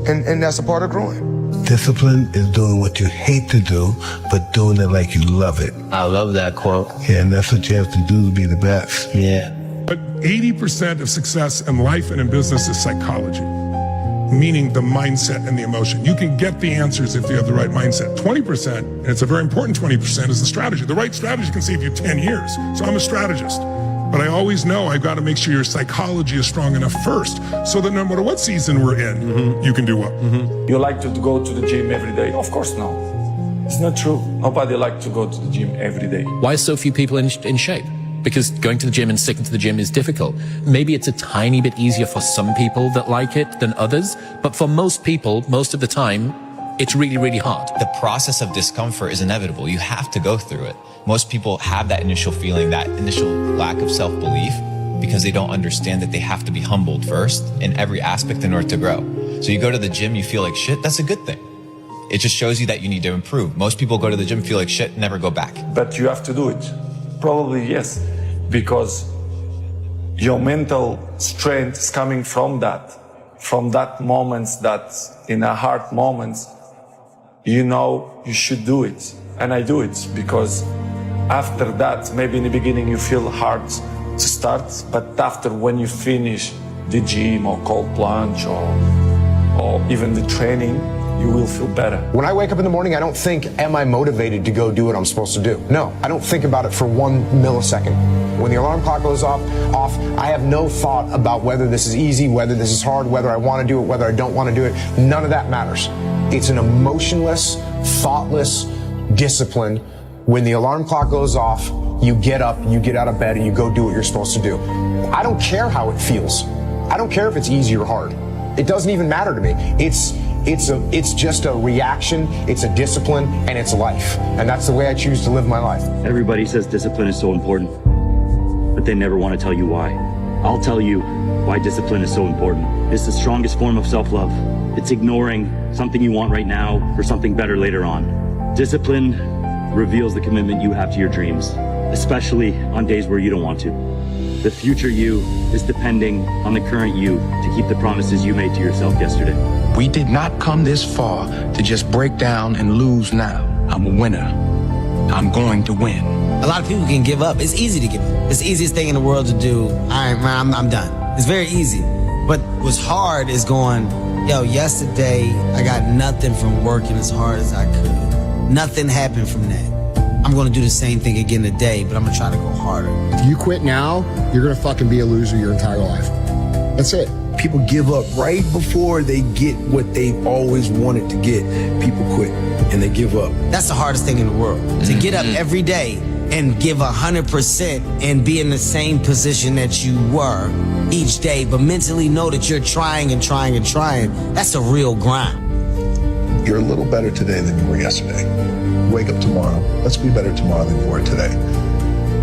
Speaker 5: And that's a part of growing.
Speaker 6: Discipline is doing what you hate to do, but doing it like you love it.
Speaker 2: I love that quote.
Speaker 6: Yeah, and that's what you have to do to be the best.
Speaker 2: Yeah.
Speaker 7: But 80% of success in life and in business is psychology, meaning the mindset and the emotion. You can get the answers if you have the right mindset. 20%, and it's a very important 20%, is the strategy. The right strategy can save you 10 years. So I'm a strategist. But I always know I've got to make sure your psychology is strong enough first so that no matter what season we're in, you can do well.
Speaker 8: You like to go to the gym every day? Of course not. It's not true. Nobody likes to go to the gym every day.
Speaker 9: Why are so few people in shape? Because going to the gym and sticking to the gym is difficult. Maybe it's a tiny bit easier for some people that like it than others, but for most people, most of the time, it's really, really hard.
Speaker 15: The process of discomfort is inevitable. You have to go through it. Most people have that initial feeling, that initial lack of self-belief, because they don't understand that they have to be humbled first in every aspect in order to grow. So you go to the gym, you feel like shit, that's a good thing. It just shows you that you need to improve. Most people go to the gym, feel like shit, never go back.
Speaker 8: But you have to do it. Probably yes, because your mental strength is coming from that moments, that in a hard moments, you know you should do it. And I do it because after that, maybe in the beginning you feel hard to start, but after when you finish the gym or cold plunge or even the training, you will feel better.
Speaker 24: When I wake up in the morning, I don't think, am I motivated to go do what I'm supposed to do? No, I don't think about it for 1 millisecond. When the alarm clock goes off, I have no thought about whether this is easy, whether this is hard, whether I want to do it, whether I don't want to do it. None of that matters. It's an emotionless, thoughtless discipline. When the alarm clock goes off, you get up, you get out of bed, and you go do what you're supposed to do. I don't care how it feels. I don't care if it's easy or hard. It doesn't even matter to me. It's just a reaction, it's a discipline, and it's life. And that's the way I choose to live my life.
Speaker 25: Everybody says discipline is so important, but they never want to tell you why. I'll tell you why discipline is so important. It's the strongest form of self-love. It's ignoring something you want right now for something better later on. Discipline reveals the commitment you have to your dreams, especially on days where you don't want to. The future you is depending on the current you to keep the promises you made to yourself yesterday.
Speaker 3: We did not come this far to just break down and lose now. I'm a winner. I'm going to win.
Speaker 2: A lot of people can give up. It's easy to give up. It's the easiest thing in the world to do. I'm done. It's very easy. But what's hard is going, yesterday I got nothing from working as hard as I could. Nothing happened from that. I'm going to do the same thing again today, but I'm going to try to go harder.
Speaker 10: If you quit now, you're going to fucking be a loser your entire life. That's it.
Speaker 19: People give up right before they get what they've always wanted to get. People quit and they give up.
Speaker 2: That's the hardest thing in the world. To get up every day and give 100% and be in the same position that you were each day, but mentally know that you're trying and trying and trying. That's a real grind.
Speaker 6: You're a little better today than you were yesterday. Wake up tomorrow. Let's be better tomorrow than you were today.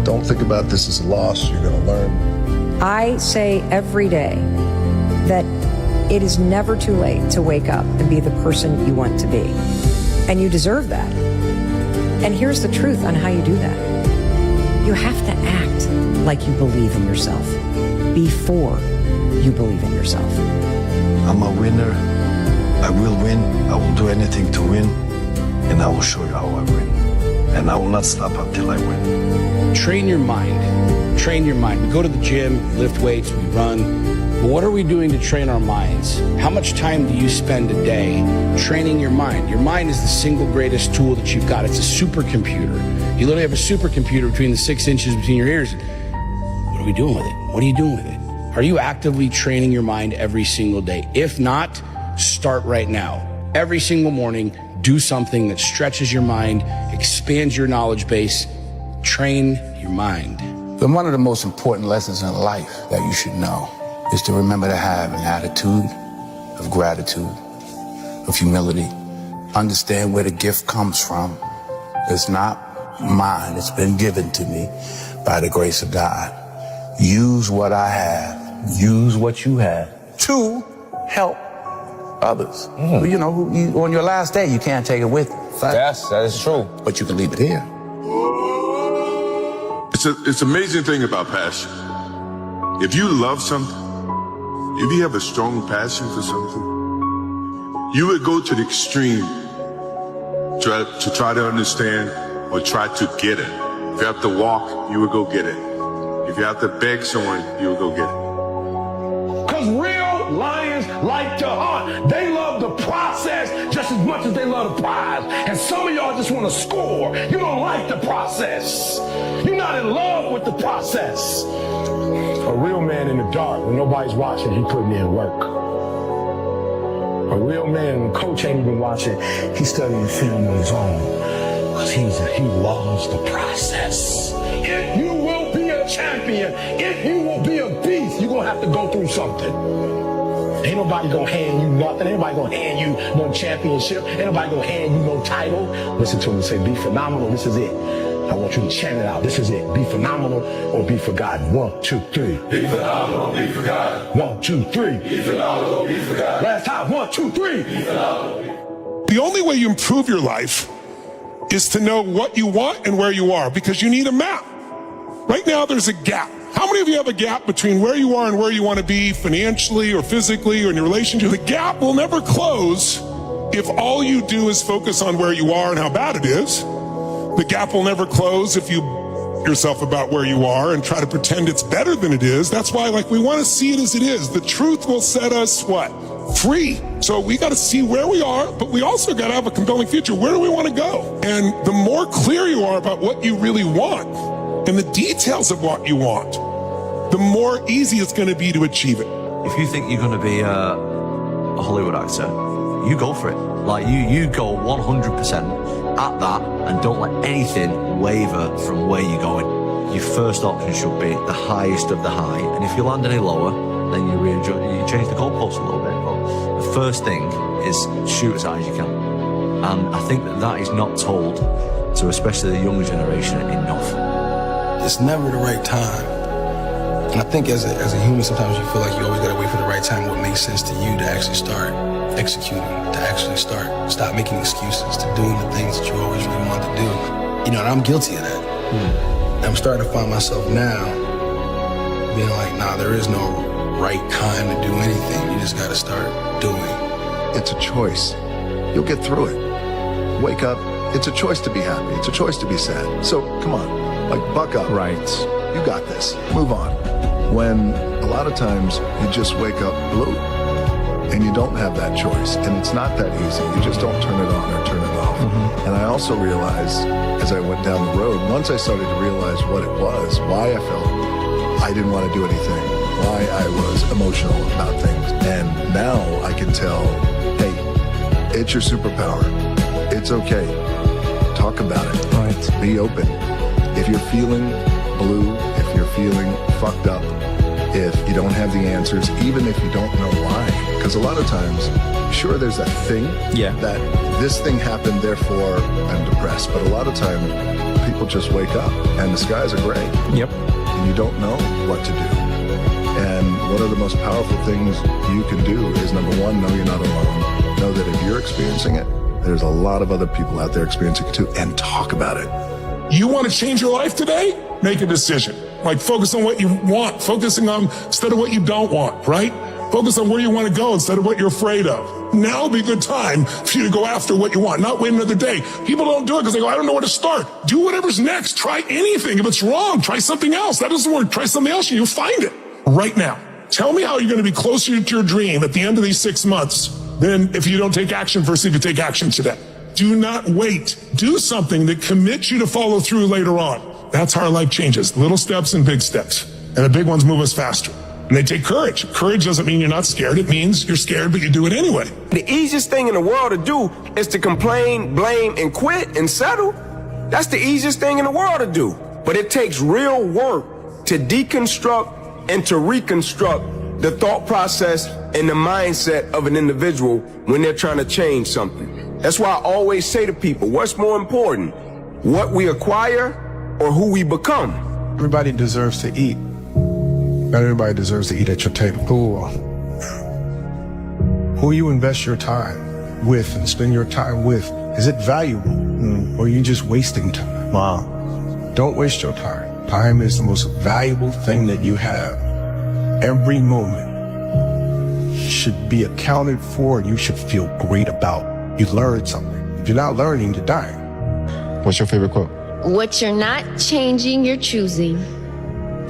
Speaker 6: Don't think about this as a loss. You're going to learn.
Speaker 11: I say every day that it is never too late to wake up and be the person you want to be. And you deserve that. And here's the truth on how you do that. You have to act like you believe in yourself before you believe in yourself.
Speaker 6: I'm a winner. I will win. I will do anything to win. And I will show you how I win. And I will not stop until I win.
Speaker 12: Train your mind. Train your mind. We go to the gym, lift weights, we run. But what are we doing to train our minds? How much time do you spend a day training your mind? Your mind is the single greatest tool that you've got. It's a supercomputer. You literally have a supercomputer between the 6 inches between your ears. What are we doing with it? What are you doing with it? Are you actively training your mind every single day? If not, start right now. Every single morning, do something that stretches your mind, expands your knowledge base, train your mind.
Speaker 3: Then one of the most important lessons in life that you should know is to remember to have an attitude of gratitude, of humility. Understand where the gift comes from. It's not mine. It's been given to me by the grace of God. Use what I have. Use what you have to help others. You know, on your last day, you can't take it with you.
Speaker 13: Yes, that is true.
Speaker 3: But you can leave it here.
Speaker 26: It's an amazing thing about passion. If you love something, if you have a strong passion for something, you would go to the extreme to try to understand or try to get it. If you have to walk, you would go get it. If you have to beg someone, you would go get it.
Speaker 14: Because real lions like to hunt. They love the process just as much as they love the prize. And some of y'all just want to score. You don't like the process. You're not in love with the process.
Speaker 10: A real man in the dark, when nobody's watching, he putting in work. A real man, when coach ain't even watching, he's studying film on his own. Because he loves the process.
Speaker 14: If you will be a champion, if you will be a beast, you're going to have to go through something. Ain't nobody going to hand you nothing. Ain't nobody going to hand you no championship. Ain't nobody going to hand you no title. Listen to him and say, be phenomenal. This is it. I want you to chant it out. This is it. Be phenomenal or be forgotten. 1, 2, 3.
Speaker 26: Be phenomenal, be forgotten.
Speaker 14: 1, 2, 3.
Speaker 26: Be phenomenal, be forgotten.
Speaker 14: Last time. 1, 2, 3.
Speaker 26: Be phenomenal.
Speaker 7: The only way you improve your life is to know what you want and where you are, because you need a map. Right now, there's a gap. How many of you have a gap between where you are and where you want to be financially or physically or in your relationship? The gap will never close if all you do is focus on where you are and how bad it is. The gap will never close if you yourself about where you are and try to pretend it's better than it is. That's why, we want to see it as it is. The truth will set us what? Free. So we got to see where we are, but we also got to have a compelling future. Where do we want to go? And the more clear you are about what you really want and the details of what you want, the more easy it's going to be to achieve it.
Speaker 27: If you think you're going to be a Hollywood actor, you go for it. You go 100% at that and don't let anything waver from where you're going. Your first option should be the highest of the high, and if you land any lower, then you change the goalposts a little bit. But the first thing is shoot as high as you can, and I think that is not told to especially the younger generation enough.
Speaker 19: It's never the right time. And I think as a human, sometimes you feel like you always gotta wait for the right time, what makes sense to you to actually start executing, to actually stop making excuses, to doing the things that you always really wanted to do. And I'm guilty of that. I'm starting to find myself now being like, nah, there is no right time to do anything. You just got to start doing.
Speaker 6: It's a choice. You'll get through it. Wake up. It's a choice to be happy. It's a choice to be sad. So come on, like buck up.
Speaker 4: Right.
Speaker 6: You got this. Move on. When a lot of times you just wake up blue and you don't have that choice, and it's not that easy. You just don't turn it on or turn it off. And I also realized as I went down the road, once I started to realize what it was, why I felt I didn't want to do anything, why I was emotional about things. And now I can tell, hey, it's your superpower. It's okay. Talk about it.
Speaker 4: Right.
Speaker 6: Be open. If you're feeling blue, if you're feeling fucked up, if you don't have the answers, even if you don't know why. Because a lot of times, sure, there's that thing that this thing happened, therefore I'm depressed. But a lot of time, people just wake up and the skies are gray.
Speaker 4: Yep.
Speaker 6: And you don't know what to do. And one of the most powerful things you can do is, number one, know you're not alone. Know that if you're experiencing it, there's a lot of other people out there experiencing it too, and talk about it.
Speaker 7: You want to change your life today? Make a decision. Like, focus on what you want, focusing on instead of what you don't want, right? Focus on where you want to go instead of what you're afraid of. Now would be a good time for you to go after what you want, not wait another day. People don't do it because they go, I don't know where to start. Do whatever's next. Try anything. If it's wrong, try something else. That doesn't work. Try something else and you'll find it right now. Tell me how you're going to be closer to your dream at the end of these 6 months than if you don't take action versus if you take action today. Do not wait. Do something that commits you to follow through later on. That's how our life changes. Little steps and big steps. And the big ones move us faster. And they take courage. Courage doesn't mean you're not scared. It means you're scared, but you do it anyway.
Speaker 14: The easiest thing in the world to do is to complain, blame, and quit and settle. That's the easiest thing in the world to do. But it takes real work to deconstruct and to reconstruct the thought process and the mindset of an individual when they're trying to change something. That's why I always say to people, what's more important, what we acquire or who we become?
Speaker 19: Everybody deserves to eat. Not everybody deserves to eat at your table. Who you invest your time with and spend your time with, is it valuable? Or are you just wasting time? Wow. Don't waste your time. Time is the most valuable thing that you have. Every moment should be accounted for and you should feel great about. You learned something. If you're not learning, you're dying.
Speaker 6: What's your favorite quote?
Speaker 13: What you're not changing, you're choosing.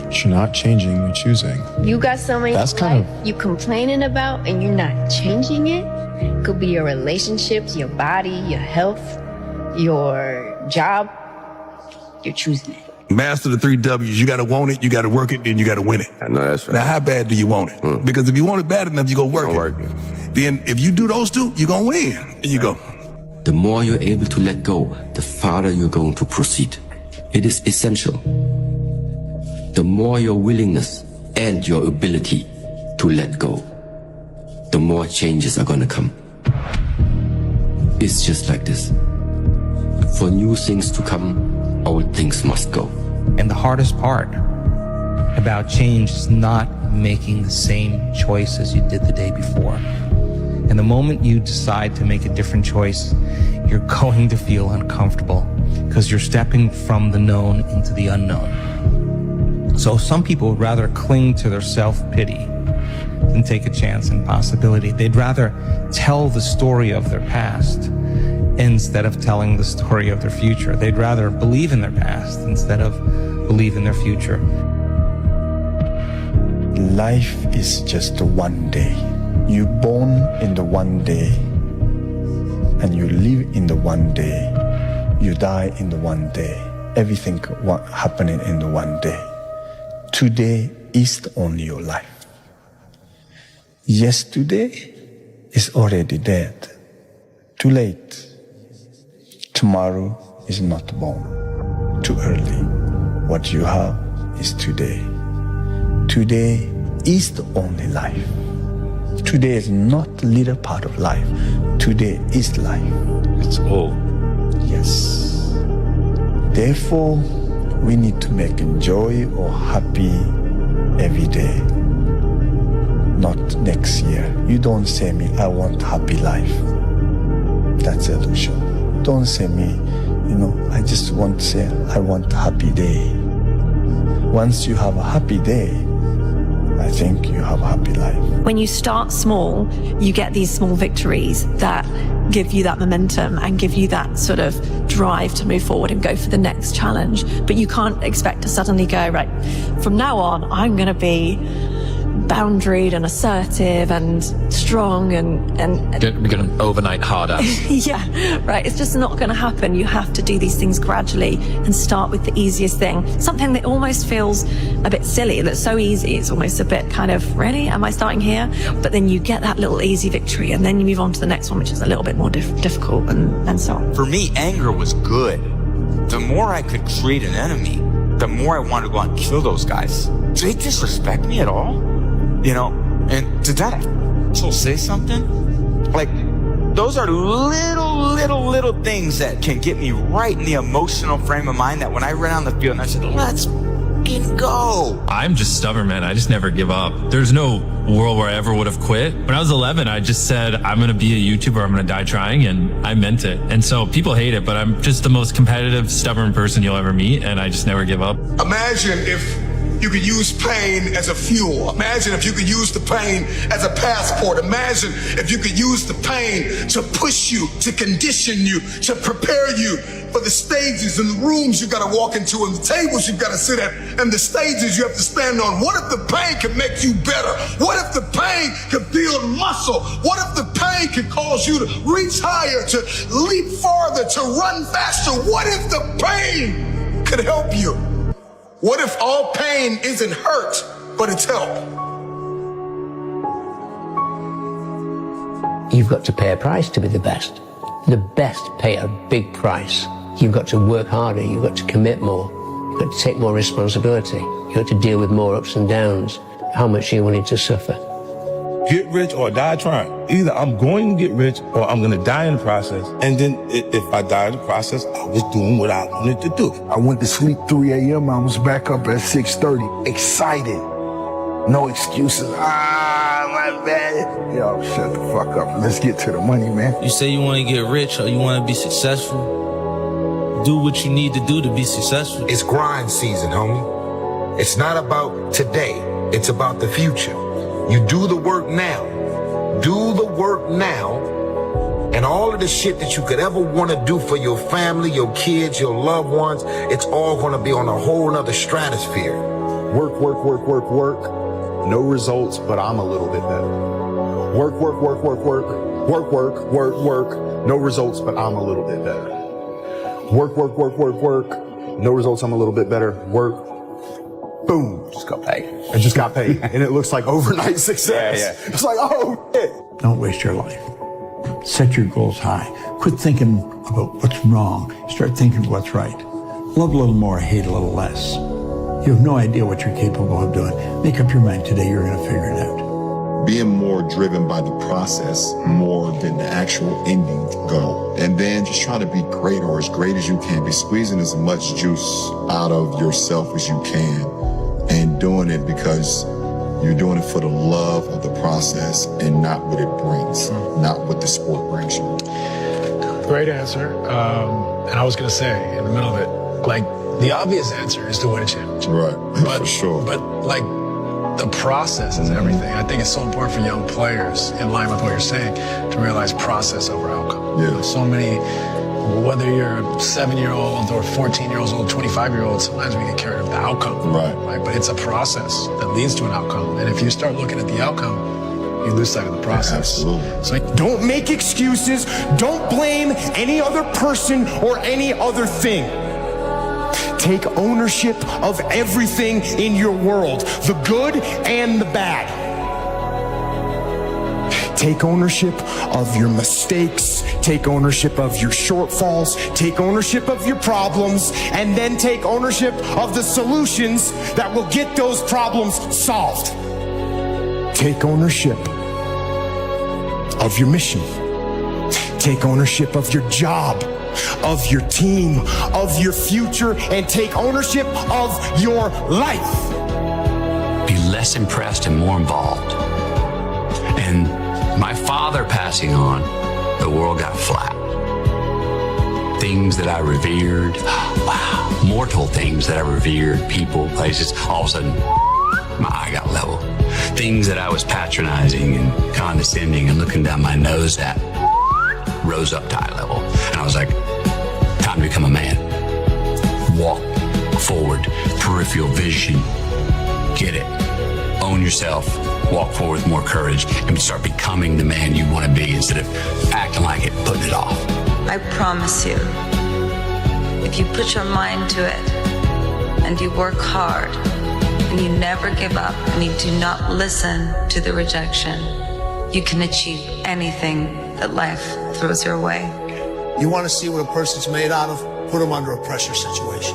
Speaker 6: What you're not changing, you're choosing.
Speaker 13: You got something in
Speaker 6: That's
Speaker 13: your
Speaker 6: kind
Speaker 13: life you complaining about and you're not changing it. It could be your relationships, your body, your health, your job. You're choosing it.
Speaker 19: Master the 3 W's. You got to want it, you got to work it, and you got to win it.
Speaker 14: I know that's right.
Speaker 19: Now, how bad do you want it? Because if you want it bad enough, you're going to work it. Then if you do those two, you're going to win. There you go.
Speaker 16: The more you're able to let go, the farther you're going to proceed. It is essential. The more your willingness and your ability to let go, the more changes are going to come. It's just like this. For new things to come, old things must go.
Speaker 17: And the hardest part about change is not making the same choice as you did the day before. And the moment you decide to make a different choice, you're going to feel uncomfortable because you're stepping from the known into the unknown. So some people would rather cling to their self-pity than take a chance and possibility. They'd rather tell the story of their past instead of telling the story of their future. They'd rather believe in their past instead of believe in their future.
Speaker 18: Life is just one day. You're born in the one day, and you live in the one day. You die in the one day. Everything happening in the one day. Today is only your life. Yesterday is already dead. Too late. Tomorrow is not born. Too early. What you have is today. Today is the only life. Today is not a little part of life. Today is life.
Speaker 25: It's all.
Speaker 18: Yes. Therefore, we need to make joy or happy every day. Not next year. You don't say me, I want happy life. That's illusion. Don't say me, I just want to say, I want a happy day. Once you have a happy day, I think you have a happy life.
Speaker 1: When you start small, you get these small victories that give you that momentum and give you that sort of drive to move forward and go for the next challenge. But you can't expect to suddenly go, right, from now on, I'm going to be boundaried and assertive and strong and
Speaker 9: Become an overnight hard ass.
Speaker 1: yeah, right. It's just not going to happen. You have to do these things gradually and start with the easiest thing. Something that almost feels a bit silly, that's so easy. It's almost a bit kind of, really? Am I starting here? But then you get that little easy victory and then you move on to the next one, which is a little bit more difficult and so on.
Speaker 4: For me, anger was good. The more I could create an enemy, the more I wanted to go out and kill those guys. Do they disrespect me at all? You know, and did that asshole say something? Like, those are little things that can get me right in the emotional frame of mind that when I ran on the field and I said, let's fucking go.
Speaker 5: I'm just stubborn, man. I just never give up. There's no world where I ever would have quit. When I was 11, I just said, I'm going to be a YouTuber. I'm going to die trying. And I meant it. And so people hate it, but I'm just the most competitive, stubborn person you'll ever meet. And I just never give up.
Speaker 20: Imagine if you could use pain as a fuel. Imagine if you could use the pain as a passport. Imagine if you could use the pain to push you, to condition you, to prepare you for the stages and the rooms you gotta walk into and the tables you gotta sit at and the stages you have to stand on. What if the pain could make you better? What if the pain could build muscle? What if the pain could cause you to reach higher, to leap farther, to run faster? What if the pain could help you? What if all pain isn't hurt, but it's help?
Speaker 21: You've got to pay a price to be the best. The best pay a big price. You've got to work harder. You've got to commit more. You've got to take more responsibility. You've got to deal with more ups and downs. How much are you willing to suffer?
Speaker 22: Get rich or die trying. Either I'm going to get rich or I'm going to die in the process. And then if I die in the process, I was doing what I wanted to do.
Speaker 19: I went to sleep 3 a.m. I was back up at 6:30, excited. No excuses. My bad. Yo, shut the fuck up. Let's get to the money, man.
Speaker 23: You say you want to get rich or you want to be successful. Do what you need to do to be successful.
Speaker 28: It's grind season, homie. It's not about today. It's about the future. You do the work now. Do the work now. And all of the shit that you could ever want to do for your family, your kids, your loved ones, it's all going to be on a whole nother stratosphere.
Speaker 29: Work, work, work, work, work. No results, but I'm a little bit better. Work, work, work, work, work. Work, work, work, work. No results, but I'm a little bit better. Work, work, work, work, work. No results, I'm a little bit better. Work. Boom, just got paid. I just got paid. And it looks like overnight success. Yeah. It's like, oh, shit.
Speaker 30: Don't waste your life. Set your goals high. Quit thinking about what's wrong. Start thinking what's right. Love a little more, hate a little less. You have no idea what you're capable of doing. Make up your mind today, you're going to figure it out.
Speaker 31: Being more driven by the process more than the actual ending goal. And then just try to be great or as great as you can. Be squeezing as much juice out of yourself as you can. And doing it because you're doing it for the love of the process and not what it brings, not what the sport brings you.
Speaker 32: Great answer. And I was going to say in the middle of it, like the obvious answer is to win a championship.
Speaker 31: Right,
Speaker 32: but,
Speaker 31: for sure.
Speaker 32: But like the process is everything. I think it's so important for young players, in line with what you're saying, to realize process over outcome.
Speaker 31: Yeah.
Speaker 32: So many, whether you're a 7-year-old or 14-year-old or 25-year-old, sometimes we get carried with the outcome.
Speaker 31: Right.
Speaker 32: But it's a process that leads to an outcome. And if you start looking at the outcome, you lose sight of the process.
Speaker 31: Yeah, absolutely.
Speaker 32: So
Speaker 33: don't make excuses. Don't blame any other person or any other thing. Take ownership of everything in your world, the good and the bad. Take ownership of your mistakes, take ownership of your shortfalls, take ownership of your problems, and then take ownership of the solutions that will get those problems solved. Take ownership of your mission. Take ownership of your job, of your team, of your future, and take ownership of your life.
Speaker 34: Be less impressed and more involved. And my father passing on, the world got flat. Things that I revered, wow, mortal things that I revered, people, places, all of a sudden, my eye got level. things that I was patronizing and condescending and looking down my nose at rose up to eye level. And I was like, time to become a man. Walk forward, peripheral vision. Get it. Own yourself. Walk forward with more courage and start becoming the man you want to be instead of acting like it, putting it off.
Speaker 2: I promise you, if you put your mind to it and you work hard and you never give up and you do not listen to the rejection, you can achieve anything that life throws your way.
Speaker 3: You want to see what a person's made out of? Put them under a pressure situation.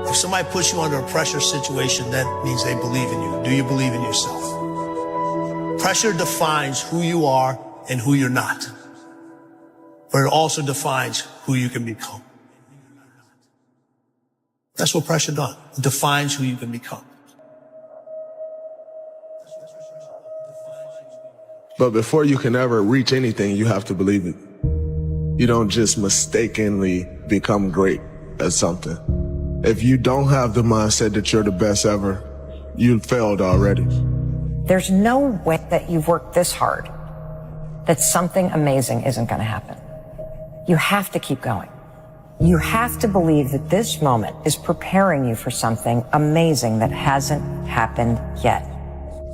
Speaker 3: If somebody puts you under a pressure situation, that means they believe in you. Do you believe in yourself? Pressure defines who you are and who you're not. But it also defines who you can become. That's what pressure does. It defines who you can become.
Speaker 22: But before you can ever reach anything, you have to believe it. You don't just mistakenly become great at something. If you don't have the mindset that you're the best ever, you failed already.
Speaker 6: There's no way that you've worked this hard that something amazing isn't going to happen. You have to keep going. You have to believe that this moment is preparing you for something amazing that hasn't happened yet.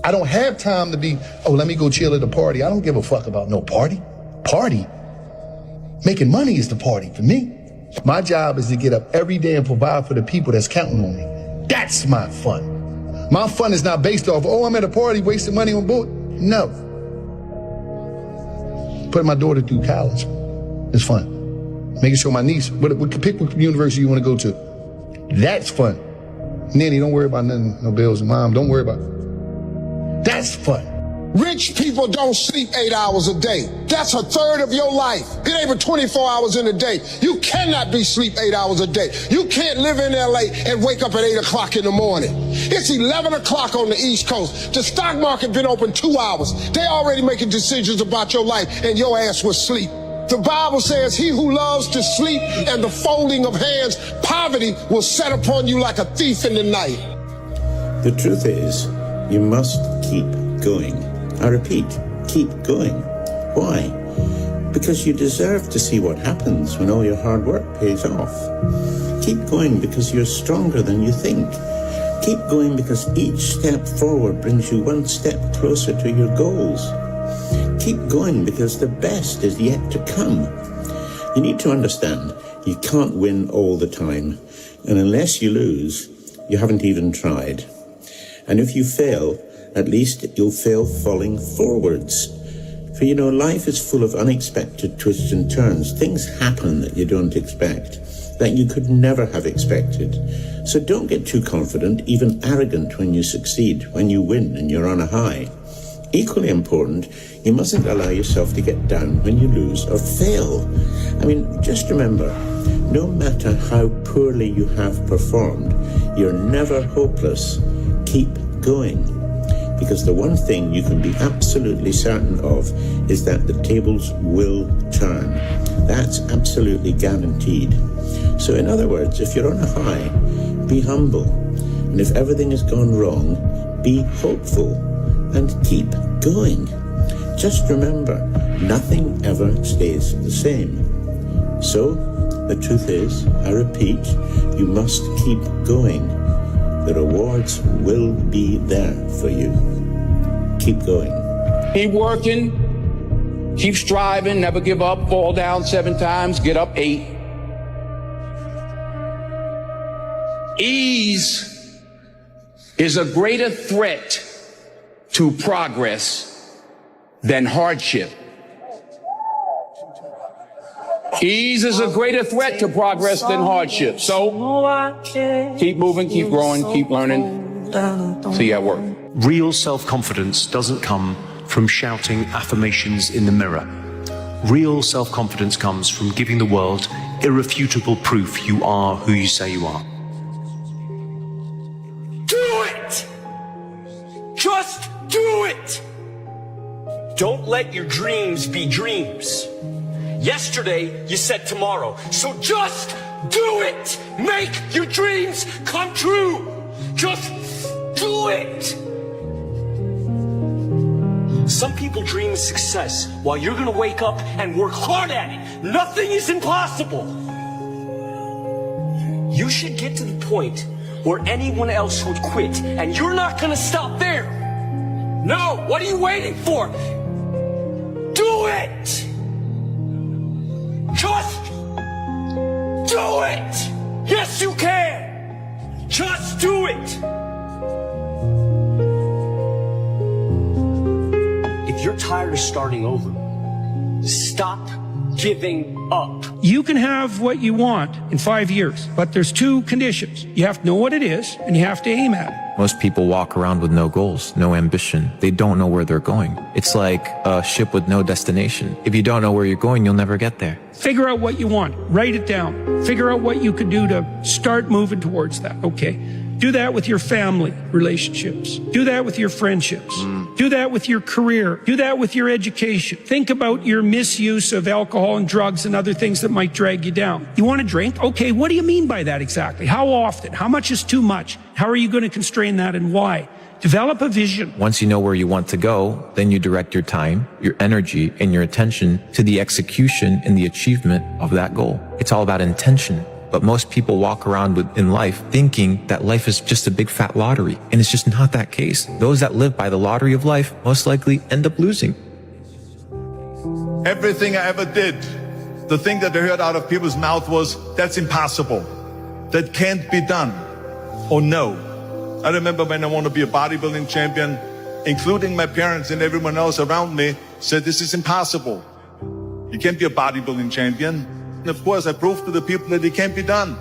Speaker 7: I don't have time to be, oh, let me go chill at a party. I don't give a fuck about no party. Party? Making money is the party for me. My job is to get up every day and provide for the people that's counting on me. That's my fun. My fun is not based off, oh, I'm at a party wasting money on board. No. Putting my daughter through college is fun. Making sure my niece, pick what university you want to go to. That's fun. Nanny, don't worry about nothing, no bills. And mom, don't worry about it. That's fun.
Speaker 28: Rich people don't sleep 8 hours a day. That's a third of your life. It ain't but 24 hours in a day. You cannot be sleep 8 hours a day. You can't live in LA and wake up at 8 o'clock in the morning. It's 11 o'clock on the East Coast. The stock market been open 2 hours. They already making decisions about your life and your ass was asleep. The Bible says he who loves to sleep and the folding of hands, poverty will set upon you like a thief in the night.
Speaker 8: The truth is, you must keep going. I repeat, keep going. Why? Because you deserve to see what happens when all your hard work pays off. Keep going because you're stronger than you think. Keep going because each step forward brings you one step closer to your goals. Keep going because the best is yet to come. You need to understand, you can't win all the time. And unless you lose, you haven't even tried. And if you fail, at least you'll fail falling forwards. For you know, life is full of unexpected twists and turns. Things happen that you don't expect, that you could never have expected. So don't get too confident, even arrogant when you succeed, when you win and you're on a high. Equally important, you mustn't allow yourself to get down when you lose or fail. I mean, just remember, no matter how poorly you have performed, you're never hopeless. Keep going. Because the one thing you can be absolutely certain of is that the tables will turn. That's absolutely guaranteed. So in other words, if you're on a high, be humble. And if everything has gone wrong, be hopeful and keep going. Just remember, nothing ever stays the same. So the truth is, I repeat, you must keep going. The rewards will be there for you. Keep going.
Speaker 10: Keep working, keep striving, never give up, fall down 7 times, get up 8. Ease is a greater threat to progress than hardship. Ease is a greater threat to progress than hardship. So keep moving, keep growing, keep learning. See you at work.
Speaker 11: Real self-confidence doesn't come from shouting affirmations in the mirror. Real self-confidence comes from giving the world irrefutable proof you are who you say you are.
Speaker 12: Do it! Just do it! Don't let your dreams be dreams. Yesterday, you said tomorrow. So just do it! Make your dreams come true! Just do it! Some people dream of success while you're gonna wake up and work hard at it. Nothing is impossible. You should get to the point where anyone else would quit, and you're not gonna stop there. No, what are you waiting for? Do it! Just do it! Yes, you can! Just do it! If you're tired of starting over, stop giving up.
Speaker 10: You can have what you want in 5 years, but there's 2 conditions. You have to know what it is, and you have to aim at it.
Speaker 1: Most people walk around with no goals, no ambition. They don't know where they're going. It's like a ship with no destination. If you don't know where you're going, you'll never get there.
Speaker 10: Figure out what you want. Write it down. Figure out what you could do to start moving towards that. Okay. Do that with your family relationships. Do that with your friendships. Do that with your career. Do that with your education. Think about your misuse of alcohol and drugs and other things that might drag you down. You want to drink? Okay, what do you mean by that exactly? How often? How much is too much? How are you going to constrain that and why? Develop a vision.
Speaker 1: Once you know where you want to go, then you direct your time, your energy, and your attention to the execution and the achievement of that goal. It's all about intention. But most people walk around in life thinking that life is just a big fat lottery. And it's just not that case. Those that live by the lottery of life most likely end up losing.
Speaker 4: Everything I ever did, the thing that I heard out of people's mouth was, that's impossible. That can't be done. Or no. I remember when I wanted to be a bodybuilding champion, including my parents and everyone else around me, said this is impossible. You can't be a bodybuilding champion. And of course, I proved to the people that it can't be done.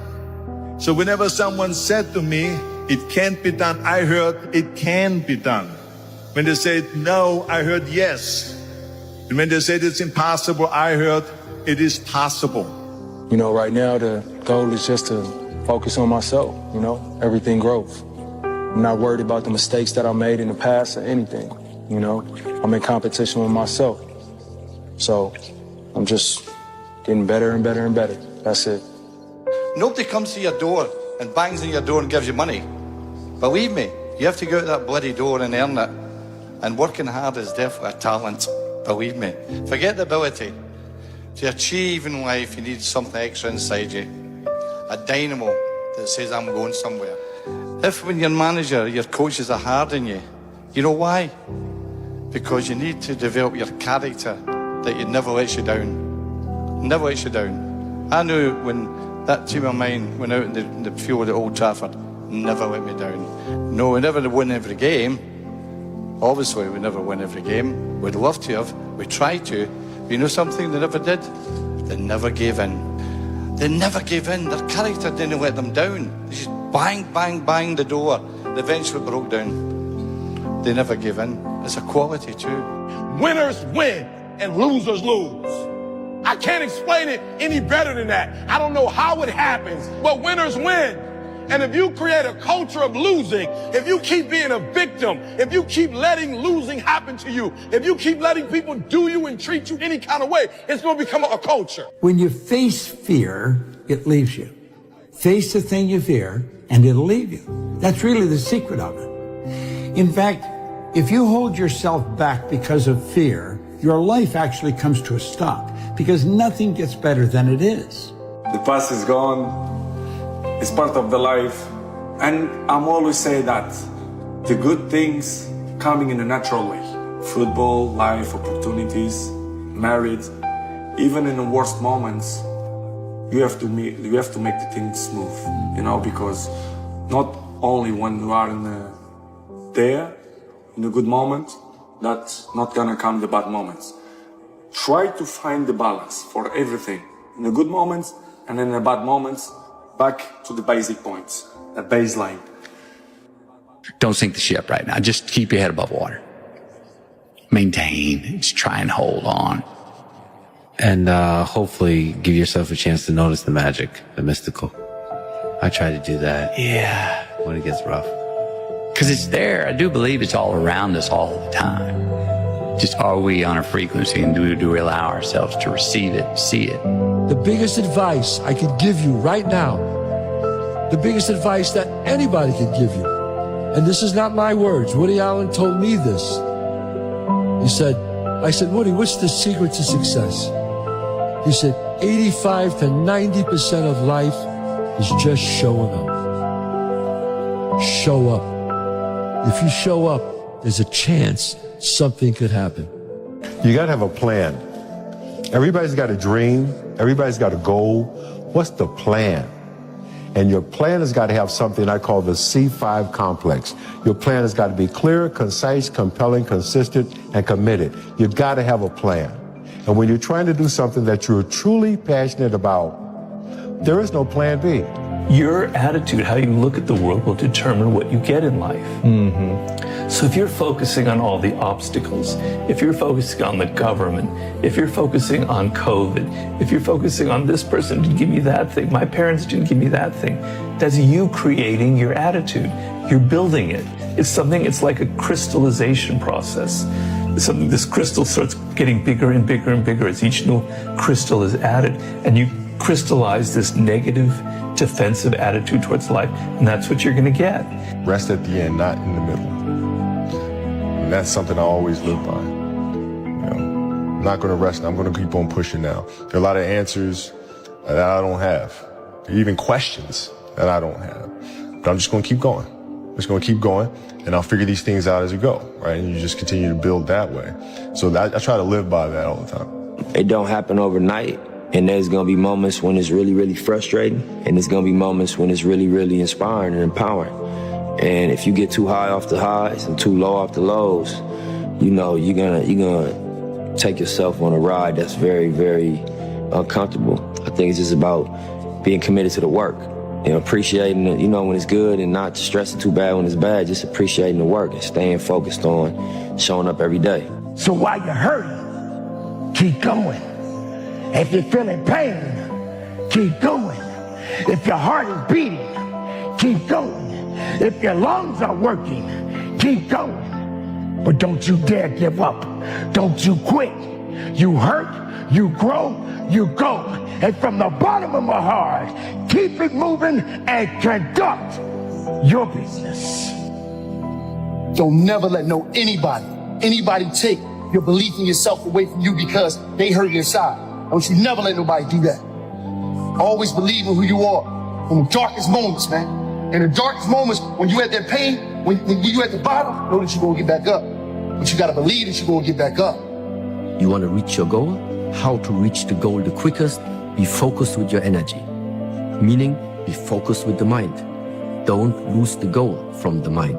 Speaker 4: So whenever someone said to me, it can't be done, I heard it can be done. When they said no, I heard yes. And when they said it's impossible, I heard it is possible.
Speaker 5: You know, right now the goal is just to focus on myself, you know, everything growth. I'm not worried about the mistakes that I made in the past or anything, you know. I'm in competition with myself. So I'm just getting better and better and better. That's it.
Speaker 9: Nobody comes to your door and bangs on your door and gives you money. Believe me, you have to go out that bloody door and earn it. And working hard is definitely a talent. Believe me. Forget the ability. To achieve in life, you need something extra inside you. A dynamo that says, I'm going somewhere. If when your manager, your coaches are hard on you, you know why? Because you need to develop your character that it never lets you down. Never lets you down. I knew when that team of mine went out in the field at Old Trafford, never let me down. No, we never win every game. Obviously, we never win every game. We'd love to have. We tried to. But you know something they never did? They never gave in. They never gave in. Their character didn't let them down. They just bang, bang, bang the door. They eventually broke down. They never gave in. It's a quality too.
Speaker 13: Winners win and losers lose. I can't explain it any better than that. I don't know how it happens, but winners win. And if you create a culture of losing, if you keep being a victim, if you keep letting losing happen to you, if you keep letting people do you and treat you any kind of way, it's going to become a culture.
Speaker 30: When you face fear, it leaves you. Face the thing you fear, and it'll leave you. That's really the secret of it. In fact, if you hold yourself back because of fear, your life actually comes to a stop, because nothing gets better than it is.
Speaker 14: The past is gone. It's part of the life. And I'm always saying that the good things coming in a natural way. Football, life, opportunities, marriage. Even in the worst moments, you have to make the things smooth, you know, because not only when you are in the good moment, that's not gonna come the bad moments. Try to find the balance for everything. In the good moments and in the bad moments, back to the basic points, the baseline.
Speaker 34: Don't sink the ship right now. Just keep your head above water. Maintain. Just try and hold on.
Speaker 15: And hopefully give yourself a chance to notice the magic, the mystical. I try to do that.
Speaker 34: Yeah.
Speaker 15: When it gets rough.
Speaker 34: Because it's there. I do believe it's all around us all the time. Just are we on a frequency, and do we allow ourselves to receive it, see it?
Speaker 16: The biggest advice I could give you right now, the biggest advice that anybody could give you, and this is not my words, Woody Allen told me this, I said, Woody, what's the secret to success? He said, 85 to 90% of life is just showing up. Show up. If you show up, there's a chance something could happen.
Speaker 17: You got to have a plan. Everybody's got a dream. Everybody's got a goal. What's the plan? And your plan has got to have something I call the C5 complex. Your plan has got to be clear, concise, compelling, consistent, and committed. You've got to have a plan. And when you're trying to do something that you're truly passionate about, there is no plan B.
Speaker 18: Your attitude, how you look at the world, will determine what you get in life. Mm-hmm. So if you're focusing on all the obstacles, if you're focusing on the government, if you're focusing on COVID, if you're focusing on this person didn't give me that thing, my parents didn't give me that thing, that's you creating your attitude. You're building it. It's like a crystallization process. This crystal starts getting bigger and bigger and bigger as each new crystal is added, and you crystallize this negative, defensive attitude towards life, and that's what you're going to get.
Speaker 17: Rest at the end, not in the middle. And that's something I always live by. I'm not going to rest. I'm going to keep on pushing now. There are a lot of answers that I don't have, even questions that I don't have. But I'm just going to keep going. I'm just going to keep going, and I'll figure these things out as we go, right? And you just continue to build that way. So I try to live by that all the time.
Speaker 19: It don't happen overnight. And there's going to be moments when it's really, really frustrating. And there's going to be moments when it's really, really inspiring and empowering. And if you get too high off the highs and too low off the lows, you know, you're gonna take yourself on a ride that's very, very uncomfortable. I think it's just about being committed to the work. You know, appreciating it, you know, when it's good and not stressing too bad when it's bad, just appreciating the work and staying focused on showing up every day.
Speaker 20: So while you're hurting, keep going. If you're feeling pain, keep going. If your heart is beating, keep going. If your lungs are working, keep going. But don't you dare give up. Don't you quit. You hurt, you grow, you go. And from the bottom of my heart, keep it moving and conduct your business.
Speaker 7: Don't never let anybody take your belief in yourself away from you because they hurt your side. Don't you never let nobody do that. Always believe in who you are. In the darkest moments, man. In the darkest moments, when you at that pain, when you at the bottom, know that you're gonna get back up. But you gotta believe that you're gonna get back up.
Speaker 21: You wanna reach your goal? How to reach the goal the quickest? Be focused with your energy. Meaning, be focused with the mind. Don't lose the goal from the mind.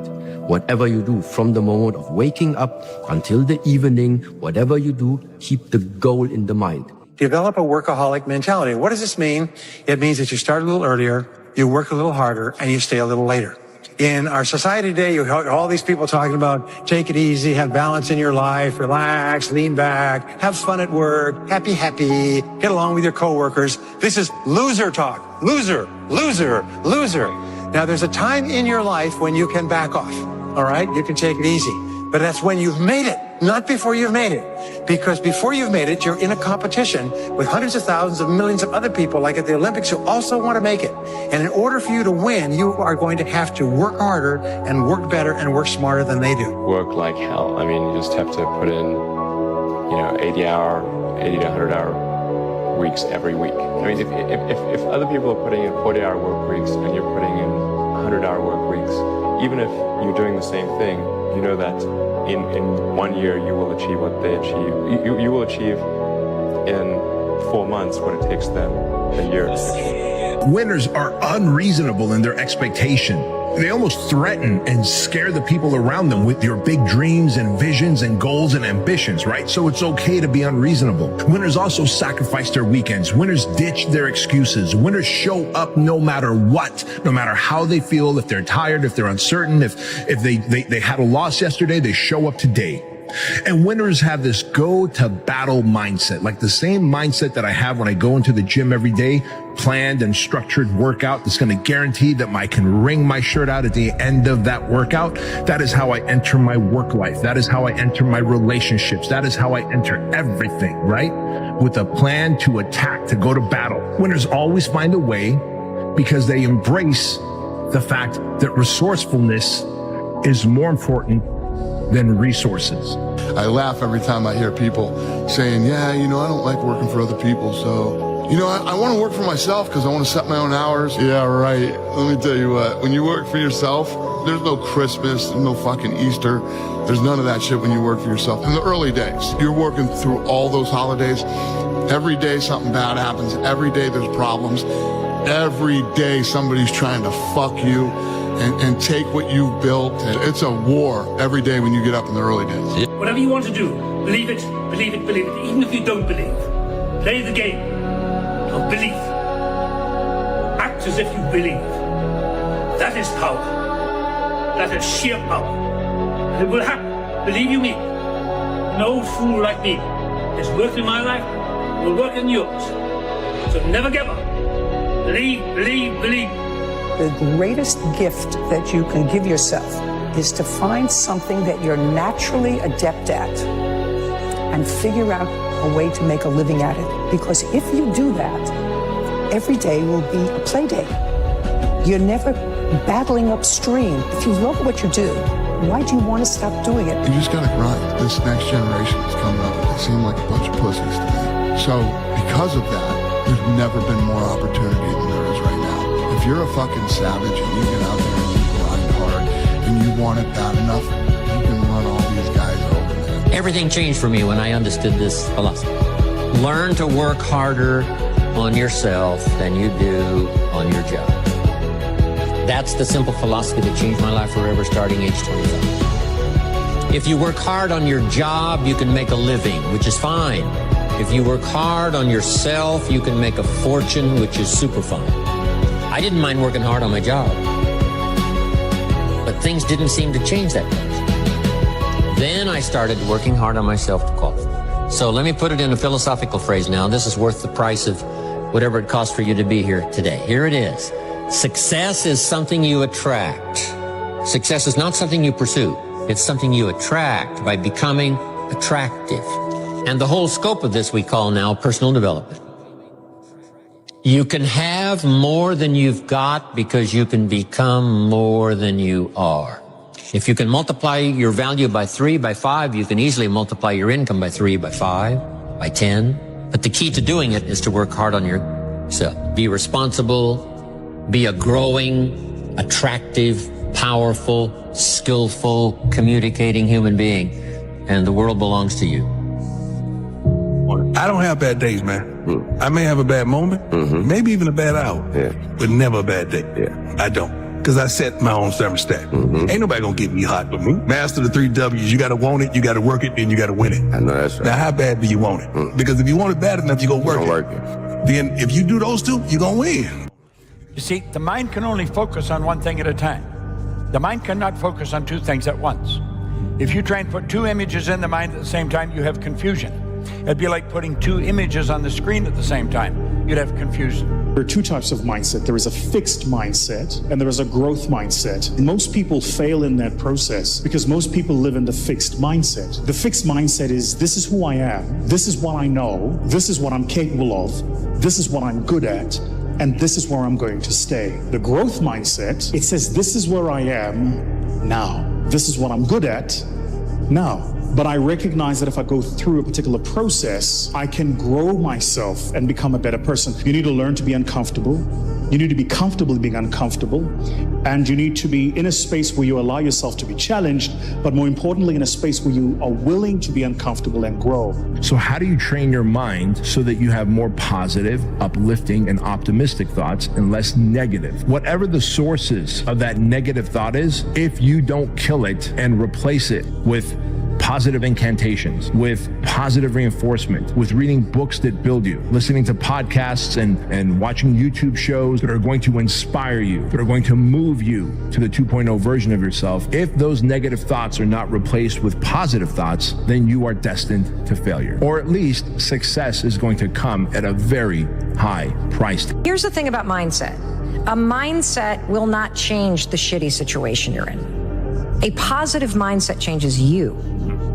Speaker 21: Whatever you do from the moment of waking up until the evening, whatever you do, keep the goal in the mind.
Speaker 23: Develop a workaholic mentality. What does this mean? It means that you start a little earlier, you work a little harder, and you stay a little later. In our society today, you hear all these people talking about take it easy, have balance in your life, relax, lean back, have fun at work, happy, get along with your coworkers. This is loser talk. Loser, loser, loser. Now, there's a time in your life when you can back off, all right? You can take it easy. But that's when you've made it, not before you've made it. Because before you've made it, you're in a competition with hundreds of thousands of millions of other people, like at the Olympics, who also want to make it. And in order for you to win, you are going to have to work harder and work better and work smarter than they do.
Speaker 24: Work like hell. I mean, you just have to put in, 80 to 100 hour weeks every week. I mean, if other people are putting in 40-hour work weeks and you're putting in 100-hour work weeks, even if you're doing the same thing, you know that in 1 year you will achieve what they achieve. You will achieve in 4 months what it takes them a year.
Speaker 25: Winners are unreasonable in their expectation. They almost threaten and scare the people around them with your big dreams and visions and goals and ambitions, right? So it's okay to be unreasonable. Winners also sacrifice their weekends. Winners ditch their excuses. Winners show up no matter what, no matter how they feel, if they're tired, if they're uncertain, if they had a loss yesterday, they show up today. And winners have this go to battle mindset, like the same mindset that I have when I go into the gym every day, planned and structured workout that's going to guarantee that I can wring my shirt out at the end of that workout. That is how I enter my work life. That is how I enter my relationships. That is how I enter everything, right? With a plan to attack, to go to battle. Winners always find a way because they embrace the fact that resourcefulness is more important than resources.
Speaker 17: I laugh every time I hear people saying, yeah, I don't like working for other people, so I want to work for myself because I want to set my own hours. Yeah, right. Let me tell you what, when you work for yourself, there's no Christmas, there's no fucking Easter. There's none of that shit when you work for yourself. In the early days, you're working through all those holidays. Every day something bad happens. Every day there's problems. Every day somebody's trying to fuck you and take what you've built. It's a war every day when you get up in the early days.
Speaker 10: Whatever you want to do, believe it, believe it, believe it. Even if you don't believe, play the game of belief. Act as if you believe. That is power. That is sheer power. And it will happen. Believe you me. An old fool like me has worked in my life, will work in yours. So never give up. Believe, believe, believe.
Speaker 2: The greatest gift that you can give yourself is to find something that you're naturally adept at and figure out a way to make a living at it. Because if you do that, every day will be a play day. You're never battling upstream. If you love what you do, why do you want to stop doing it?
Speaker 17: You just gotta grind. This next generation is coming up. They seem like a bunch of pussies to me. So because of that, there's never been more opportunity than there is right now. If you're a fucking savage and you get out there and you grind hard and you want it bad enough, you can run all these guys over, man.
Speaker 3: Everything changed for me when I understood this philosophy. Learn to work harder on yourself than you do on your job. That's the simple philosophy that changed my life forever, starting age 25. If you work hard on your job, you can make a living, which is fine. If you work hard on yourself, you can make a fortune, which is super fun. I didn't mind working hard on my job, but things didn't seem to change that much. Then I started working hard on myself to qualify. So let me put it in a philosophical phrase now. This is worth the price of whatever it costs for you to be here today. Here it is. Success is something you attract. Success is not something you pursue. It's something you attract by becoming attractive. And the whole scope of this we call now personal development. You can have more than you've got because you can become more than you are. If you can multiply your value by 3, by 5, you can easily multiply your income by 3, by 5, by 10. But the key to doing it is to work hard on yourself. Be responsible, be a growing, attractive, powerful, skillful, communicating human being, and the world belongs to you.
Speaker 6: I don't have bad days, man. I may have a bad moment, maybe even a bad hour, but never a bad day. I don't, because I set my own thermostat. Ain't nobody gonna get me hot with me. Master the 3 W's. You gotta want it, you gotta work it, and you gotta win it. I know that's right. Now, how bad do you want it? Because if you want it bad enough, you gonna work it. Then if you do those two, you're gonna win.
Speaker 8: You see, the mind can only focus on one thing at a time. The mind cannot focus on 2 things at once. If you try and put 2 images in the mind at the same time, you have confusion. It'd be like putting 2 images on the screen at the same time. You'd have confusion.
Speaker 11: There are 2 types of mindset. There is a fixed mindset and there is a growth mindset. Most people fail in that process because most people live in the fixed mindset. The fixed mindset is, this is who I am, this is what I know, this is what I'm capable of, this is what I'm good at, and this is where I'm going to stay. The growth mindset, it says, this is where I am now. This is what I'm good at now. But I recognize that if I go through a particular process, I can grow myself and become a better person. You need to learn to be uncomfortable. You need to be comfortable being uncomfortable. And you need to be in a space where you allow yourself to be challenged, but more importantly, in a space where you are willing to be uncomfortable and grow.
Speaker 25: So how do you train your mind so that you have more positive, uplifting, and optimistic thoughts and less negative? Whatever the sources of that negative thought is, if you don't kill it and replace it with positive incantations, with positive reinforcement, with reading books that build you, listening to podcasts and watching YouTube shows that are going to inspire you, that are going to move you to the 2.0 version of yourself. If those negative thoughts are not replaced with positive thoughts, then you are destined to failure. Or at least success is going to come at a very high price.
Speaker 12: Here's the thing about mindset. A mindset will not change the shitty situation you're in. A positive mindset changes you,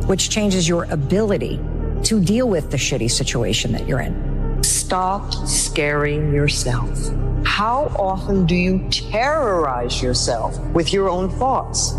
Speaker 12: which changes your ability to deal with the shitty situation that you're in.
Speaker 22: Stop scaring yourself. How often do you terrorize yourself with your own thoughts?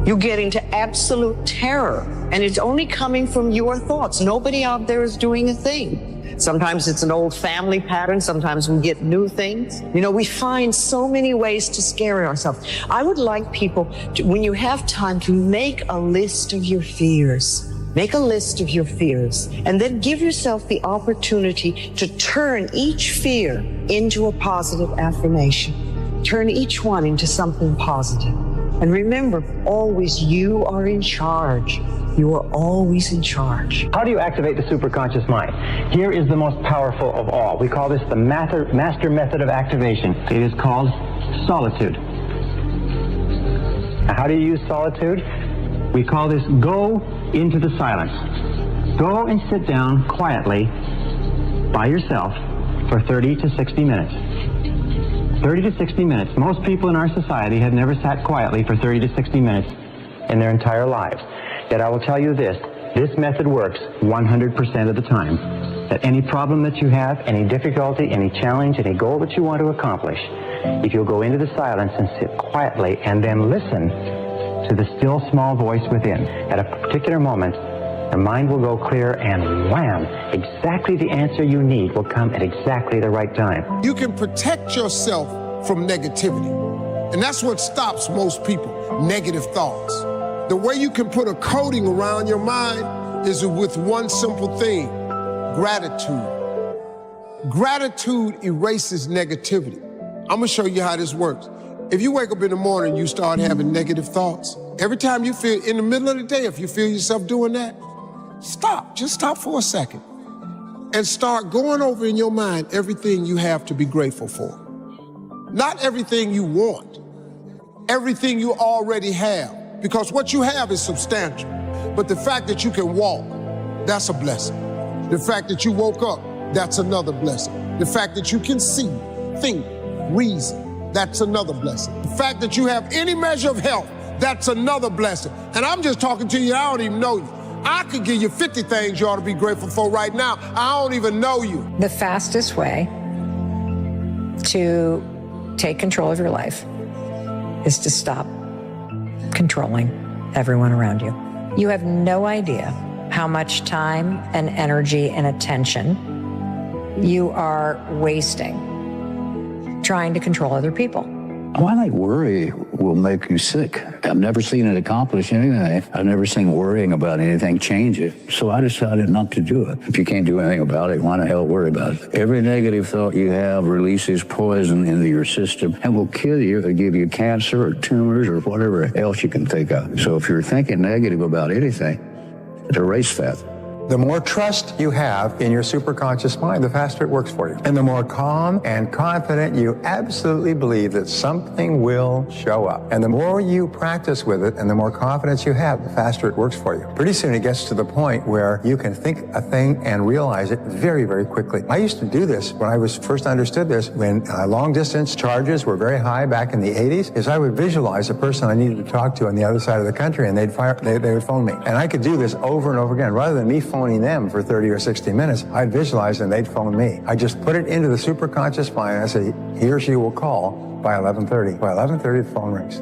Speaker 22: You get into absolute terror, and it's only coming from your thoughts. Nobody out there is doing a thing. Sometimes it's an old family pattern. Sometimes we get new things. You know, we find so many ways to scare ourselves. I would like people to, when you have time, to make a list of your fears. Make a list of your fears, and then give yourself the opportunity to turn each fear into a positive affirmation. Turn each one into something positive. And remember, always you are in charge. You are always in charge.
Speaker 1: How do you activate the superconscious mind? Here is the most powerful of all. We call this the master method of activation. It is called solitude. Now, how do you use solitude? We call this go into the silence. Go and sit down quietly by yourself for 30 to 60 minutes. 30 to 60 minutes. Most people in our society have never sat quietly for 30 to 60 minutes in their entire lives. Yet I will tell you this method works 100% of the time. That any problem that you have, any difficulty, any challenge, any goal that you want to accomplish, if you'll go into the silence and sit quietly and then listen to the still small voice within, at a particular moment, the mind will go clear and wham, exactly the answer you need will come at exactly the right time.
Speaker 4: You can protect yourself from negativity. And that's what stops most people, negative thoughts. The way you can put a coating around your mind is with one simple thing, gratitude. Gratitude erases negativity. I'm gonna show you how this works. If you wake up in the morning and you start having negative thoughts, every time you feel, in the middle of the day, if you feel yourself doing that, stop, just stop for a second and start going over in your mind everything you have to be grateful for. Not everything you want, everything you already have. Because what you have is substantial. But the fact that you can walk, that's a blessing. The fact that you woke up, that's another blessing. The fact that you can see, think, reason, that's another blessing. The fact that you have any measure of health, that's another blessing. And I'm just talking to you, I don't even know you. I could give you 50 things you ought to be grateful for right now. I don't even know you.
Speaker 12: The fastest way to take control of your life is to stop controlling everyone around you. You have no idea how much time and energy and attention you are wasting trying to control other people.
Speaker 5: Why not worry will make you sick? I've never seen it accomplish anything. I've never seen worrying about anything change it. So I decided not to do it. If you can't do anything about it, why the hell worry about it? Every negative thought you have releases poison into your system and will kill you or give you cancer or tumors or whatever else you can think of. So if you're thinking negative about anything, erase that.
Speaker 9: The more trust you have in your superconscious mind, the faster it works for you. And the more calm and confident you absolutely believe that something will show up. And the more you practice with it and the more confidence you have, the faster it works for you. Pretty soon it gets to the point where you can think a thing and realize it very, very quickly. I used to do this when I was first understood this, when long distance charges were very high back in the 80s, is I would visualize a person I needed to talk to on the other side of the country and they would phone me. And I could do this over and over again. Rather than me phoning them for 30 or 60 minutes, I'd visualize and they'd phone me. I just put it into the superconscious mind and I say, he or she will call by 11:30. By 11:30, the phone rings.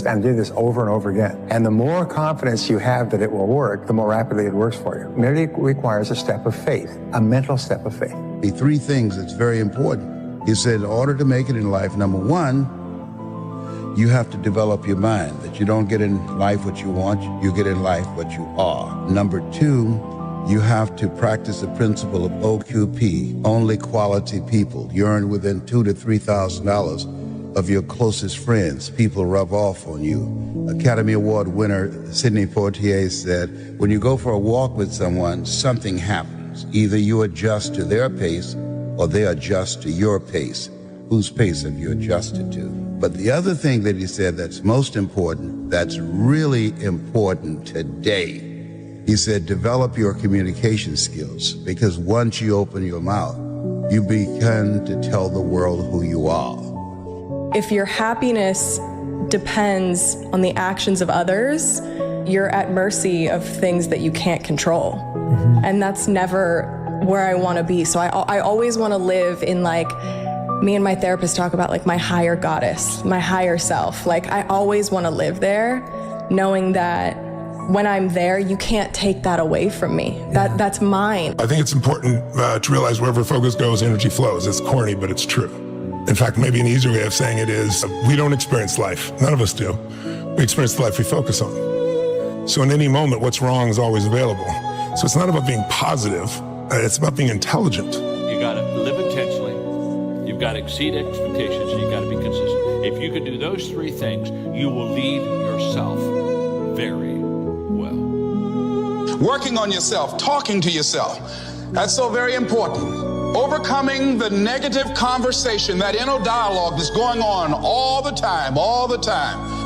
Speaker 9: And do this over and over again. And the more confidence you have that it will work, the more rapidly it works for you. It merely requires a step of faith, a mental step of faith.
Speaker 13: The three things that's very important. He said, in order to make it in life, number one, you have to develop your mind, that you don't get in life what you want, you get in life what you are. Number two, you have to practice the principle of OQP, only quality people. You earn within $2,000 to $3,000 of your closest friends. People rub off on you. Academy Award winner Sidney Poitier said, when you go for a walk with someone, something happens. Either you adjust to their pace or they adjust to your pace. Whose pace have you adjusted to? But the other thing that he said that's most important, that's really important today, he said, develop your communication skills, because once you open your mouth, you begin to tell the world who you are.
Speaker 14: If your happiness depends on the actions of others, you're at mercy of things that you can't control. Mm-hmm. And that's never where I want to be. So I always want to live in, like, me and my therapist talk about, like, my higher goddess, my higher self. Like, I always want to live there. knowing that when I'm there, you can't take that away from me. That's mine.
Speaker 25: I think it's important to realize wherever focus goes, energy flows. It's corny, but it's true. In fact, maybe an easier way of saying it is we don't experience life. None of us do. We experience the life we focus on. So in any moment, what's wrong is always available. So it's not about being positive. It's about being intelligent.
Speaker 15: You got to live intentionally. You've got to exceed expectations. You got to be consistent. If you can do those three things, you will lead yourself very well.
Speaker 16: Working on yourself, talking to yourself. That's so very important. Overcoming the negative conversation, that inner dialogue that's going on all the time,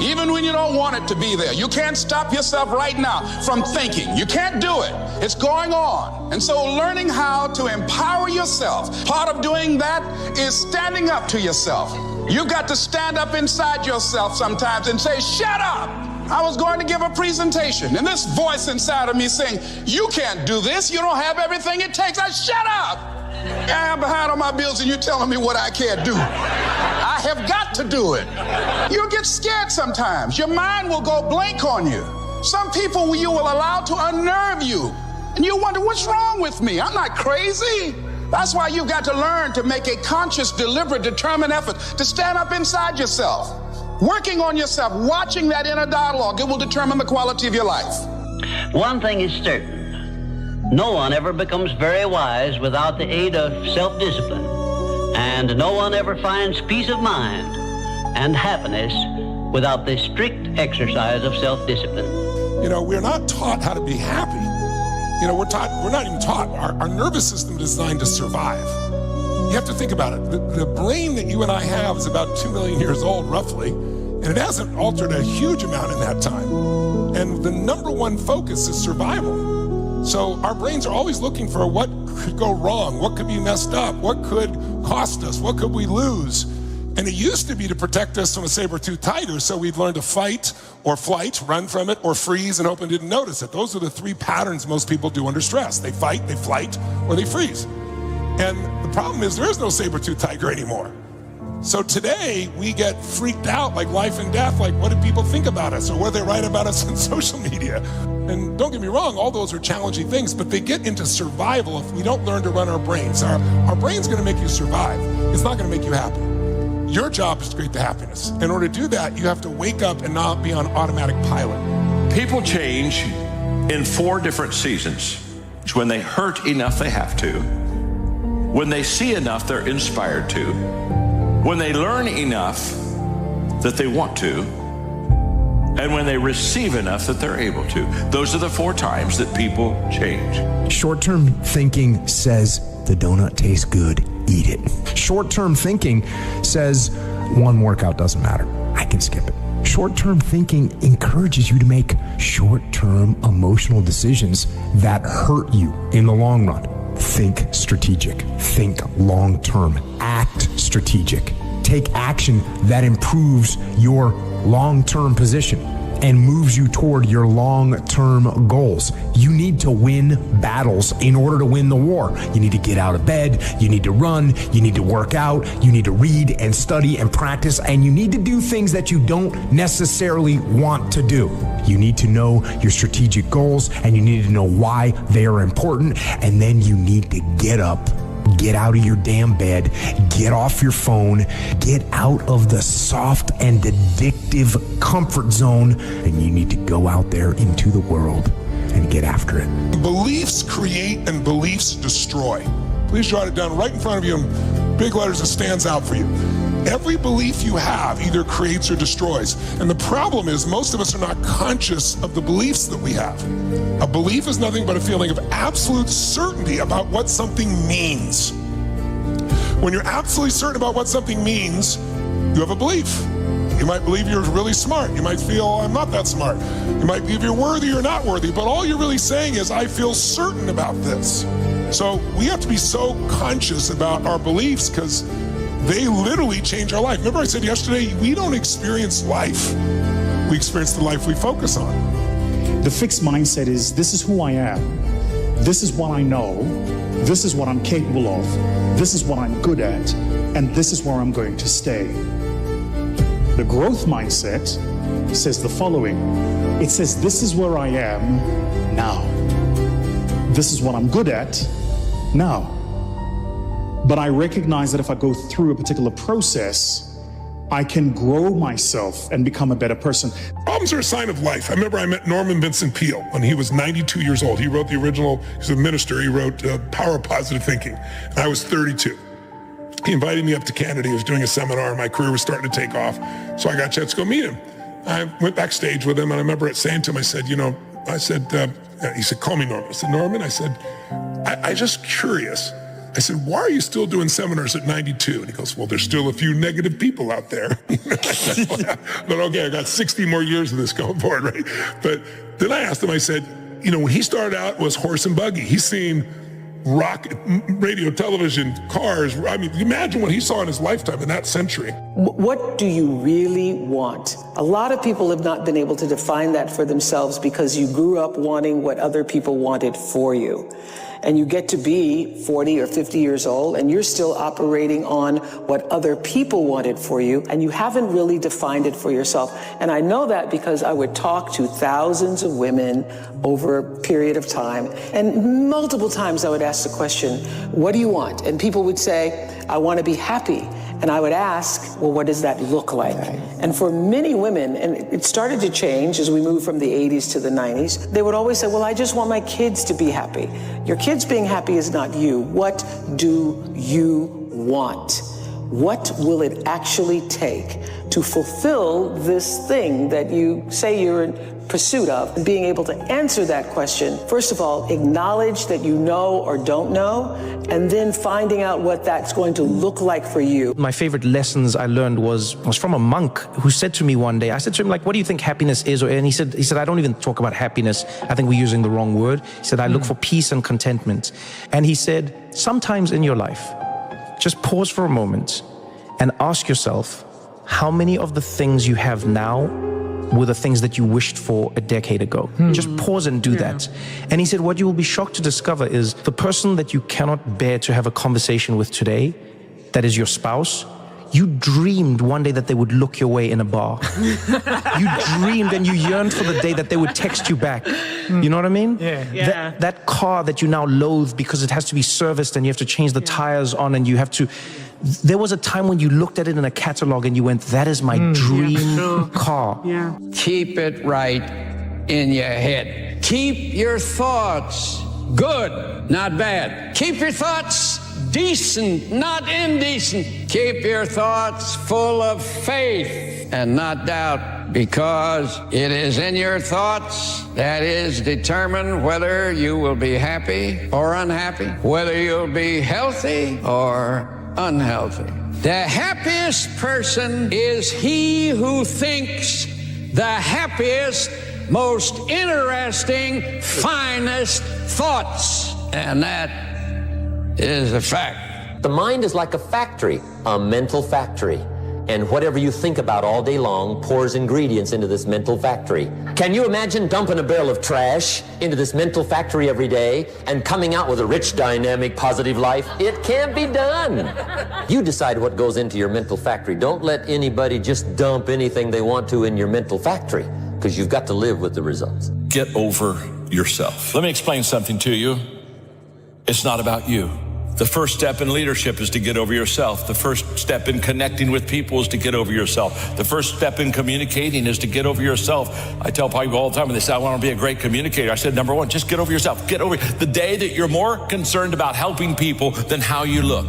Speaker 16: even when you don't want it to be there. You can't stop yourself right now from thinking. You can't do it. It's going on. And so learning how to empower yourself, part of doing that is standing up to yourself. You've got to stand up inside yourself sometimes and say, shut up. I was going to give a presentation, and this voice inside of me saying, you can't do this. You don't have everything it takes. Shut up. I'm behind on my bills and you're telling me what I can't do. I have got to do it. You'll get scared sometimes. Your mind will go blank on you. Some people you will allow to unnerve you. And you wonder, what's wrong with me? I'm not crazy. That's why you've got to learn to make a conscious, deliberate, determined effort to stand up inside yourself. Working on yourself, watching that inner dialogue, it will determine the quality of your life.
Speaker 18: One thing is certain. No one ever becomes very wise without the aid of self-discipline. And no one ever finds peace of mind and happiness without the strict exercise of self-discipline.
Speaker 25: You know, we're not taught how to be happy. You know, we're not even taught. Our nervous system is designed to survive. You have to think about it. The brain that you and I have is about 2 million years old, roughly, and it hasn't altered a huge amount in that time. And the number one focus is survival. So our brains are always looking for what could go wrong, what could be messed up, what could cost us, what could we lose. And it used to be to protect us from a saber-toothed tiger, so we'd learn to fight or flight, run from it, or freeze and hope it didn't notice it. Those are the three patterns most people do under stress. They fight, they flight, or they freeze. And the problem is there is no saber-toothed tiger anymore. So today we get freaked out like life and death, like what do people think about us or what do they write about us on social media? And don't get me wrong, all those are challenging things, but they get into survival if we don't learn to run our brains. Our brain's gonna make you survive. It's not gonna make you happy. Your job is to create the happiness. In order to do that, you have to wake up and not be on automatic pilot.
Speaker 19: People change in 4 different seasons. It's when they hurt enough they have to, when they see enough they're inspired to, when they learn enough that they want to, and when they receive enough that they're able to. Those are the 4 times that people change.
Speaker 20: Short-term thinking says the donut tastes good, eat it. Short-term thinking says one workout doesn't matter, I can skip it. Short-term thinking encourages you to make short-term emotional decisions that hurt you in the long run. Think strategic, think long-term, act strategic. Take action that improves your long-term position and moves you toward your long-term goals. You need to win battles in order to win the war. You need to get out of bed, you need to run, you need to work out, you need to read and study and practice, and you need to do things that you don't necessarily want to do. You need to know your strategic goals, and you need to know why they are important, and then you need to get up, get out of your damn bed, get off your phone, get out of the soft and addictive comfort zone, and you need to go out there into the world and get after it.
Speaker 25: Beliefs create and beliefs destroy. Please jot it down right in front of you in big letters that stands out for you. Every belief you have either creates or destroys. And the problem is most of us are not conscious of the beliefs that we have. A belief is nothing but a feeling of absolute certainty about what something means. When you're absolutely certain about what something means, you have a belief. You might believe you're really smart. You might feel, I'm not that smart. You might believe you're worthy or not worthy, but all you're really saying is, I feel certain about this. So we have to be so conscious about our beliefs because they literally change our life. Remember I said yesterday, we don't experience life. We experience the life we focus on.
Speaker 11: The fixed mindset is, this is who I am. This is what I know. This is what I'm capable of. This is what I'm good at. And this is where I'm going to stay. The growth mindset says the following: It says, this is where I am now. This is what I'm good at now. But I recognize that if I go through a particular process, I can grow myself and become a better person.
Speaker 7: Problems are a sign of life. I remember I met Norman Vincent Peale when he was 92 years old. He wrote the original, he's a minister, he wrote Power of Positive Thinking. And I was 32. He invited me up to Canada. He was doing a seminar and my career was starting to take off. So I got a chance to go meet him. I went backstage with him and I remember saying to him, I said, he said, call me Norman. I said, Norman, I said, I just curious. I said, why are you still doing seminars at 92? And he goes, well, there's still a few negative people out there. But okay, I got 60 more years of this going forward, right? But then I asked him, I said, when he started out, it was horse and buggy. He's seen rock, radio, television, cars. I mean, imagine what he saw in his lifetime in that century.
Speaker 2: What do you really want? A lot of people have not been able to define that for themselves because you grew up wanting what other people wanted for you. And you get to be 40 or 50 years old and you're still operating on what other people wanted for you and you haven't really defined it for yourself. And I know that because I would talk to thousands of women over a period of time, and multiple times I would ask the question, what do you want? And people would say, I want to be happy. And I would ask, well, what does that look like? And for many women, and it started to change as we moved from the 80s to the 90s, they would always say, well, I just want my kids to be happy. Your kids being happy is not you. What do you want? What will it actually take to fulfill this thing that you say you're in pursuit of? And being able to answer that question, first of all, acknowledge that you know or don't know, and then finding out what that's going to look like for you.
Speaker 10: My favorite lessons I learned was from a monk who said to me one day, I said to him, what do you think happiness is? And he said, I don't even talk about happiness. I think we're using the wrong word. He said, I look for peace and contentment. And he said, sometimes in your life, just pause for a moment and ask yourself, how many of the things you have now were the things that you wished for a decade ago? Just pause and do that. And he said, what you will be shocked to discover is the person that you cannot bear to have a conversation with today, that is your spouse, you dreamed one day that they would look your way in a bar. You dreamed and you yearned for the day that they would text you back. You know what I mean?
Speaker 21: Yeah.
Speaker 10: That car that you now loathe because it has to be serviced and you have to change the tires on and you have to... There was a time when you looked at it in a catalog and you went, that is my dream car.
Speaker 23: Keep it right in your head. Keep your thoughts good, not bad. Keep your thoughts decent, not indecent. Keep your thoughts full of faith and not doubt, because it is in your thoughts that is determined whether you will be happy or unhappy, whether you'll be healthy or unhealthy. The happiest person is he who thinks the happiest, most interesting, finest thoughts. And that is a fact.
Speaker 3: The mind is like a factory, a mental factory. And whatever you think about all day long pours ingredients into this mental factory. Can you imagine dumping a barrel of trash into this mental factory every day and coming out with a rich, dynamic, positive life? It can't be done. You decide what goes into your mental factory. Don't let anybody just dump anything they want to in your mental factory, because you've got to live with the results.
Speaker 19: Get over yourself. Let me explain something to you. It's not about you. The first step in leadership is to get over yourself. The first step in connecting with people is to get over yourself. The first step in communicating is to get over yourself. I tell people all the time when they say, I want to be a great communicator. I said, number one, just get over yourself. Get over the day that you're more concerned about helping people than how you look.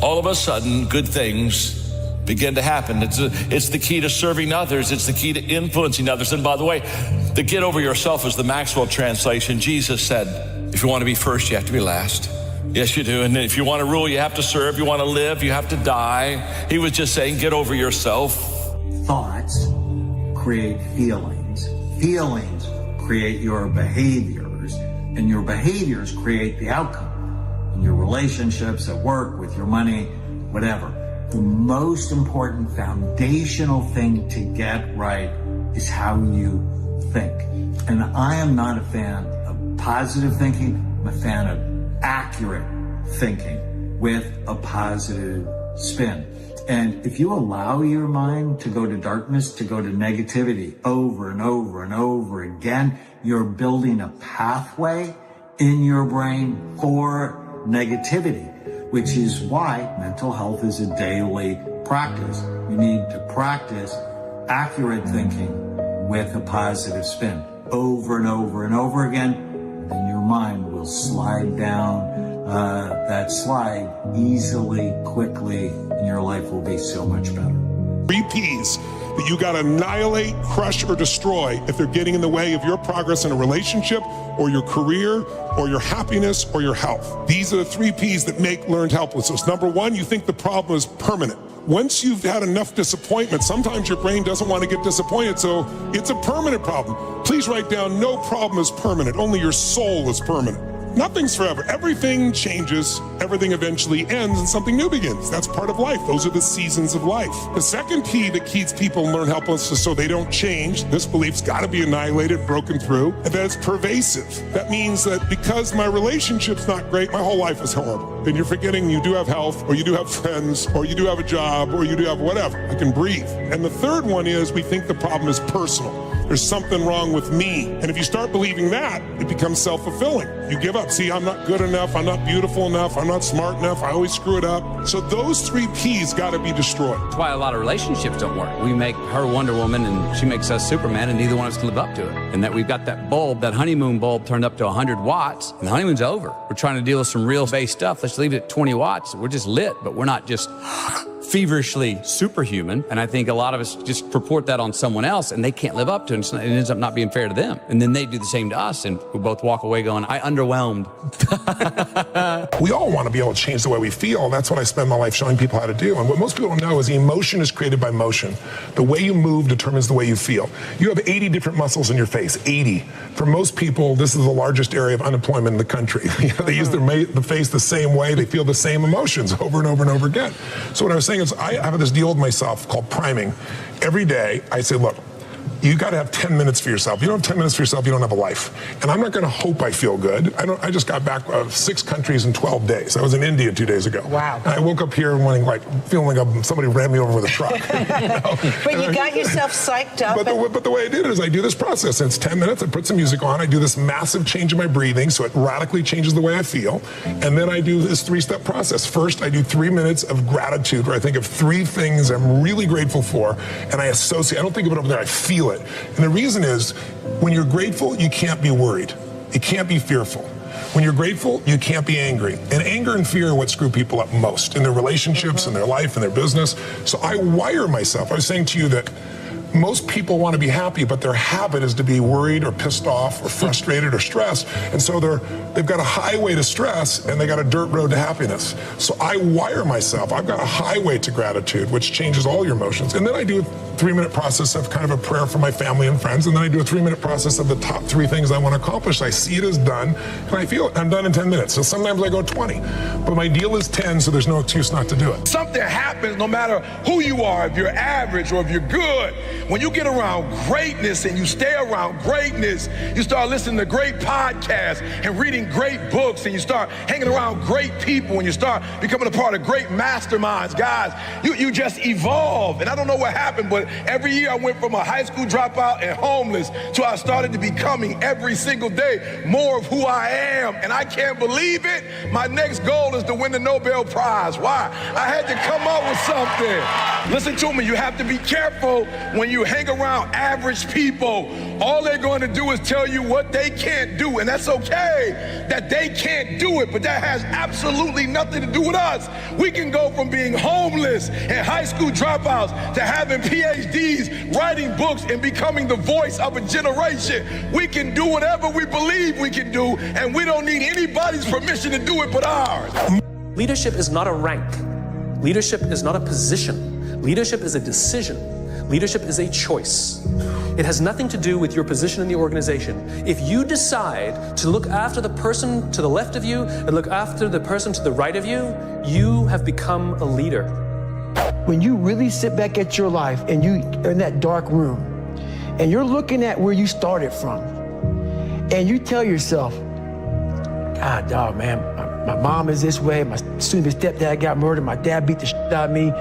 Speaker 19: All of a sudden, good things begin to happen. It's the key to serving others. It's the key to influencing others. And by the way, the get over yourself is the Maxwell translation. Jesus said, if you want to be first, you have to be last. Yes, you do. And if you want to rule, you have to serve. You want to live, you have to die. He was just saying, get over yourself.
Speaker 24: Thoughts create feelings. Feelings create your behaviors. And your behaviors create the outcome in your relationships, at work, with your money, whatever. The most important foundational thing to get right is how you think. And I am not a fan of positive thinking. I'm a fan of accurate thinking with a positive spin. And if you allow your mind to go to darkness, to go to negativity over and over and over again, you're building a pathway in your brain for negativity, which is why mental health is a daily practice. You need to practice accurate thinking with a positive spin over and over and over again, and then your mind will slide down that slide easily, quickly, and your life will be so much better.
Speaker 7: 3 P's that you got to annihilate, crush, or destroy if they're getting in the way of your progress in a relationship or your career or your happiness or your health. These are the 3 P's that make learned helplessness. Number 1, you think the problem is permanent. Once you've had enough disappointment, sometimes your brain doesn't want to get disappointed, so it's a permanent problem. Please write down, no problem is permanent, only your soul is permanent. Nothing's forever. Everything changes, everything eventually ends, and something new begins. That's part of life. Those are the seasons of life. The second P that keeps people in learned helplessness so they don't change, this belief's got to be annihilated, broken through, and that it's pervasive. That means that because my relationship's not great, my whole life is horrible. Then you're forgetting you do have health, or you do have friends, or you do have a job, or you do have whatever. I can breathe. And the third one is we think the problem is personal. There's something wrong with me. And if you start believing that, it becomes self-fulfilling. You give up. See, I'm not good enough. I'm not beautiful enough. I'm not smart enough. I always screw it up. So those 3 P's got to be destroyed.
Speaker 6: That's why a lot of relationships don't work. We make her Wonder Woman and she makes us Superman, and neither one of us can live up to it. And that we've got that bulb, that honeymoon bulb turned up to 100 watts, and the honeymoon's over. We're trying to deal with some real base stuff. Let's leave it at 20 watts. We're just lit, but we're not just feverishly superhuman. And I think a lot of us just purport that on someone else, and they can't live up to it. And it ends up not being fair to them. And then they do the same to us, and we both walk away going, I underwhelmed.
Speaker 7: We all want to be able to change the way we feel. That's what I spend my life showing people how to do. And what most people don't know is emotion is created by motion. The way you move determines the way you feel. You have 80 different muscles in your face, 80. For most people, this is the largest area of unemployment in the country. They use the face the same way. They feel the same emotions over and over and over again. So what I was saying is I have this deal with myself called priming. Every day I say, look, you got to have 10 minutes for yourself. If you don't have 10 minutes for yourself, you don't have a life. And I'm not going to hope I feel good. I just got back 6 countries in 12 days. I was in India 2 days ago.
Speaker 2: Wow.
Speaker 7: And I woke up here feeling like somebody ran me over with a truck.
Speaker 2: But you got yourself psyched up.
Speaker 7: But the way I did it is I do this process. It's 10 minutes. I put some music on. I do this massive change in my breathing, so it radically changes the way I feel. And then I do this 3-step process. First, I do 3 minutes of gratitude, where I think of 3 things I'm really grateful for, and I associate. I don't think of it over there. I feel it. And the reason is, when you're grateful, you can't be worried. You can't be fearful. When you're grateful, you can't be angry. And anger and fear are what screw people up most in their relationships, in their life, in their business. So I wire myself. I was saying to you that most people want to be happy, but their habit is to be worried or pissed off or frustrated or stressed. And so they've got a highway to stress and they got a dirt road to happiness. So I wire myself. I've got a highway to gratitude, which changes all your emotions. And then I do a 3-minute process of kind of a prayer for my family and friends. And then I do a 3-minute process of the top 3 things I want to accomplish. I see it as done and I feel it. I'm done in 10 minutes. So sometimes I go 20, but my deal is 10, so there's no excuse not to do it.
Speaker 8: Something happens no matter who you are, if you're average or if you're good. When you get around greatness and you stay around greatness, you start listening to great podcasts and reading great books, and you start hanging around great people, and you start becoming a part of great masterminds. Guys, you just evolve. And I don't know what happened, but every year I went from a high school dropout and homeless to I started to becoming every single day more of who I am. And I can't believe it. My next goal is to win the Nobel Prize. Why? I had to come up with something. Listen to me, you have to be careful when you hang around average people. All they're going to do is tell you what they can't do, and that's okay that they can't do it, but that has absolutely nothing to do with us. We can go from being homeless and high school dropouts to having PhDs, writing books, and becoming the voice of a generation. We can do whatever we believe we can do, and we don't need anybody's permission to do it but ours.
Speaker 17: Leadership is not a rank. Leadership is not a position. Leadership is a decision. Leadership is a choice. It has nothing to do with your position in the organization. If you decide to look after the person to the left of you and look after the person to the right of you, you have become a leader.
Speaker 21: When you really sit back at your life and you are in that dark room and you're looking at where you started from and you tell yourself, God, dog, man, my mom is this way, my soon-to-be stepdad got murdered, my dad beat the shit out of me.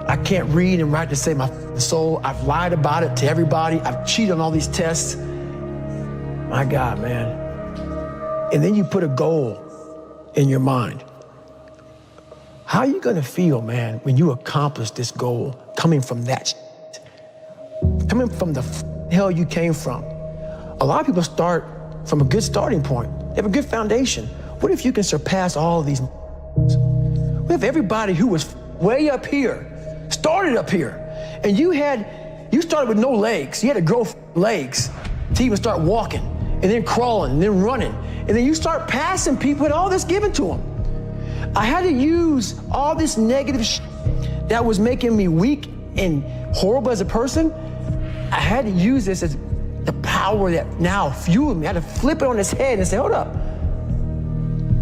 Speaker 21: I can't read and write to save my soul. I've lied about it to everybody. I've cheated on all these tests. My God, man. And then you put a goal in your mind. How are you gonna feel, man, when you accomplish this goal coming from that coming from the hell you came from? A lot of people start from a good starting point. They have a good foundation. What if you can surpass all of these? What if everybody who was way up here started up here, and you started with no legs. You had to grow legs to even start walking, and then crawling, and then running, and then you start passing people with all this given to them. I had to use all this negative that was making me weak and horrible as a person. I had to use this as the power that now fueled me. I had to flip it on its head and say, hold up.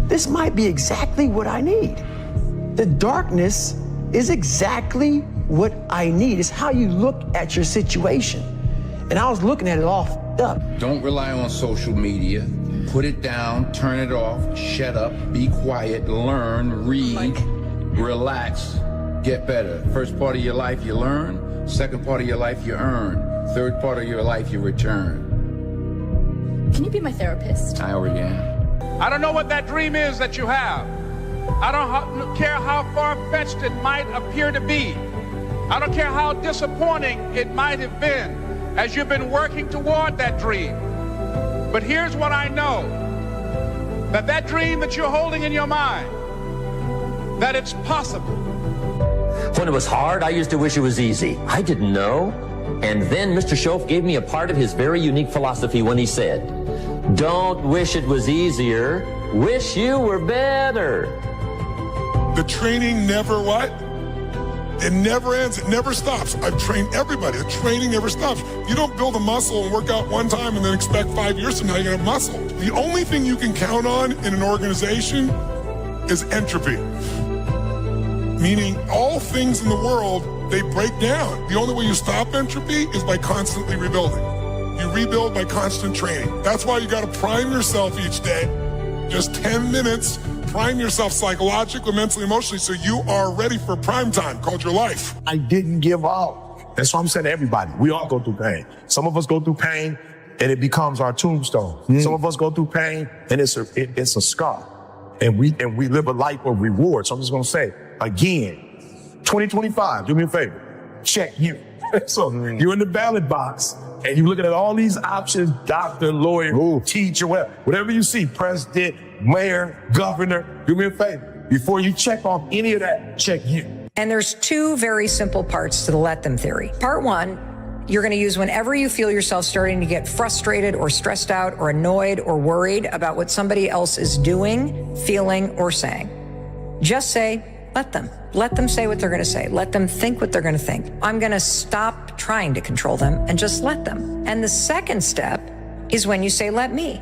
Speaker 21: This might be exactly what I need. The darkness is exactly what I need. It's how you look at your situation. And I was looking at it all f***ed up.
Speaker 1: Don't rely on social media. Put it down, turn it off, shut up, be quiet, learn, read, relax, get better. First part of your life you learn, second part of your life you earn, third part of your life you return.
Speaker 4: Can you be my therapist?
Speaker 1: I already am.
Speaker 5: I don't know what that dream is that you have. I don't care how far-fetched it might appear to be. I don't care how disappointing it might have been as you've been working toward that dream. But here's what I know, that dream that you're holding in your mind, that it's possible.
Speaker 3: When it was hard, I used to wish it was easy. I didn't know. And then Mr. Schoaf gave me a part of his very unique philosophy when he said, don't wish it was easier, wish you were better.
Speaker 7: The training never what? It never ends. It never stops. I've trained everybody. The training never stops. You don't build a muscle and work out one time and then expect 5 years from now you're going to have muscle. The only thing you can count on in an organization is entropy. Meaning all things in the world, they break down. The only way you stop entropy is by constantly rebuilding. You rebuild by constant training. That's why you got to prime yourself each day. Just 10 minutes. Prime yourself psychologically, mentally, emotionally, so you are ready for prime time, called your life.
Speaker 25: I didn't give up. That's what I'm saying to everybody. We all go through pain. Some of us go through pain and it becomes our tombstone. Some of us go through pain and it's a scar. And we live a life of reward. So I'm just gonna say, again, 2025, do me a favor, check you. So you're in the ballot box and you're looking at all these options, doctor, lawyer, teacher, whatever you see, president, mayor, governor, do me a favor. Before you check off any of that, check you.
Speaker 12: And there's two very simple parts to the let them theory. Part one, you're going to use whenever you feel yourself starting to get frustrated or stressed out or annoyed or worried about what somebody else is doing, feeling, or saying. Just say, let them. Let them say what they're going to say. Let them think what they're going to think. I'm going to stop trying to control them and just let them. And the second step is when you say, let me.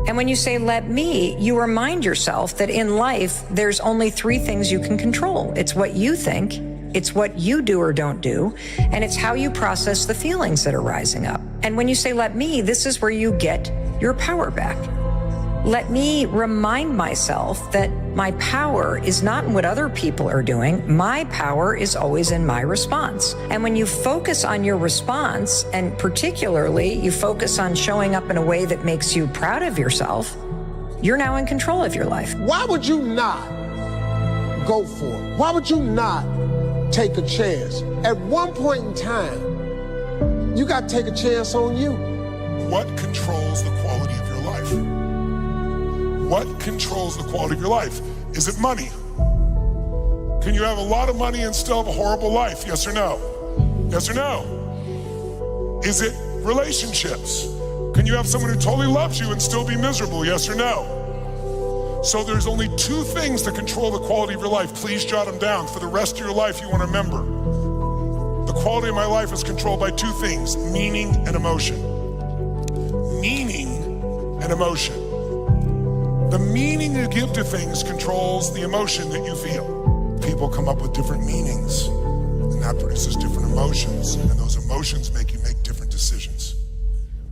Speaker 12: And when you say, let me, you remind yourself that in life, there's only three things you can control. It's what you think, it's what you do or don't do, and it's how you process the feelings that are rising up. And when you say, let me, this is where you get your power back. Let me remind myself that my power is not in what other people are doing. My power is always in my response. And when you focus on your response, and particularly you focus on showing up in a way that makes you proud of yourself, you're now in control of your life.
Speaker 22: Why would you not go for it? Why would you not take a chance? At one point in time, you got to take a chance on you.
Speaker 7: What controls the quality of your life? What controls the quality of your life? Is it money? Can you have a lot of money and still have a horrible life? Yes or no? Yes or no? Is it relationships? Can you have someone who totally loves you and still be miserable? Yes or no? So there's only two things that control the quality of your life. Please jot them down. For the rest of your life, you want to remember. The quality of my life is controlled by two things, meaning and emotion. Meaning and emotion. The meaning you give to things controls the emotion that you feel. People come up with different meanings, and that produces different emotions, and those emotions make you make different decisions.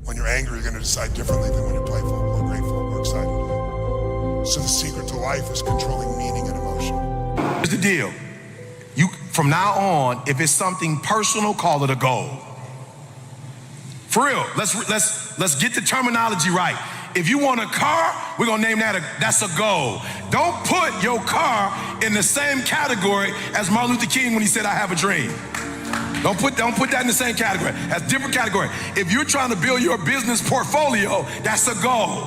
Speaker 7: When you're angry, you're going to decide differently than when you're playful, or grateful, or excited. So the secret to life is controlling meaning and emotion.
Speaker 25: Here's the deal.
Speaker 8: From now on, if it's something personal, call it a goal. For real, let's get the terminology right. If you want a car, we're gonna name that's a goal. Don't put your car in the same category as Martin Luther King when he said, I have a dream. Don't put that in the same category. That's a different category. If you're trying to build your business portfolio, that's a goal.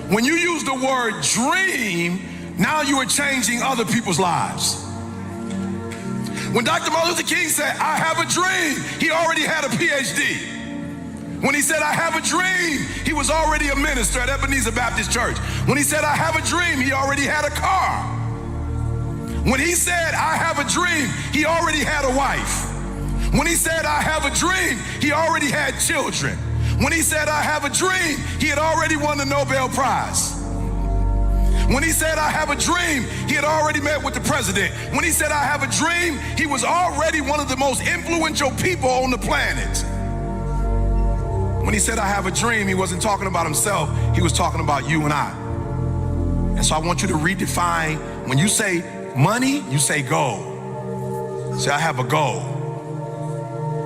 Speaker 8: When you use the word dream, now you are changing other people's lives. When Dr. Martin Luther King said, I have a dream, he already had a PhD. When he said, I have a dream, he was already a minister at Ebenezer Baptist Church. When he said, I have a dream, he already had a car. When he said, I have a dream, he already had a wife. When he said, I have a dream, he already had children. When he said, I have a dream, he had already won the Nobel Prize. When he said, I have a dream, he had already met with the president. When he said, I have a dream, he was already one of the most influential people on the planet. When he said, I have a dream, he wasn't talking about himself, he was talking about you and I. And so I want you to redefine, when you say money, you say goal. Say, I have a goal.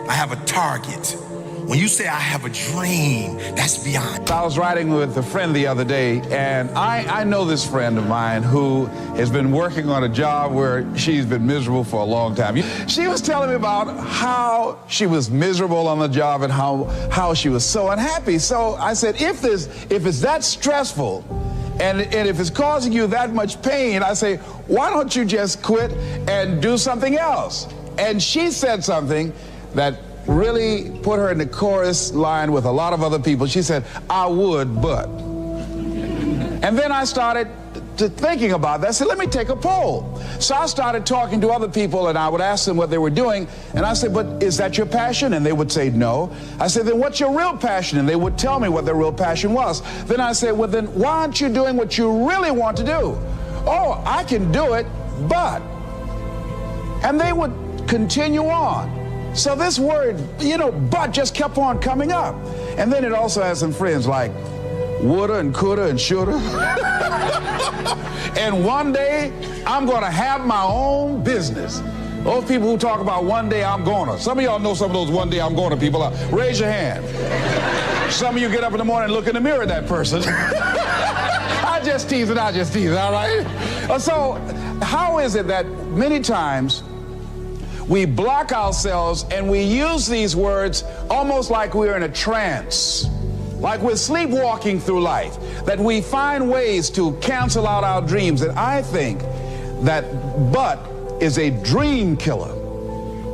Speaker 8: I have a target. When you say I have a dream, that's beyond.
Speaker 4: I was riding with a friend the other day, and I know this friend of mine who has been working on a job where she's been miserable for a long time. She was telling me about how she was miserable on the job and how she was so unhappy. So I said, if it's that stressful, and if it's causing you that much pain, I say, why don't you just quit and do something else? And she said something that really put her in the chorus line with a lot of other people. She said, I would, but. And then I started thinking about that. I said, let me take a poll. So I started talking to other people, and I would ask them what they were doing. And I said, but is that your passion? And they would say no. I said, then what's your real passion? And they would tell me what their real passion was. Then I said, well, then why aren't you doing what you really want to do? Oh, I can do it, but. And they would continue on. So this word, but just kept on coming up. And then it also has some friends like woulda and coulda and shoulda. And one day, I'm gonna have my own business. Those people who talk about one day I'm gonna. Some of y'all know some of those one day I'm gonna people. Raise your hand. Some of you get up in the morning and look in the mirror at that person. I just tease it, all right? So how is it that many times we block ourselves and we use these words almost like we're in a trance, like we're sleepwalking through life, that we find ways to cancel out our dreams? And I think that but is a dream killer.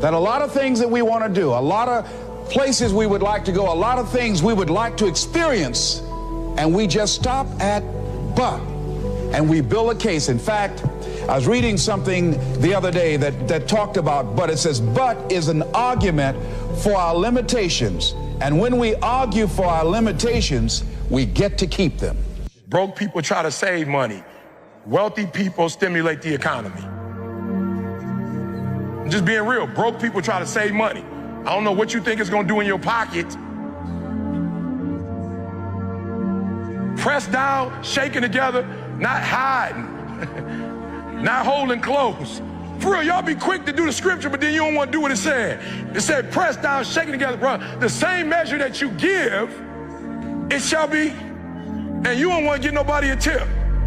Speaker 4: That a lot of things that we want to do, a lot of places we would like to go, a lot of things we would like to experience, and we just stop at but, and we build a case. In fact, I was reading something the other day that talked about but. It says, but is an argument for our limitations. And when we argue for our limitations, we get to keep them.
Speaker 8: Broke people try to save money. Wealthy people stimulate the economy. I'm just being real. Broke people try to save money. I don't know what you think it's gonna do in your pocket. Pressed down, shaking together, not hiding. Not holding close. For real, y'all be quick to do the scripture, but then you don't want to do what it said. It said, press down, shaking together, bro. The same measure that you give, it shall be, and you don't want to give nobody a tip.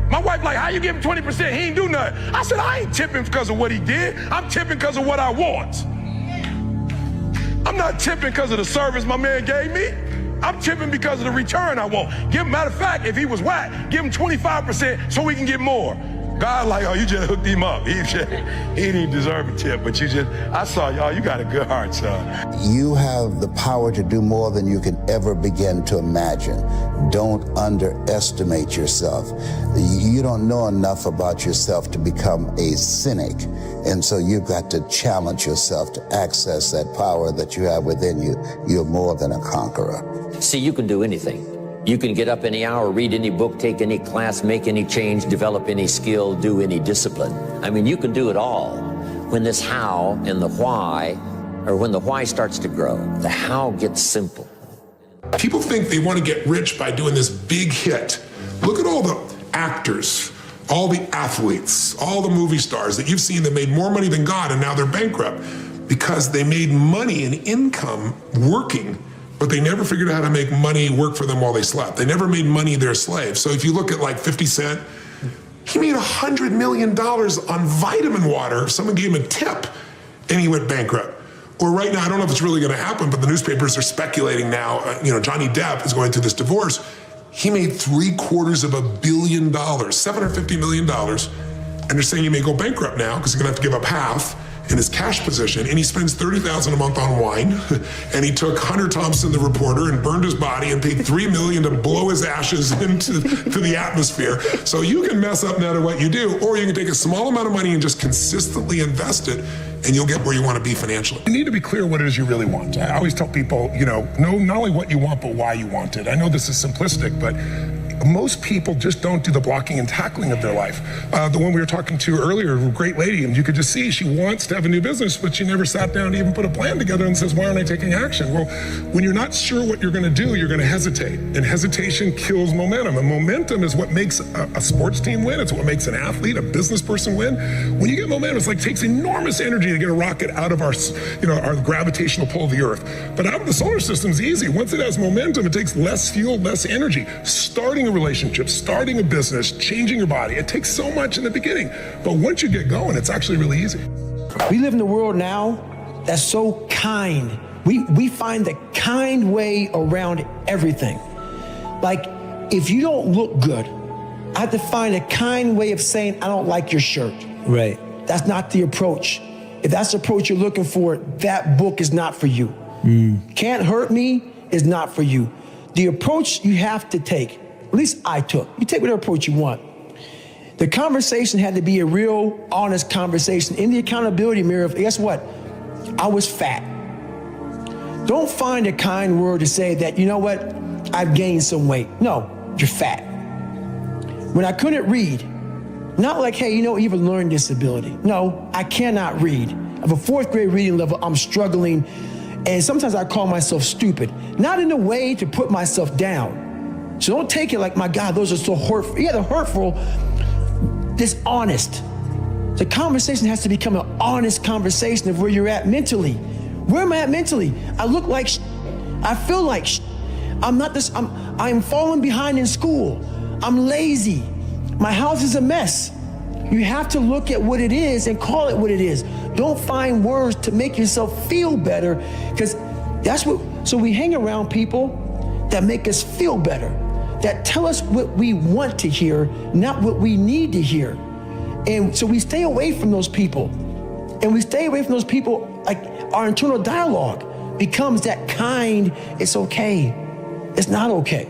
Speaker 8: My wife like, how you give him 20%? He ain't do nothing. I said, I ain't tipping because of what he did. I'm tipping because of what I want. I'm not tipping because of the service my man gave me. I'm tipping because of the return I want. Matter of fact, if he was whack, give him 25% so we can get more. God like, oh, you just hooked him up. He didn't even deserve a tip, but I saw y'all, you got a good heart, son.
Speaker 9: You have the power to do more than you can ever begin to imagine. Don't underestimate yourself. You don't know enough about yourself to become a cynic. And so you've got to challenge yourself to access that power that you have within you. You're more than a conqueror.
Speaker 3: See, you can do anything. You can get up any hour, read any book, take any class, make any change, develop any skill, do any discipline. I mean, you can do it all. When this how and the why, or when the why starts to grow, the how gets simple.
Speaker 7: People think they want to get rich by doing this big hit. Look at all the actors, all the athletes, all the movie stars that you've seen that made more money than God and now they're bankrupt because they made money and income working, but they never figured out how to make money work for them while they slept. They never made money their slave. So if you look at like 50 Cent, he made $100 million on vitamin water. Someone gave him a tip and he went bankrupt. Or right now, I don't know if it's really gonna happen, but the newspapers are speculating now, Johnny Depp is going through this divorce. He made $750 million, $750 million, and they're saying he may go bankrupt now because he's gonna have to give up half in his cash position, and he spends $30,000 a month on wine, and he took Hunter Thompson, the reporter, and burned his body and paid $3 million to blow his ashes into the atmosphere. So you can mess up no matter what you do, or you can take a small amount of money and just consistently invest it, and you'll get where you want to be financially.
Speaker 25: You need to be clear what it is you really want. I always tell people, know not only what you want, but why you want it. I know this is simplistic, but most people just don't do the blocking and tackling of their life. The one we were talking to earlier, a great lady, and you could just see she wants to have a new business, but she never sat down to even put a plan together and says, why aren't I taking action? Well, when you're not sure what you're gonna do, you're gonna hesitate. And hesitation kills momentum. And momentum is what makes a sports team win. It's what makes an athlete, a business person win. When you get momentum, it's like takes enormous energy to get a rocket out of our gravitational pull of the earth. But out of the solar system is easy. Once it has momentum, it takes less fuel, less energy. Starting a relationship, starting a business, changing your body, it takes so much in the beginning. But once you get going, it's actually really easy.
Speaker 21: We live in a world now that's so kind. We find the kind way around everything. Like, if you don't look good, I have to find a kind way of saying, I don't like your shirt.
Speaker 13: Right.
Speaker 21: That's not the approach. If that's the approach you're looking for, that book is not for you. Can't Hurt Me is not for you. The approach you have to take, at least I took, you take whatever approach you want. The conversation had to be a real, honest conversation. In the accountability mirror, guess what? I was fat. Don't find a kind word to say that, you know what, I've gained some weight. No, you're fat. When I couldn't read, not like, hey, you have a learning disability. No, I cannot read. I have a 4th grade reading level, I'm struggling, and sometimes I call myself stupid. Not in a way to put myself down. So don't take it like, my God, those are so hurtful. Yeah, they're hurtful, dishonest. The conversation has to become an honest conversation of where you're at mentally. Where am I at mentally? I look like I feel like I'm not this, I'm falling behind in school. I'm lazy. My house is a mess. You have to look at what it is and call it what it is. Don't find words to make yourself feel better, because so we hang around people that make us feel better, that tell us what we want to hear, not what we need to hear. And so we stay away from those people. And we stay away from those people, like our internal dialogue becomes that kind, it's okay, it's not okay.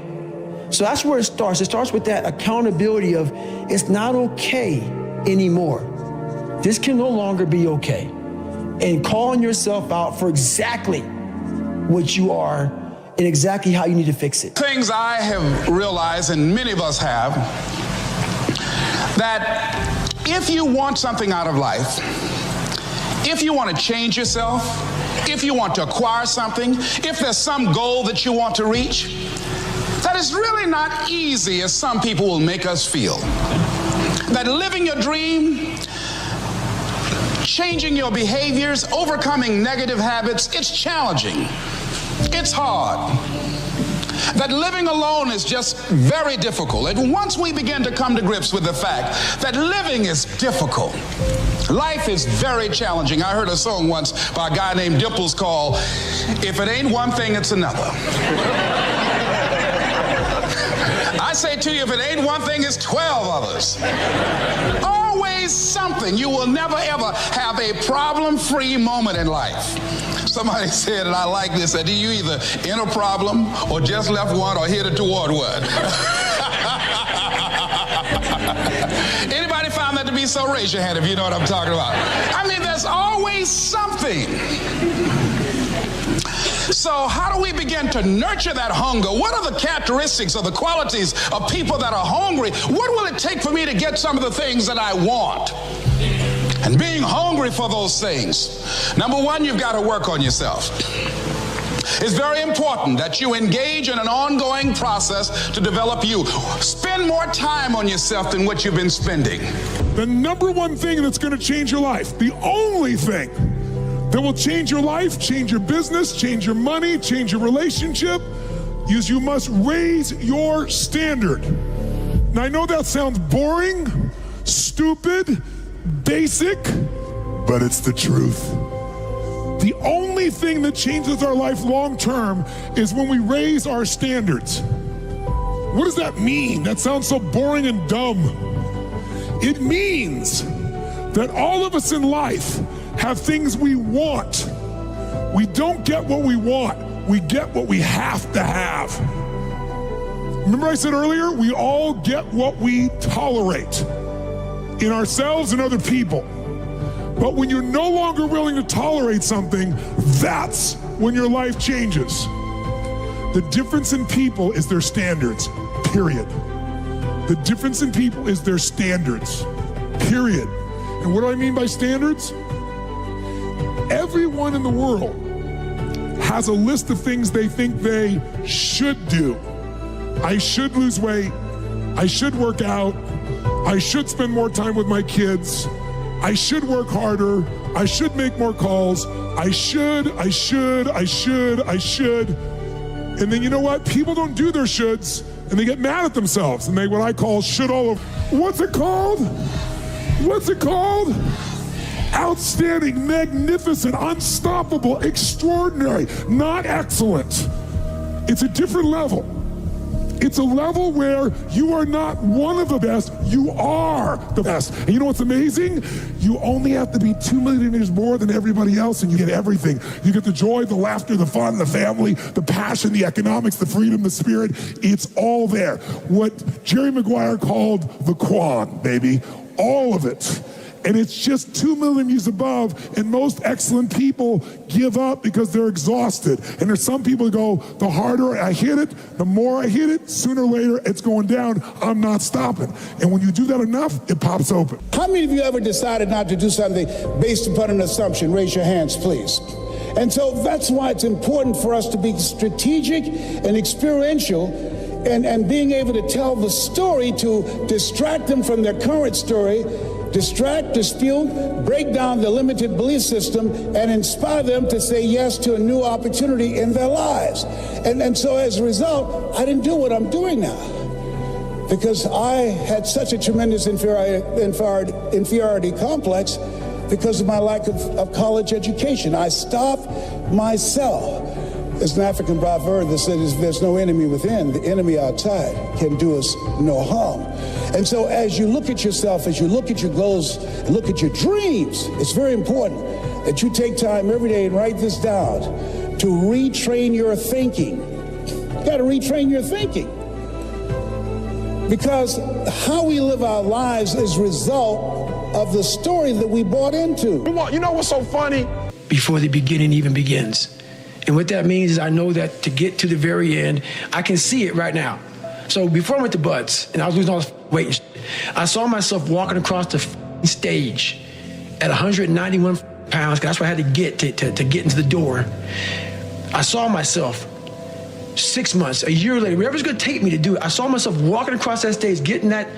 Speaker 21: So that's where it starts. It starts with that accountability of it's not okay anymore. This can no longer be okay. And calling yourself out for exactly what you are and exactly how you need to fix it.
Speaker 5: Things I have realized, and many of us have, that if you want something out of life, if you want to change yourself, if you want to acquire something, if there's some goal that you want to reach, that is really not easy as some people will make us feel. That living your dream, changing your behaviors, overcoming negative habits, it's challenging. It's hard. That living alone is just very difficult. And once we begin to come to grips with the fact that living is difficult, life is very challenging. I heard a song once by a guy named Dimples called, "If It Ain't One Thing, It's Another." I say to you, if it ain't one thing, it's 12 others. Always something. You will never ever have a problem-free moment in life. Somebody said, and I like this, that you either in a problem or just left one or headed toward one. Anybody found that to be so? Raise your hand if you know what I'm talking about. I mean, there's always something. So how do we begin to nurture that hunger? What are the characteristics or the qualities of people that are hungry? What will it take for me to get some of the things that I want? And being hungry for those things. Number one, you've got to work on yourself.
Speaker 13: It's very important that you engage in an ongoing process to develop you. Spend more time on yourself than what you've been spending.
Speaker 7: The number one thing that's going to change your life, the only thing that will change your life, change your business, change your money, change your relationship, is you must raise your standard. Now, I know that sounds boring, stupid, basic, but it's the truth. The only thing that changes our life long term is when we raise our standards. What does that mean? That sounds so boring and dumb. It means that all of us in life have things we want. We don't get what we want. We get what we have to have. Remember I said earlier, we all get what we tolerate in ourselves and other people. But when you're no longer willing to tolerate something, that's when your life changes. The difference in people is their standards, period. The difference in people is their standards, period. And what do I mean by standards? Everyone in the world has a list of things they think they should do. I should lose weight. I should work out. I should spend more time with my kids. I should work harder. I should make more calls. I should. And then you know what? People don't do their shoulds and they get mad at themselves and they what I call should all of. What's it called? What's it called? Outstanding, magnificent, unstoppable, extraordinary, not excellent. It's a different level. It's a level where you are not one of the best, you are the best. And you know what's amazing? You only have to be 2 millimeters more than everybody else and you get everything. You get the joy, the laughter, the fun, the family, the passion, the economics, the freedom, the spirit. It's all there. What Jerry Maguire called the Quan, baby. All of it. And it's just 2 millimeters above, and most excellent people give up because they're exhausted. And there's some people who go, the harder I hit it, the more I hit it, sooner or later it's going down, I'm not stopping. And when you do that enough, it pops open.
Speaker 14: How many of you ever decided not to do something based upon an assumption? Raise your hands, please. And so that's why it's important for us to be strategic and experiential and being able to tell the story to distract them from their current story, distract, dispute, break down the limited belief system, and inspire them to say yes to a new opportunity in their lives. And so as a result, I didn't do what I'm doing now because I had such a tremendous inferiority complex because of my lack of college education. I stopped myself. There's an African proverb that says there's no enemy within, the enemy outside can do us no harm. And so as you look at yourself, as you look at your goals, and look at your dreams, it's very important that you take time every day and write this down to retrain your thinking. You got to retrain your thinking. Because how we live our lives is a result of the story that we bought into.
Speaker 21: You know what's so funny? Before the beginning even begins. And what that means is I know that to get to the very end, I can see it right now. So before I went to Buds, and I was losing all this weight and shit, I saw myself walking across the stage at 191 pounds, because that's what I had to get to get into the door. I saw myself 6 months, a year later, whatever's going to take me to do it, I saw myself walking across that stage, getting that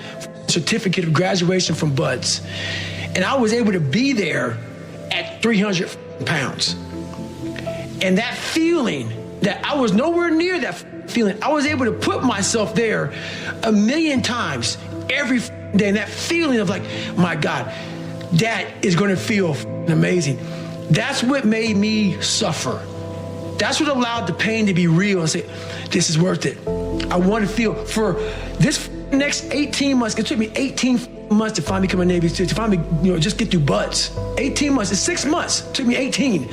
Speaker 21: certificate of graduation from Buds. And I was able to be there at 300 pounds. And that feeling that I was nowhere near that feeling, I was able to put myself there 1,000,000 times every day. And that feeling of like, my God, that is going to feel amazing. That's what made me suffer. That's what allowed the pain to be real and say, this is worth it. I want to feel for this next 18 months. It took me 18 months to finally become a Navy SEAL, to finally, just get through Buds. 18 months, it's 6 months. It took me 18.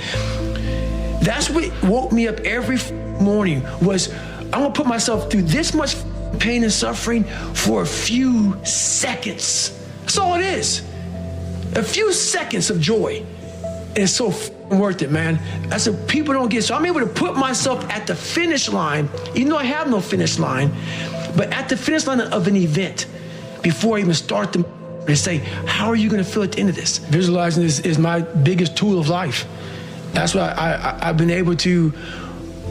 Speaker 21: That's what woke me up every morning was, I'm gonna put myself through this much pain and suffering for a few seconds. That's all it is. A few seconds of joy. And it's so worth it, man. That's what people don't get. So I'm able to put myself at the finish line, even though I have no finish line, but at the finish line of an event before I even start to say, how are you gonna feel at the end of this? Visualizing is my biggest tool of life. That's why I've been able to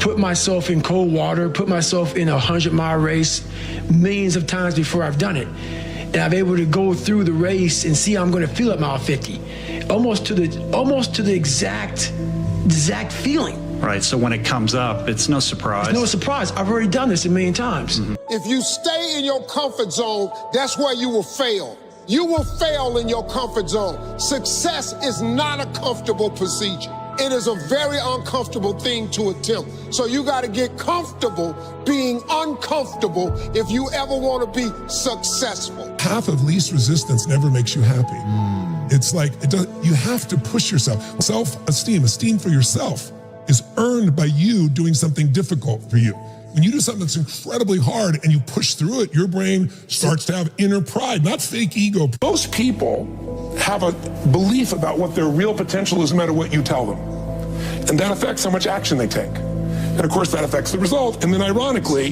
Speaker 21: put myself in cold water, put myself in a 100-mile race millions of times before I've done it. And I'm able to go through the race and see how I'm going to feel at mile 50. Almost to the exact feeling.
Speaker 11: Right, so when it comes up, it's no surprise.
Speaker 21: It's no surprise. I've already done this a million times.
Speaker 11: Mm-hmm.
Speaker 22: If you stay in your comfort zone, that's where you will fail. You will fail in your comfort zone. Success is not a comfortable procedure. It is a very uncomfortable thing to attempt. So you got to get comfortable being uncomfortable if you ever want to be successful.
Speaker 7: Path of least resistance never makes you happy. It's like, you have to push yourself. Self-esteem, esteem for yourself is earned by you doing something difficult for you. When you do something that's incredibly hard and you push through it, your brain starts to have inner pride, not fake ego.
Speaker 15: Most people have a belief about what their real potential is no matter what you tell them. And that affects how much action they take. And of course that affects the result. And then ironically,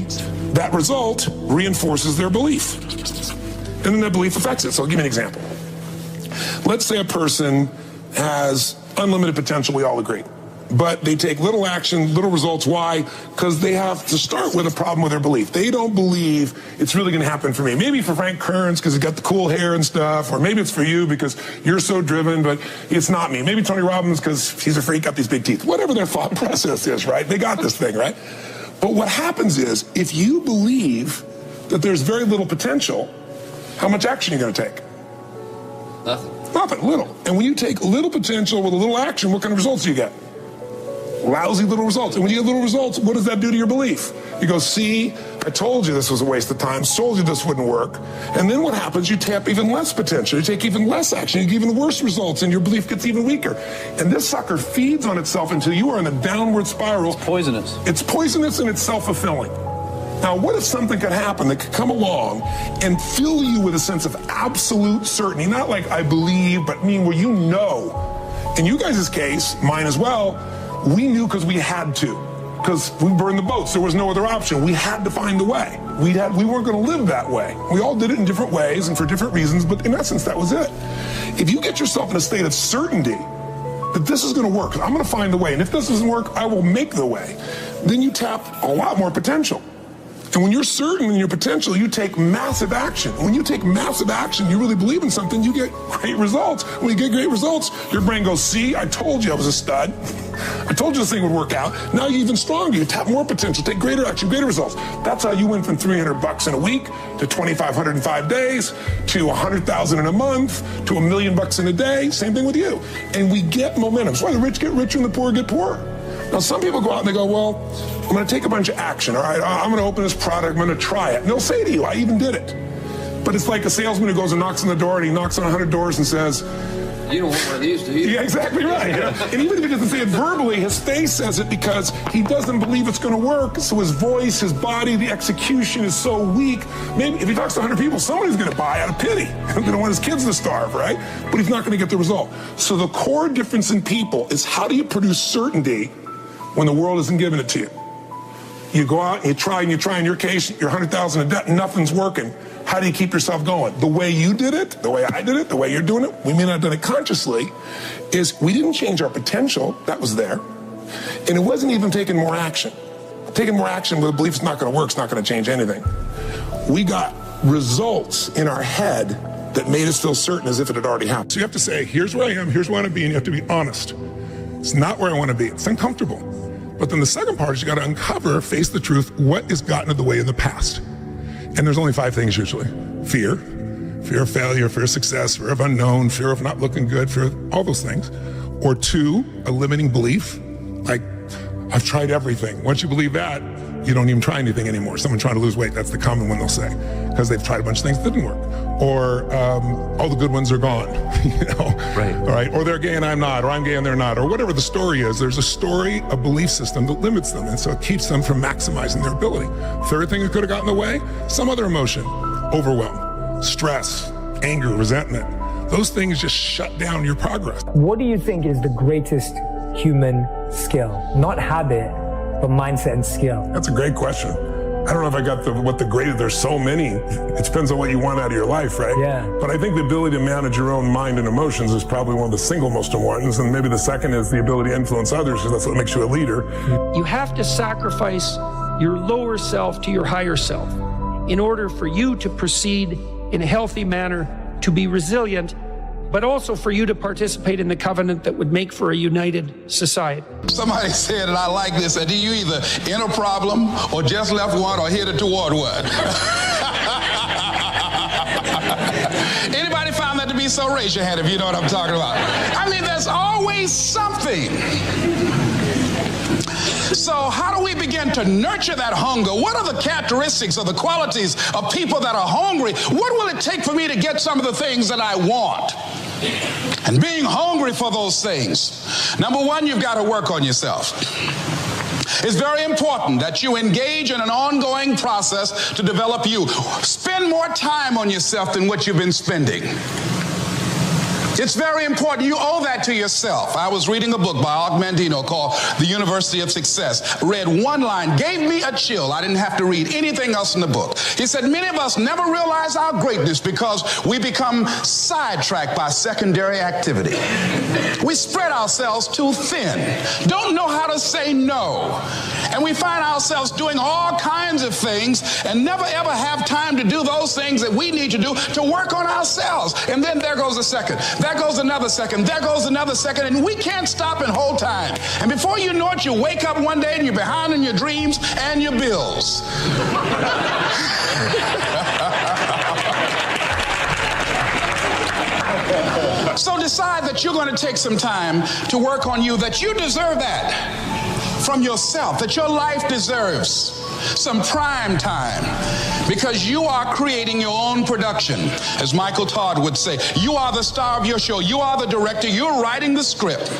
Speaker 15: that result reinforces their belief. And then that belief affects it. So I'll give you an example. Let's say a person has unlimited potential, we all agree. But they take little action, little results. Why? Because they have to start with a problem with their belief. They don't believe it's really going to happen for me. Maybe for Frank Kearns because he's got the cool hair and stuff, or maybe it's for you because you're so driven, but it's not me. Maybe Tony Robbins because he's a freak, got these big teeth. Whatever their thought process is, right? They got this thing, right? But what happens is, if you believe that there's very little potential, how much action are you going to take? Nothing, little. And when you take little potential with a little action, what kind of results do you get? Lousy little results. And when you get little results, what does that do to your belief? You go, see, I told you this was a waste of time, told you this wouldn't work. And then what happens? You tap even less potential. You take even less action. You get even worse results, and your belief gets even weaker. And this sucker feeds on itself until you are in a downward spiral. It's
Speaker 6: poisonous.
Speaker 15: It's poisonous and it's self-fulfilling. Now, what if something could happen that could come along and fill you with a sense of absolute certainty? Not like I believe, but mean where you know. In you guys' case, mine as well, we knew because we had to, because we burned the boats. There was no other option. We had to find a way. We weren't going to live that way. We all did it in different ways and for different reasons, but in essence, that was it. If you get yourself in a state of certainty that this is going to work, I'm going to find a way, and if this doesn't work, I will make the way, then you tap a lot more potential. And when you're certain in your potential, you take massive action. When you take massive action, you really believe in something, you get great results. When you get great results, your brain goes, see, I told you I was a stud. I told you this thing would work out. Now you're even stronger. You tap more potential, take greater action, greater results. That's how you went from $300 in a week to $2,500 in 5 days to $100,000 in a month to $1 million in a day. Same thing with you. And we get momentum. That's why the rich get richer and the poor get poorer. Now, some people go out and they go, well, I'm going to take a bunch of action. All right, I'm going to open this product. I'm going to try it. And they'll say to you, I even did it. But it's like a salesman who goes and knocks on the door, and he knocks on 100 doors and says,
Speaker 16: you don't want one of these, do you?
Speaker 7: Yeah, exactly right. And even if he doesn't say it verbally, his face says it because he doesn't believe it's going to work. So his voice, his body, the execution is so weak. Maybe if he talks to 100 people, somebody's going to buy out of pity. He's going to want his kids to starve, right? But he's not going to get the result. So the core difference in people is, how do you produce certainty when the world isn't giving it to you? You go out and you try. In your case, you're 100,000 in debt, nothing's working. How do you keep yourself going? The way you did it, the way I did it, the way you're doing it, we may not have done it consciously, is we didn't change our potential. That was there. And it wasn't even taking more action. Taking more action with a belief it's not going to work, it's not going to change anything. We got results in our head that made us feel certain as if it had already happened. So you have to say, here's where I am, here's where I want to be, and you have to be honest. It's not where I want to be. It's uncomfortable. But then the second part is you got to uncover, face the truth, what has gotten in the way in the past. And there's only 5 things usually. Fear of failure, fear of success, fear of unknown, fear of not looking good, fear of all those things. Or 2, a limiting belief, like, I've tried everything. Once you believe that, you don't even try anything anymore. Someone trying to lose weight, that's the common one they'll say, because they've tried a bunch of things that didn't work. Or all the good ones are gone, Right. All right. Or they're gay and I'm not, or I'm gay and they're not, or whatever the story is. There's a story, a belief system that limits them, and so it keeps them from maximizing their ability. Third thing that could have gotten in the way, some other emotion, overwhelm, stress, anger, resentment. Those things just shut down your progress.
Speaker 18: What do you think is the greatest human skill? Not habit, but mindset and skill.
Speaker 7: That's a great question. I don't know if I got what the greatest, there's so many. It depends on what you want out of your life, right?
Speaker 18: Yeah.
Speaker 7: But I think the ability to manage your own mind and emotions is probably one of the single most important. And maybe the second is the ability to influence others, because that's what makes you a leader.
Speaker 10: You have to sacrifice your lower self to your higher self in order for you to proceed in a healthy manner, to be resilient, but also for you to participate in the covenant that would make for a united society.
Speaker 13: Somebody said, and I like this, that you either in a problem or just left one or headed toward one. Anybody found that to be so? Raise your hand if you know what I'm talking about. I mean, there's always something. So how do we begin to nurture that hunger? What are the characteristics or the qualities of people that are hungry? What will it take for me to get some of the things that I want? And being hungry for those things. Number one, you've got to work on yourself. It's very important that you engage in an ongoing process to develop you. Spend more time on yourself than what you've been spending. It's very important. You owe that to yourself. I was reading a book by Og Mandino called The University of Success. Read one line, gave me a chill. I didn't have to read anything else in the book. He said, many of us never realize our greatness because we become sidetracked by secondary activity. We spread ourselves too thin, don't know how to say no. And we find ourselves doing all kinds of things and never ever have time to do those things that we need to do to work on ourselves. And then there goes a second. There goes another second. There goes another second. And we can't stop and hold time. And before you know it, you wake up one day and you're behind in your dreams and your bills. So decide that you're going to take some time to work on you, that you deserve that from yourself, that your life deserves some prime time, because you are creating your own production. As Michael Todd would say, you are the star of your show. You are the director. You're writing the script.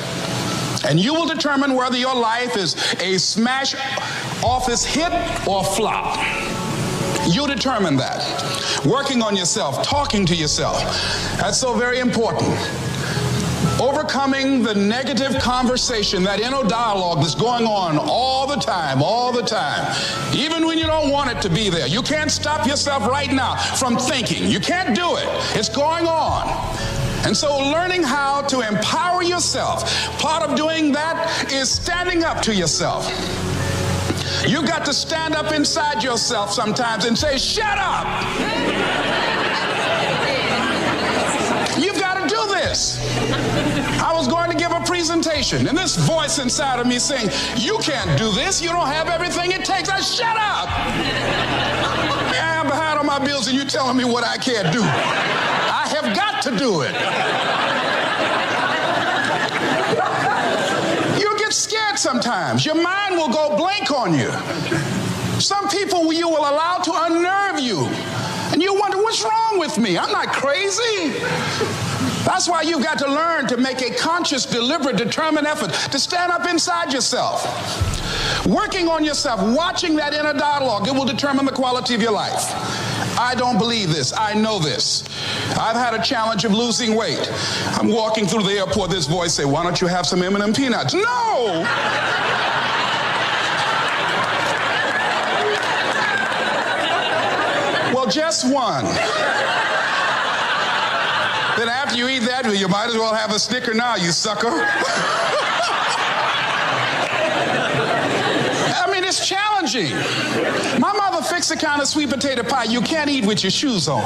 Speaker 13: And you will determine whether your life is a smash office hit or flop. You determine that. Working on yourself, talking to yourself. That's so very important. Overcoming the negative conversation, that inner dialogue that's going on all the time, even when you don't want it to be there. You can't stop yourself right now from thinking. You can't do it. It's going on. And so learning how to empower yourself, part of doing that is standing up to yourself. You've got to stand up inside yourself sometimes and say, shut up! You've got to do this. I was going to give a presentation, and this voice inside of me saying, you can't do this. You don't have everything it takes. Shut up! I'm behind on my bills, and you're telling me what I can't do. I have got to do it. You'll get scared sometimes. Your mind will go blank on you. Some people you will allow to unnerve you. And you wonder, what's wrong with me? I'm not crazy. That's why you've got to learn to make a conscious, deliberate, determined effort to stand up inside yourself. Working on yourself, watching that inner dialogue, it will determine the quality of your life. I don't believe this. I know this. I've had a challenge of losing weight. I'm walking through the airport, this voice say, why don't you have some M&M peanuts? No! Well, just one. Then after you eat that, you might as well have a Snicker now, you sucker. I mean, it's challenging. My mother fixed the kind of sweet potato pie you can't eat with your shoes on.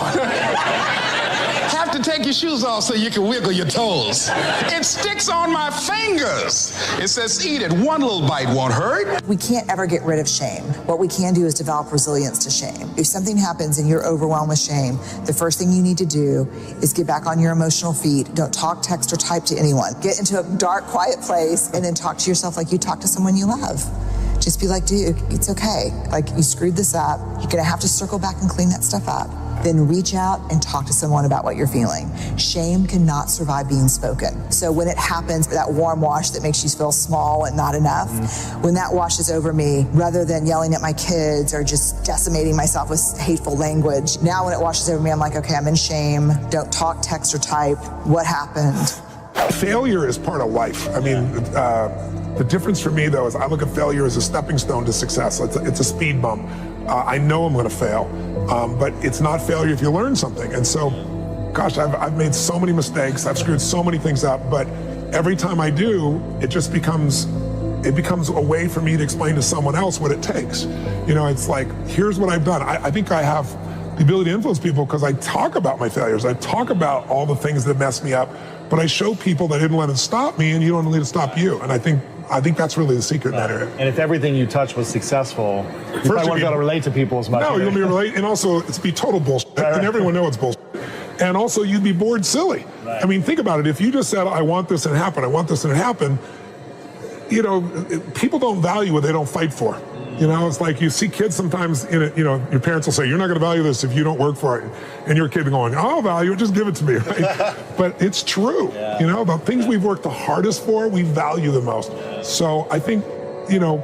Speaker 13: Have to take your shoes off so you can wiggle your toes. It sticks on my fingers. It says, eat it. One little bite won't hurt.
Speaker 19: We can't ever get rid of shame. What we can do is develop resilience to shame. If something happens and you're overwhelmed with shame, the first thing you need to do is get back on your emotional feet. Don't talk, text, or type to anyone. Get into a dark, quiet place and then talk to yourself like you talk to someone you love. Just be like, dude, it's okay. Like, you screwed this up. You're gonna have to circle back and clean that stuff up. Then reach out and talk to someone about what you're feeling. Shame cannot survive being spoken. So when it happens, that warm wash that makes you feel small and not enough, when that washes over me, rather than yelling at my kids or just decimating myself with hateful language, now when it washes over me, I'm like, okay, I'm in shame. Don't talk, text, or type. What happened?
Speaker 15: Failure is part of life. I mean, the difference for me, though, is I look at failure as a stepping stone to success. It's a speed bump. I know I'm going to fail, but it's not failure if you learn something. And so, gosh, I've made so many mistakes. I've screwed so many things up, but every time I do, it just becomes
Speaker 7: it becomes a way for me to explain to someone else what it takes. You know, it's like, here's what I've done. I think I have the ability to influence people because I talk about my failures. I talk about all the things that mess me up, but I show people that I didn't let it stop me, and you don't let it stop you. And I think that's really the secret in that area.
Speaker 2: And if everything you touch was successful, you probably won't be able to relate to people as much.
Speaker 7: No, you'll be relate, and also it's be total bullshit, and everyone knows it's bullshit. And also you'd be bored silly. Right. I mean, think about it. If you just said, I want this and it happened, I want this and it happened, you know, people don't value what they don't fight for. You know, it's like you see kids sometimes in it, you know, your parents will say, you're not going to value this if you don't work for it. And your kid going, I'll value it, just give it to me, right? But it's true. Yeah. You know, the things we've worked the hardest for, we value the most. So I think, you know,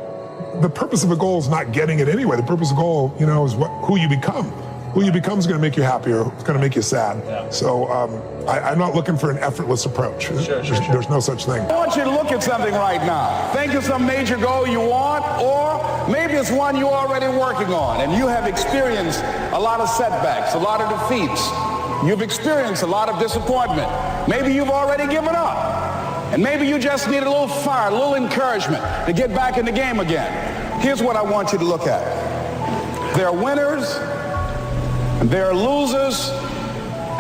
Speaker 7: the purpose of a goal is not getting it anyway. The purpose of a goal, you know, is who you become. Who you become is going to make you happy or it's going to make you sad. Yeah. So I'm not looking for an effortless approach. There's no such thing.
Speaker 13: I want you to look at something right now. Think of some major goal you want, or maybe it's one you're already working on and you have experienced a lot of setbacks, a lot of defeats. You've experienced a lot of disappointment. Maybe you've already given up. And maybe you just need a little fire, a little encouragement to get back in the game again. Here's what I want you to look at. There are winners, there are losers,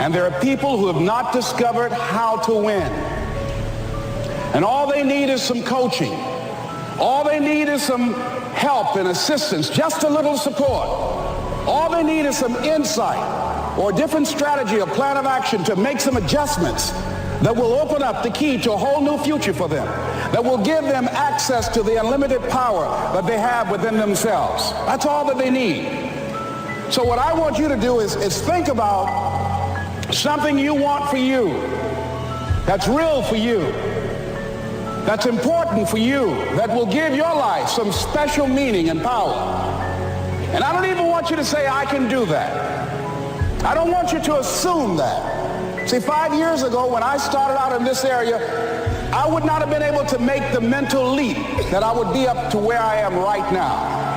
Speaker 13: and there are people who have not discovered how to win. And all they need is some coaching. All they need is some help and assistance, just a little support. All they need is some insight or a different strategy, a plan of action to make some adjustments that will open up the key to a whole new future for them, that will give them access to the unlimited power that they have within themselves. That's all that they need. So what I want you to do is think about something you want for you, that's real for you, that's important for you, that will give your life some special meaning and power. And I don't even want you to say, I can do that. I don't want you to assume that. See, 5 years ago when I started out in this area, I would not have been able to make the mental leap that I would be up to where I am right now.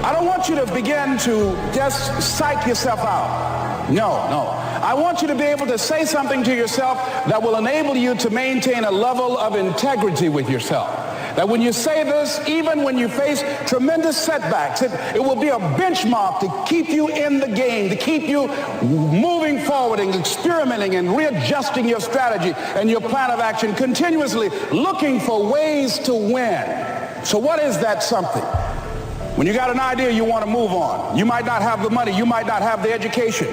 Speaker 13: I don't want you to begin to just psych yourself out. No. I want you to be able to say something to yourself that will enable you to maintain a level of integrity with yourself. That when you say this, even when you face tremendous setbacks, it will be a benchmark to keep you in the game, to keep you moving forward and experimenting and readjusting your strategy and your plan of action, continuously looking for ways to win. So what is that something? When you got an idea you want to move on, you might not have the money, you might not have the education,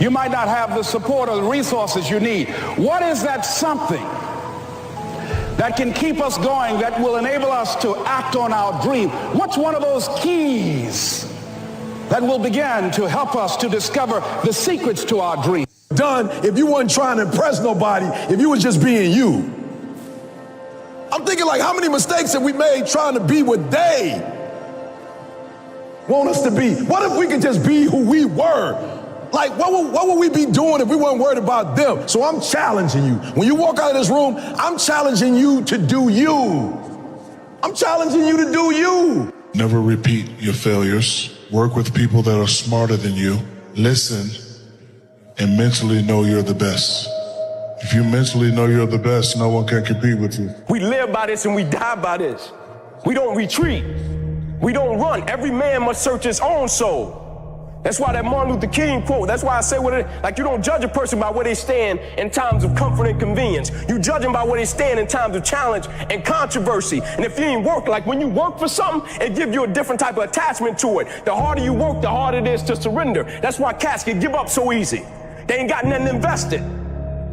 Speaker 13: you might not have the support or the resources you need. What is that something that can keep us going, that will enable us to act on our dream? What's one of those keys that will begin to help us to discover the secrets to our dream?
Speaker 17: Done if you weren't trying to impress nobody, if you was just being you. I'm thinking, like, how many mistakes have we made trying to be what they want us to be? What if we could just be who we were? Like, what would we be doing if we weren't worried about them? So I'm challenging you. When you walk out of this room, I'm challenging you to do you. I'm challenging you to do you.
Speaker 20: Never repeat your failures. Work with people that are smarter than you. Listen and mentally know you're the best. If you mentally know you're the best, no one can compete with you.
Speaker 23: We live by this and we die by this. We don't retreat. We don't run. Every man must search his own soul. That's why that Martin Luther King quote, that's why I say like you don't judge a person by where they stand in times of comfort and convenience. You judge them by where they stand in times of challenge and controversy. And if you ain't work, like when you work for something, it gives you a different type of attachment to it. The harder you work, the harder it is to surrender. That's why cats can give up so easy. They ain't got nothing invested.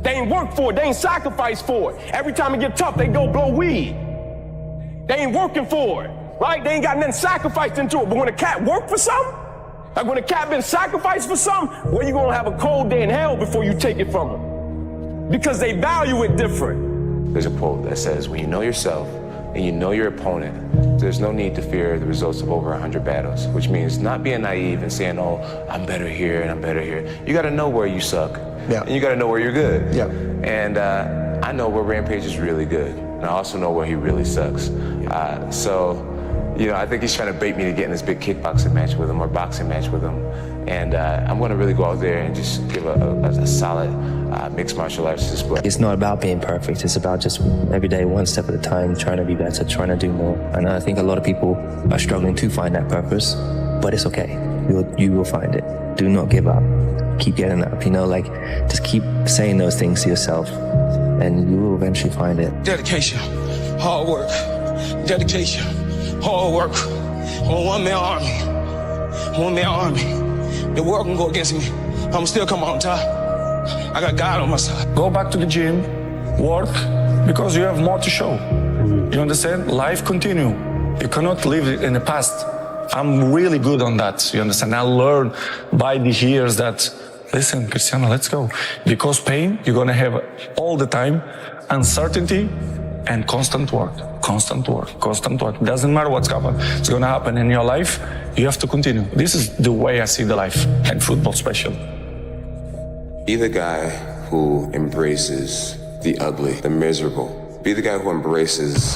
Speaker 23: They ain't worked for it. They ain't sacrificed for it. Every time it get tough, they go blow weed. They ain't working for it, right? They ain't got nothing sacrificed into it. But when a cat worked for something, like when a cat been sacrificed for something, well, you're gonna have a cold day in hell before you take it from them. Because they value it different.
Speaker 24: There's a quote that says, when you know yourself and you know your opponent, there's no need to fear the results of over 100 battles, which means not being naive and saying, oh, I'm better here and I'm better here. You gotta know where you suck. Yeah. And you gotta know where you're good. Yeah. And I know where Rampage is really good. And I also know where he really sucks. So, you know, I think he's trying to bait me to get in this big kickboxing match with him or boxing match with him. And I'm going to really go out there and just give a solid mixed martial arts display.
Speaker 1: It's not about being perfect. It's about just every day, one step at a time, trying to be better, trying to do more. And I think a lot of people are struggling to find that purpose, but it's okay. You will find it. Do not give up. Keep getting up, just keep saying those things to yourself and you will eventually find it.
Speaker 23: Dedication, hard work, dedication, hard work. On one-man army. The world can go against me. I'm still come on top. I got God on my side.
Speaker 4: Go back to the gym, work, because you have more to show. You understand? Life continue. You cannot live in the past. I'm really good on that. You understand? I learned by the years that, listen, Cristiano, let's go. Because pain, you're going to have all the time, uncertainty and constant work. Doesn't matter what's happening. It's going to happen in your life. You have to continue. This is the way I see the life, and football especially.
Speaker 24: Be the guy who embraces the ugly, the miserable. Be the guy who embraces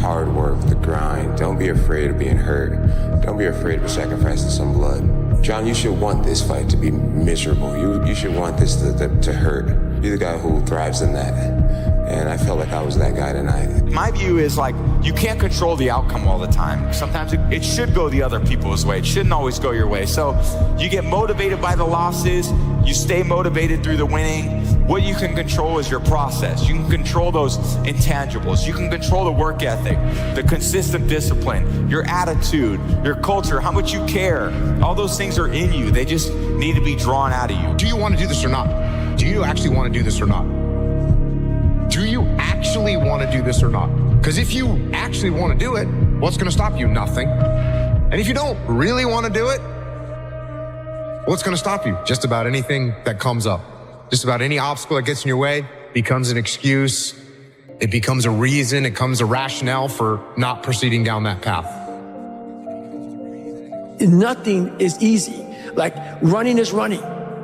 Speaker 24: hard work, the grind. Don't be afraid of being hurt. Don't be afraid of sacrificing some blood. John, you should want this fight to be miserable. You should want this to hurt. Be the guy who thrives in that. And I felt like I was that guy tonight.
Speaker 8: My view is you can't control the outcome all the time. Sometimes it should go the other people's way. It shouldn't always go your way. So you get motivated by the losses. You stay motivated through the winning. What you can control is your process. You can control those intangibles. You can control the work ethic, the consistent discipline, your attitude, your culture, how much you care. All those things are in you. They just need to be drawn out of you.
Speaker 9: Do you want to do this or not? Do you actually want to do this or not? Do you actually want to do this or not? Because if you actually want to do it, what's going to stop you? Nothing. And if you don't really want to do it, what's going to stop you? Just about anything that comes up. Just about any obstacle that gets in your way becomes an excuse. It becomes a reason. It becomes a rationale for not proceeding down that path.
Speaker 10: Nothing is easy. Running is running.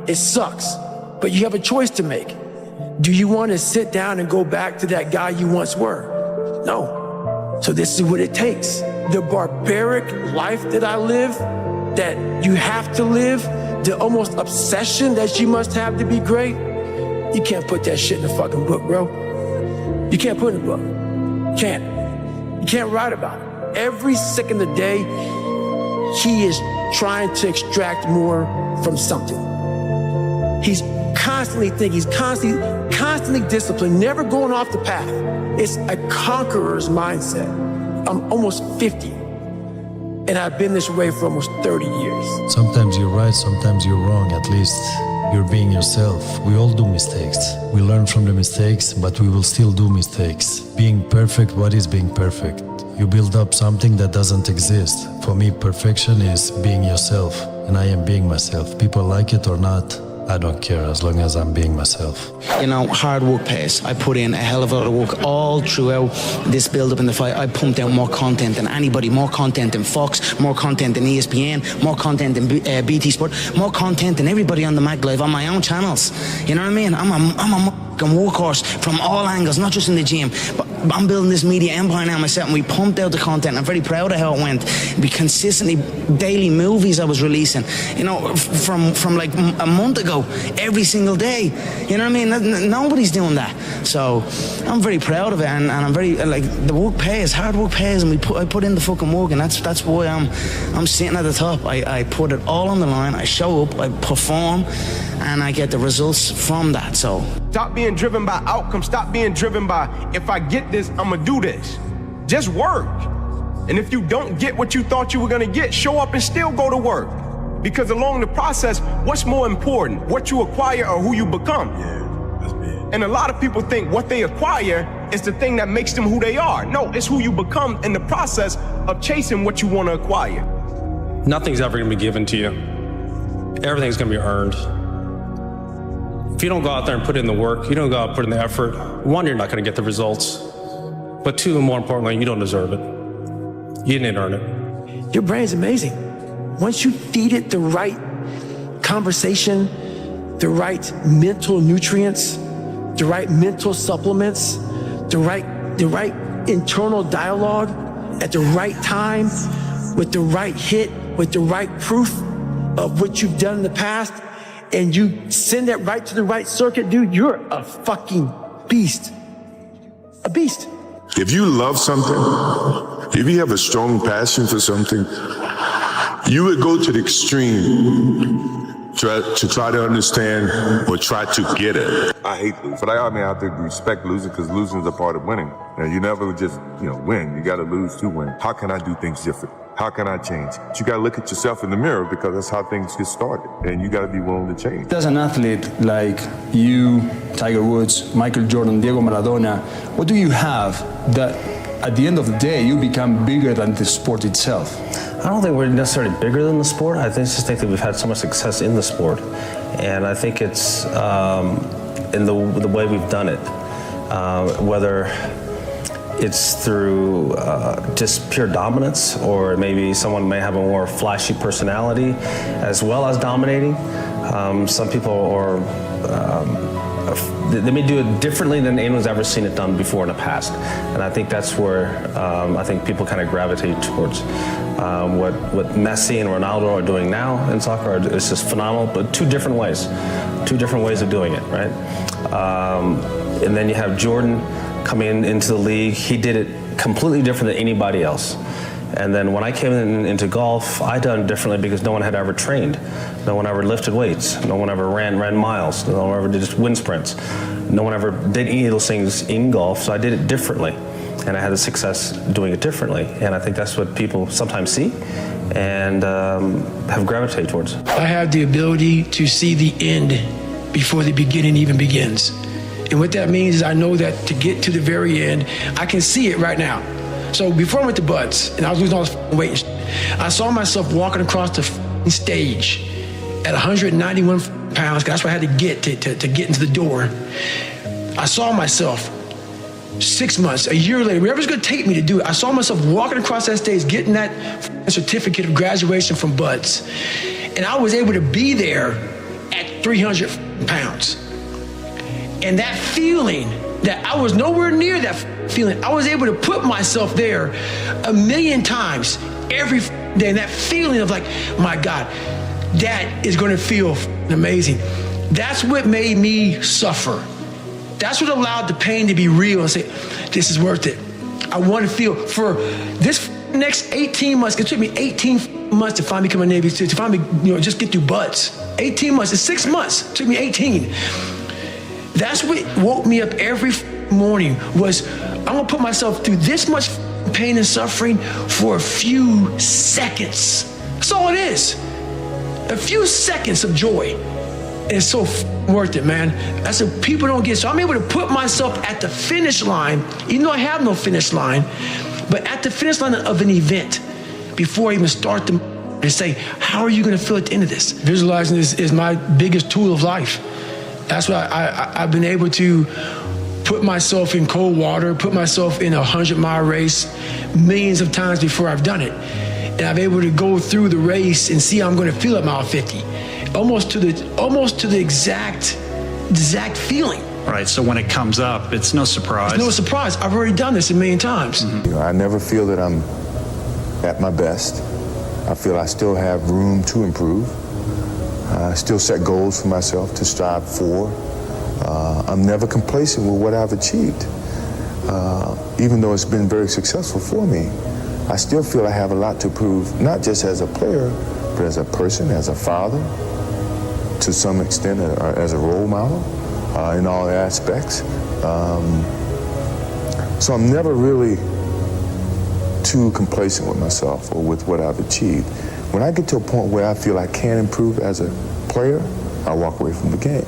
Speaker 10: It sucks. But you have a choice to make. Do you want to sit down and go back to that guy you once were? No. So this is what it takes. The barbaric life that I live, that you have to live, the almost obsession that you must have to be great, you can't put that shit in a fucking book, bro. You can't put it in a book. You can't write about it. Every second of the day, he is trying to extract more from something. He's constantly thinking, he's constantly disciplined, never going off the path. It's a conqueror's mindset. I'm almost 50, and I've been this way for almost 30 years.
Speaker 12: Sometimes you're right, sometimes you're wrong. At least you're being yourself. We all do mistakes. We learn from the mistakes, but we will still do mistakes. Being perfect, what is being perfect? You build up something that doesn't exist. For me, perfection is being yourself, and I am being myself. People like it or not, I don't care as long as I'm being myself.
Speaker 26: Hard work pays. I put in a hell of a lot of work all throughout this build-up in the fight. I pumped out more content than anybody, more content than Fox, more content than ESPN, more content than BT Sport, more content than everybody on the Mag Live on my own channels. You know what I mean? I'm a workhorse from all angles, not just in the gym, but I'm building this media empire now myself, and we pumped out the content. I'm very proud of how it went. We consistently, daily movies I was releasing, from like a month ago, every single day. You know what I mean? Nobody's doing that. So I'm very proud of it, and I'm very, the work pays, hard work pays, and I put in the fucking work, and that's why I'm sitting at the top. I put it all on the line, I show up, I perform, and I get the results from that. So
Speaker 23: stop being driven by outcomes. Stop being driven by, if I get this, I'm gonna do this. Just work. And if you don't get what you thought you were gonna get, show up and still go to work. Because along the process, what's more important? What you acquire or who you become? And a lot of people think what they acquire is the thing that makes them who they are. No, it's who you become in the process of chasing what you want to acquire.
Speaker 27: Nothing's ever gonna be given to you. Everything's gonna be earned. If you don't go out there and put in the work, you don't go out and put in the effort, one, you're not going to get the results. But two, and more importantly, you don't deserve it. You didn't earn it.
Speaker 10: Your brain's amazing. Once you feed it the right conversation, the right mental nutrients, the right mental supplements, the right internal dialogue at the right time, with the right hit, with the right proof,
Speaker 3: of what you've done in the past and you send that right to the right circuit, dude, you're a fucking beast. A beast.
Speaker 20: If you love something, if you have a strong passion for something, you would go to the extreme to try to understand or try to get it.
Speaker 5: I hate losing, but I have to respect losing because losing is a part of winning. And you never just, win. You got to lose to win. How can I do things different? How can I change? But you got to look at yourself in the mirror because that's how things get started. And you got to be willing to change.
Speaker 11: As an athlete like you, Tiger Woods, Michael Jordan, Diego Maradona, what do you have that at the end of the day you become bigger than the sport itself?
Speaker 14: I don't think we're necessarily bigger than the sport. I just think that we've had so much success in the sport. And I think it's in the way we've done it, whether it's through just pure dominance, or maybe someone may have a more flashy personality as well as dominating. Some people are, they may do it differently than anyone's ever seen it done before in the past. And I think that's where I think people kind of gravitate towards. What Messi and Ronaldo are doing now in soccer is just phenomenal, but two different ways of doing it, right? And then you have Jordan coming into the league. He did it completely different than anybody else. And then when I came into golf, I done it differently because no one had ever trained. No one ever lifted weights. No one ever ran miles. No one ever did wind sprints. No one ever did any of those things in golf, so I did it differently. And I had the success doing it differently. And I think that's what people sometimes see and have gravitated towards.
Speaker 10: I have the ability to see the end before the beginning even begins. And what that means is I know that to get to the very end, I can see it right now. So before I went to Buds and I was losing all this weight and shit, I saw myself walking across the stage at 191 pounds, because that's where I had to get to get into the door. I saw myself 6 months, a year later, whatever's gonna take me to do it, I saw myself walking across that stage, getting that certificate of graduation from Buds. And I was able to be there at 300 pounds. And that feeling, that I was nowhere near that feeling, I was able to put myself there 1,000,000 times every day. And that feeling of like, my God, that is gonna feel amazing. That's what made me suffer. That's what allowed the pain to be real and say, this is worth it. I want to feel for this next 18 months. It took me 18 months to finally become a Navy SEAL, to finally, just get through Buds. 18 months, it's 6 months. It took me 18. That's what woke me up every morning was, I'm gonna put myself through this much pain and suffering for a few seconds. That's all it is. A few seconds of joy. And it's so worth it, man. That's what people don't get. So I'm able to put myself at the finish line, even though I have no finish line, but at the finish line of an event before I even start to say, how are you gonna feel at the end of this? Visualizing is my biggest tool of life. That's why I've been able to put myself in cold water, put myself in a 100-mile race millions of times before I've done it. And I'm able to go through the race and see how I'm gonna feel at mile 50. Almost to the exact feeling.
Speaker 21: Right, so when it comes up, it's no surprise.
Speaker 10: It's no surprise. I've already done this 1,000,000 times.
Speaker 5: Mm-hmm. I never feel that I'm at my best. I feel I still have room to improve. I still set goals for myself to strive for. I'm never complacent with what I've achieved. Even though it's been very successful for me, I still feel I have a lot to prove, not just as a player, but as a person, as a father, to some extent as a role model in all aspects. So I'm never really too complacent with myself or with what I've achieved. When I get to a point where I feel I can improve as a player, I walk away from the game.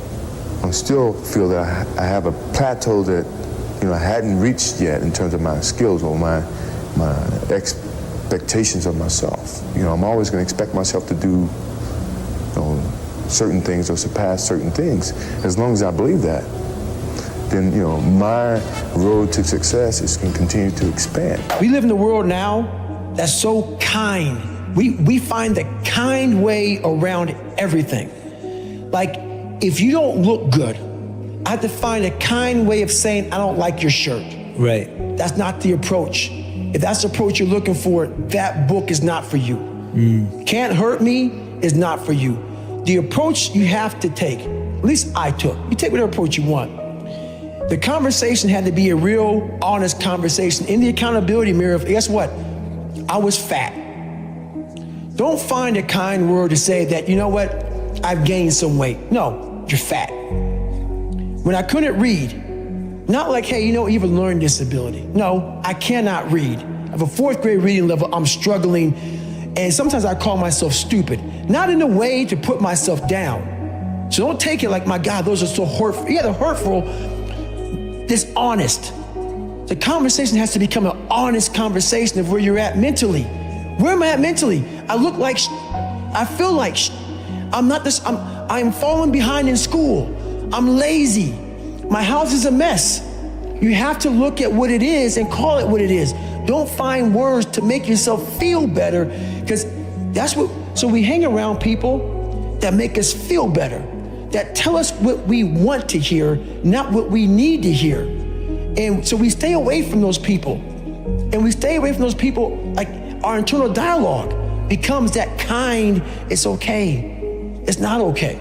Speaker 5: I still feel that I have a plateau that I hadn't reached yet in terms of my skills or my expectations of myself. I'm always going to expect myself to do certain things or surpass certain things. As long as I believe that, then my road to success is going to continue to expand.
Speaker 3: We live in a world now that's so kind. We find the kind way around everything. Like, if you don't look good, I have to find a kind way of saying, I don't like your shirt. Right. That's not the approach. If that's the approach you're looking for, that book is not for you. Can't hurt me is not for you. The approach you have to take, at least I took, you take whatever approach you want. The conversation had to be a real, honest conversation in the accountability mirror of, guess what? I was fat. Don't find a kind word to say that, you know what, I've gained some weight. No, you're fat. When I couldn't read, not like, hey, you know, you have a learning disability. No, I cannot read. I have a 4th grade reading level, I'm struggling, and sometimes I call myself stupid. Not in a way to put myself down. So don't take it like, my God, those are so hurtful. Yeah, they're hurtful, dishonest. The conversation has to become an honest conversation of where you're at mentally. Where am I at mentally? I look like I feel like I'm falling behind in school. I'm lazy. My house is a mess. You have to look at what it is and call it what it is. Don't find words to make yourself feel better, because so we hang around people that make us feel better, that tell us what we want to hear, not what we need to hear. And so we stay away from those people. And we stay away from those people, like our internal dialogue becomes that kind, it's okay, it's not okay.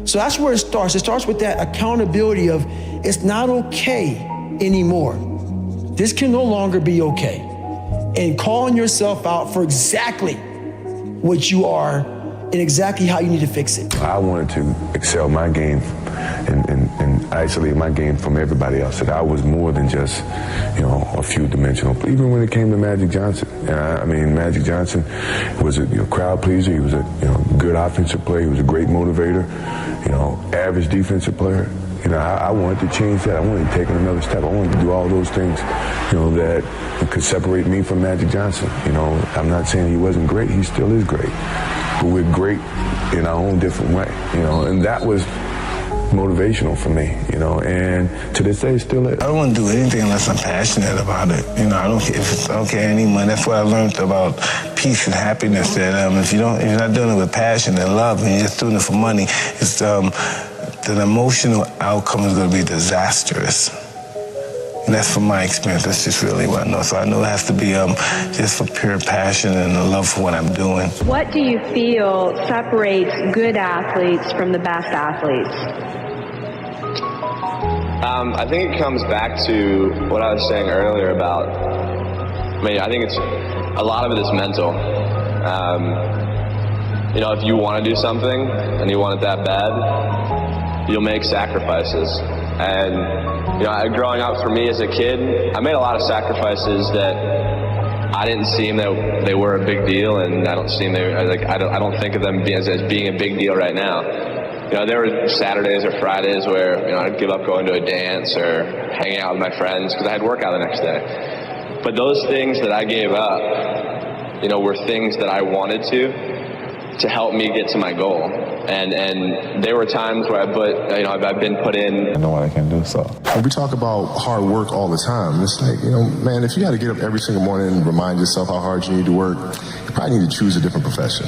Speaker 3: So that's where it starts. It starts with that accountability of, it's not okay anymore. This can no longer be okay. And calling yourself out for exactly what you are and exactly how you need to fix it.
Speaker 5: I wanted to excel my game and isolate my game from everybody else. That I was more than just, a few dimensional. Even when it came to Magic Johnson, Magic Johnson was a crowd pleaser. He was a good offensive player. He was a great motivator. Average defensive player. I wanted to change that. I wanted to take another step. I wanted to do all those things, that could separate me from Magic Johnson. I'm not saying he wasn't great. He still is great. But we're great in our own different way, and that was motivational for me, and to this day, it still is.
Speaker 6: I don't want to do anything unless I'm passionate about it. I don't care any money. That's what I learned about peace and happiness. That if you're not doing it with passion and love, and you're just doing it for money, it's the emotional outcome is going to be disastrous. And that's from my experience. That's just really what I know. So I know it has to be just for pure passion and a love for what I'm doing.
Speaker 15: What do you feel separates good athletes from the best athletes?
Speaker 16: I think it comes back to what I was saying earlier about, I think it's a lot of it is mental. If you want to do something and you want it that bad, you'll make sacrifices. And growing up for me as a kid, I made a lot of sacrifices that I didn't seem that they were a big deal, and I don't think of them as being a big deal right now. There were Saturdays or Fridays where I'd give up going to a dance or hanging out with my friends because I had workout the next day. But those things that I gave up, were things that I wanted to help me get to my goal. And there were times where I've been put in.
Speaker 5: I know what I can do, so.
Speaker 18: We talk about hard work all the time. It's like, man, if you got to get up every single morning and remind yourself how hard you need to work, you probably need to choose a different profession,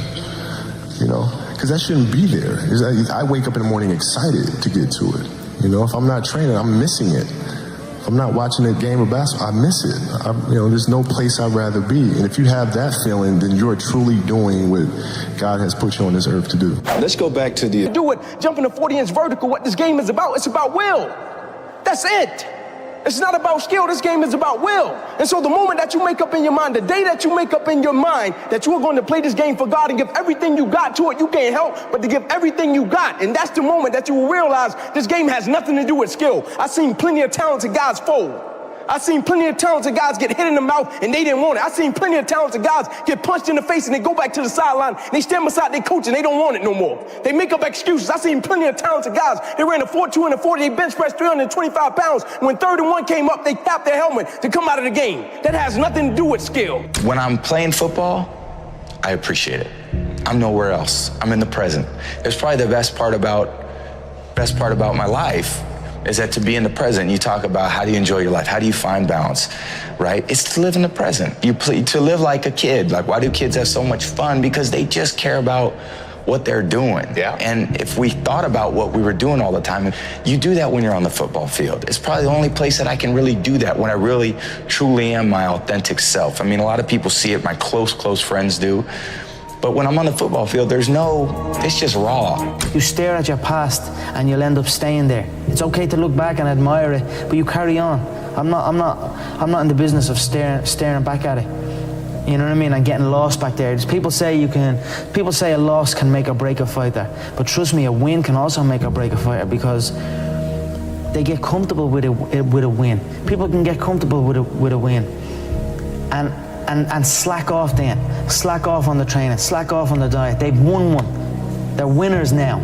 Speaker 18: because that shouldn't be there. I wake up in the morning excited to get to it. If I'm not training, I'm missing it. If I'm not watching a game of basketball, I miss it. There's no place I'd rather be. And if you have that feeling, then you're truly doing what God has put you on this earth to do.
Speaker 23: Let's go back to the... Do it, jumping a 40-inch vertical, what this game is about, it's about will. That's it. It's not about skill, this game is about will. And so the moment that you make up in your mind, the day that you make up in your mind that you are going to play this game for God and give everything you got to it, you can't help but to give everything you got. And that's the moment that you will realize this game has nothing to do with skill. I've seen plenty of talented guys fold. I've seen plenty of talented guys get hit in the mouth and they didn't want it. I've seen plenty of talented guys get punched in the face and they go back to the sideline and they stand beside their coach and they don't want it no more. They make up excuses. I've seen plenty of talented guys. They ran a 4.2 and a 40. They bench pressed 325 pounds. When 3rd and 1 came up, they tapped their helmet to come out of the game. That has nothing to do with skill.
Speaker 8: When I'm playing football, I appreciate it. I'm nowhere else. I'm in the present. It's probably the best part about my life is that to be in the present. You talk about how do you enjoy your life? How do you find balance, right? It's to live in the present. To live like a kid. Like, why do kids have so much fun? Because they just care about what they're doing. Yeah. And if we thought about what we were doing all the time, you do that when you're on the football field. It's probably the only place that I can really do that, when I really, truly am my authentic self. A lot of people see it, my close friends do.
Speaker 26: But when I'm on the football field, it's just raw. You stare at your past and you'll end up staying there. It's okay to look back and admire it, but you carry on. I'm not in the business of staring back at it. You know what I mean? And getting lost back there. People say a loss can make or break a fighter, but trust me, a win can also make or break a fighter because they get comfortable with a win. People can get comfortable with a win, and slack off then. Slack off on the training. Slack off on the diet. They've won one. They're winners now.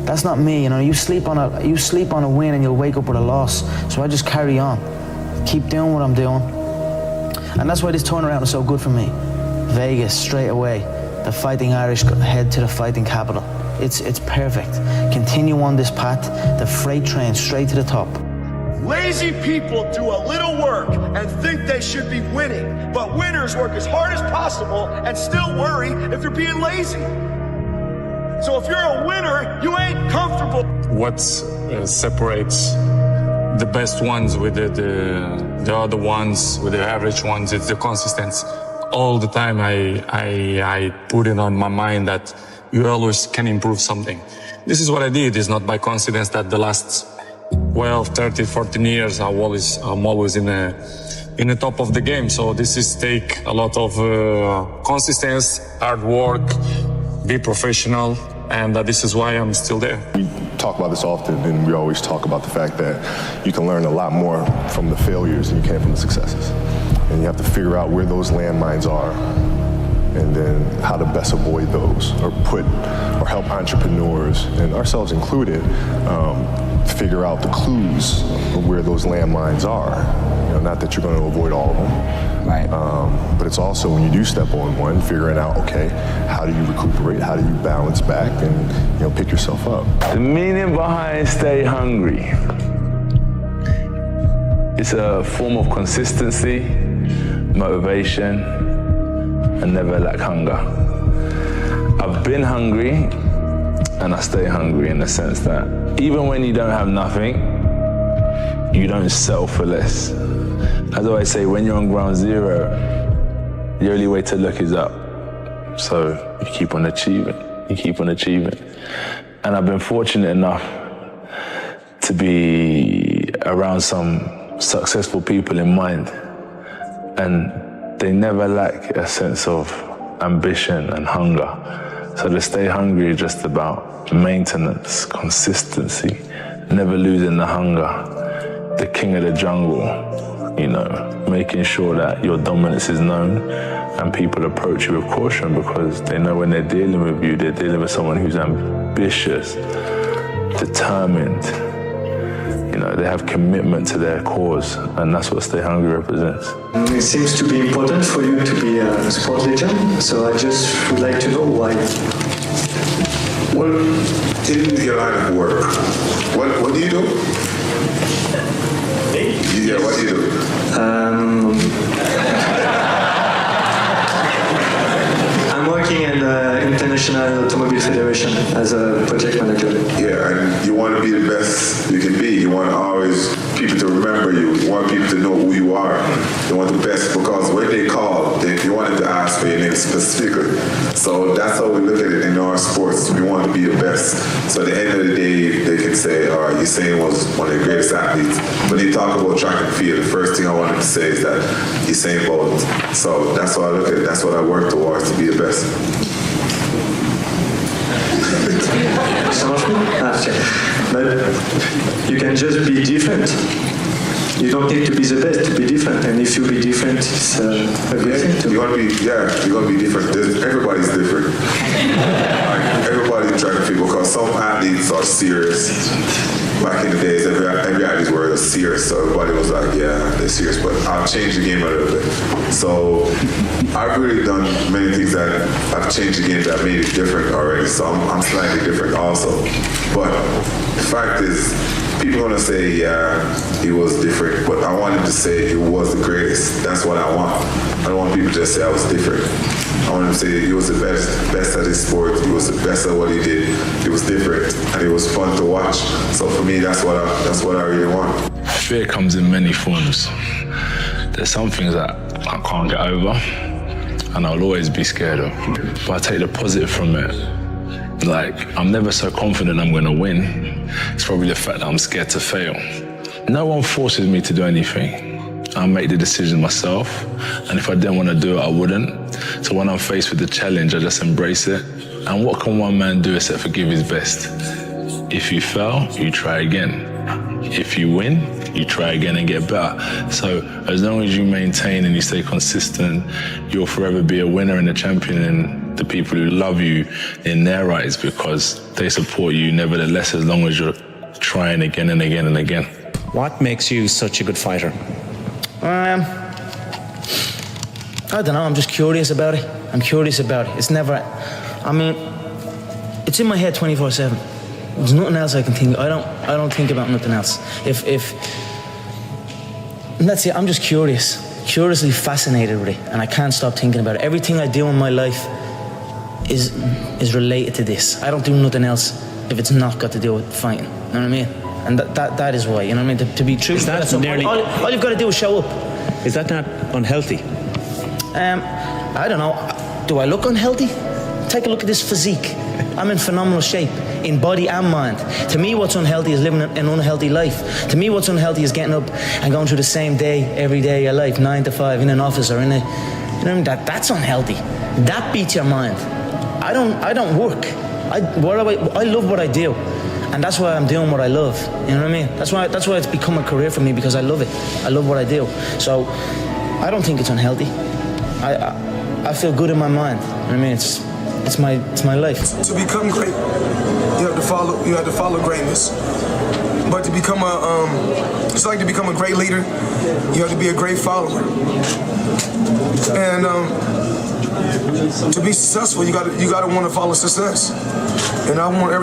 Speaker 26: That's not me. You know, you sleep on a win and you'll wake up with a loss. So I just carry on, keep doing what I'm doing. And that's why this turnaround is so good for me. Vegas, straight away. The Fighting Irish head to the fighting capital. It's perfect. Continue on this path, the freight train straight to the top.
Speaker 2: Lazy people do a little work and think they should be winning, but winners work as hard as possible and still worry if you're being lazy. So if you're a winner, you ain't comfortable.
Speaker 4: What separates the best ones with the other ones, with the average ones, it's the consistency. All the time I put it on my mind that you always can improve something. This is what I did. It's not by coincidence that the last 12, 30, 14 years I'm always in the top of the game. So this is take a lot of consistency, hard work, be professional, and this is why I'm still there.
Speaker 18: We talk about this often, and we always talk about the fact that you can learn a lot more from the failures than you can from the successes. And you have to figure out where those landmines are and then how to best avoid those or help entrepreneurs, and ourselves included, figure out the clues of where those landmines are. You know, not that you're going to avoid all of them, right? But it's also when you do step on one, figuring out, okay, how do you recuperate? How do you balance back and pick yourself up?
Speaker 7: The meaning behind stay hungry. It's a form of consistency, motivation, and never lack hunger. I've been hungry and I stay hungry in the sense that even when you don't have nothing, you don't settle for less. As I always say, when you're on ground zero, the only way to look is up. So you keep on achieving, And I've been fortunate enough to be around some successful people in mind, and they never lack a sense of ambition and hunger. So to stay hungry is just about maintenance, consistency, never losing the hunger, the king of the jungle, making sure that your dominance is known and people approach you with caution because they know when they're dealing with you, they're dealing with someone who's ambitious, determined, they have commitment to their cause, and that's what Stay Hungry represents.
Speaker 13: It seems to be important for you to be a sport legend, so I just would like to know why.
Speaker 18: Well, in your line of work, what do you do? Yeah, what do you do?
Speaker 13: I'm working in the International Automobile Federation as a project manager.
Speaker 18: Yeah, and you want to be the best you can be. You want people to remember you. You want people to know who you are. You want the best because when they call, you want them to ask for your name specifically. So that's how we look at it in our sports. We want to be the best. So at the end of the day, they can say, all right, Usain was one of the greatest athletes. When they talk about track and field, the first thing I want them to say is that Usain Bolt. So that's what I look at it. That's what I work towards, to be the best.
Speaker 13: But you can just be different. You don't need to be the best to be different, and if you be different, it's a good thing too.
Speaker 18: You're gonna be different. Everybody's different. Everybody's trying to figure because some athletes are serious. Back in the days, every athlete's were serious, so everybody was like, yeah, they're serious. But I've changed the game a little bit. So I've really done many things that I've changed the game that made it different already. So I'm slightly different also. But the fact is, people are gonna say, yeah, it was different, but I want them to say it was the greatest. That's what I want. I don't want people to just say I was different. I want them to say he was the best at his sport. He was the best at what he did. It was different, and it was fun to watch. So for me, that's what I really want.
Speaker 7: Fear comes in many forms. There's some things that I can't get over. and I'll always be scared of. But I take the positive from it. Like, I'm never so confident I'm gonna win. It's probably the fact that I'm scared to fail. No one forces me to do anything. I make the decision myself, and if I didn't want to do it, I wouldn't. So when I'm faced with the challenge, I just embrace it. And what can one man do except for give his best? If you fail, you try again. If you win, you try again and get better. So as long as you maintain and you stay consistent, you'll forever be a winner and a champion, and the people who love you in their eyes because they support you nevertheless, as long as you're trying again and again and again.
Speaker 1: What makes you such a good fighter?
Speaker 26: I don't know, I'm just curious about it. It's never, I mean, it's in my head 24/7. There's nothing else I can think. I don't think about nothing else. And that's it. I'm just curiously fascinated with it, and I can't stop thinking about it. Everything I do in my life is related to this. I don't do nothing else if it's not got to do with fighting. You know what I mean? And that is why. You know what I mean? To be true.
Speaker 1: Is that nearly?
Speaker 26: All you've got to do is show up.
Speaker 1: Is that not unhealthy?
Speaker 26: I don't know. Do I look unhealthy? Take a look at this physique. I'm in phenomenal shape, in body and mind. To me, what's unhealthy is living an unhealthy life. To me, what's unhealthy is getting up and going through the same day every day of your life, 9 to 5, in an office or in a, you know what I mean? That's unhealthy. That beats your mind. I don't work. I love what I do, and that's why I'm doing what I love. You know what I mean? That's why it's become a career for me, because I love it. I love what I do. So I don't think it's unhealthy. I feel good in my mind. You know what I mean? It's my life.
Speaker 9: To become great, you have to follow greatness. But to become it's like to become a great leader, you have to be a great follower. And to be successful, you gotta want to follow success. And I want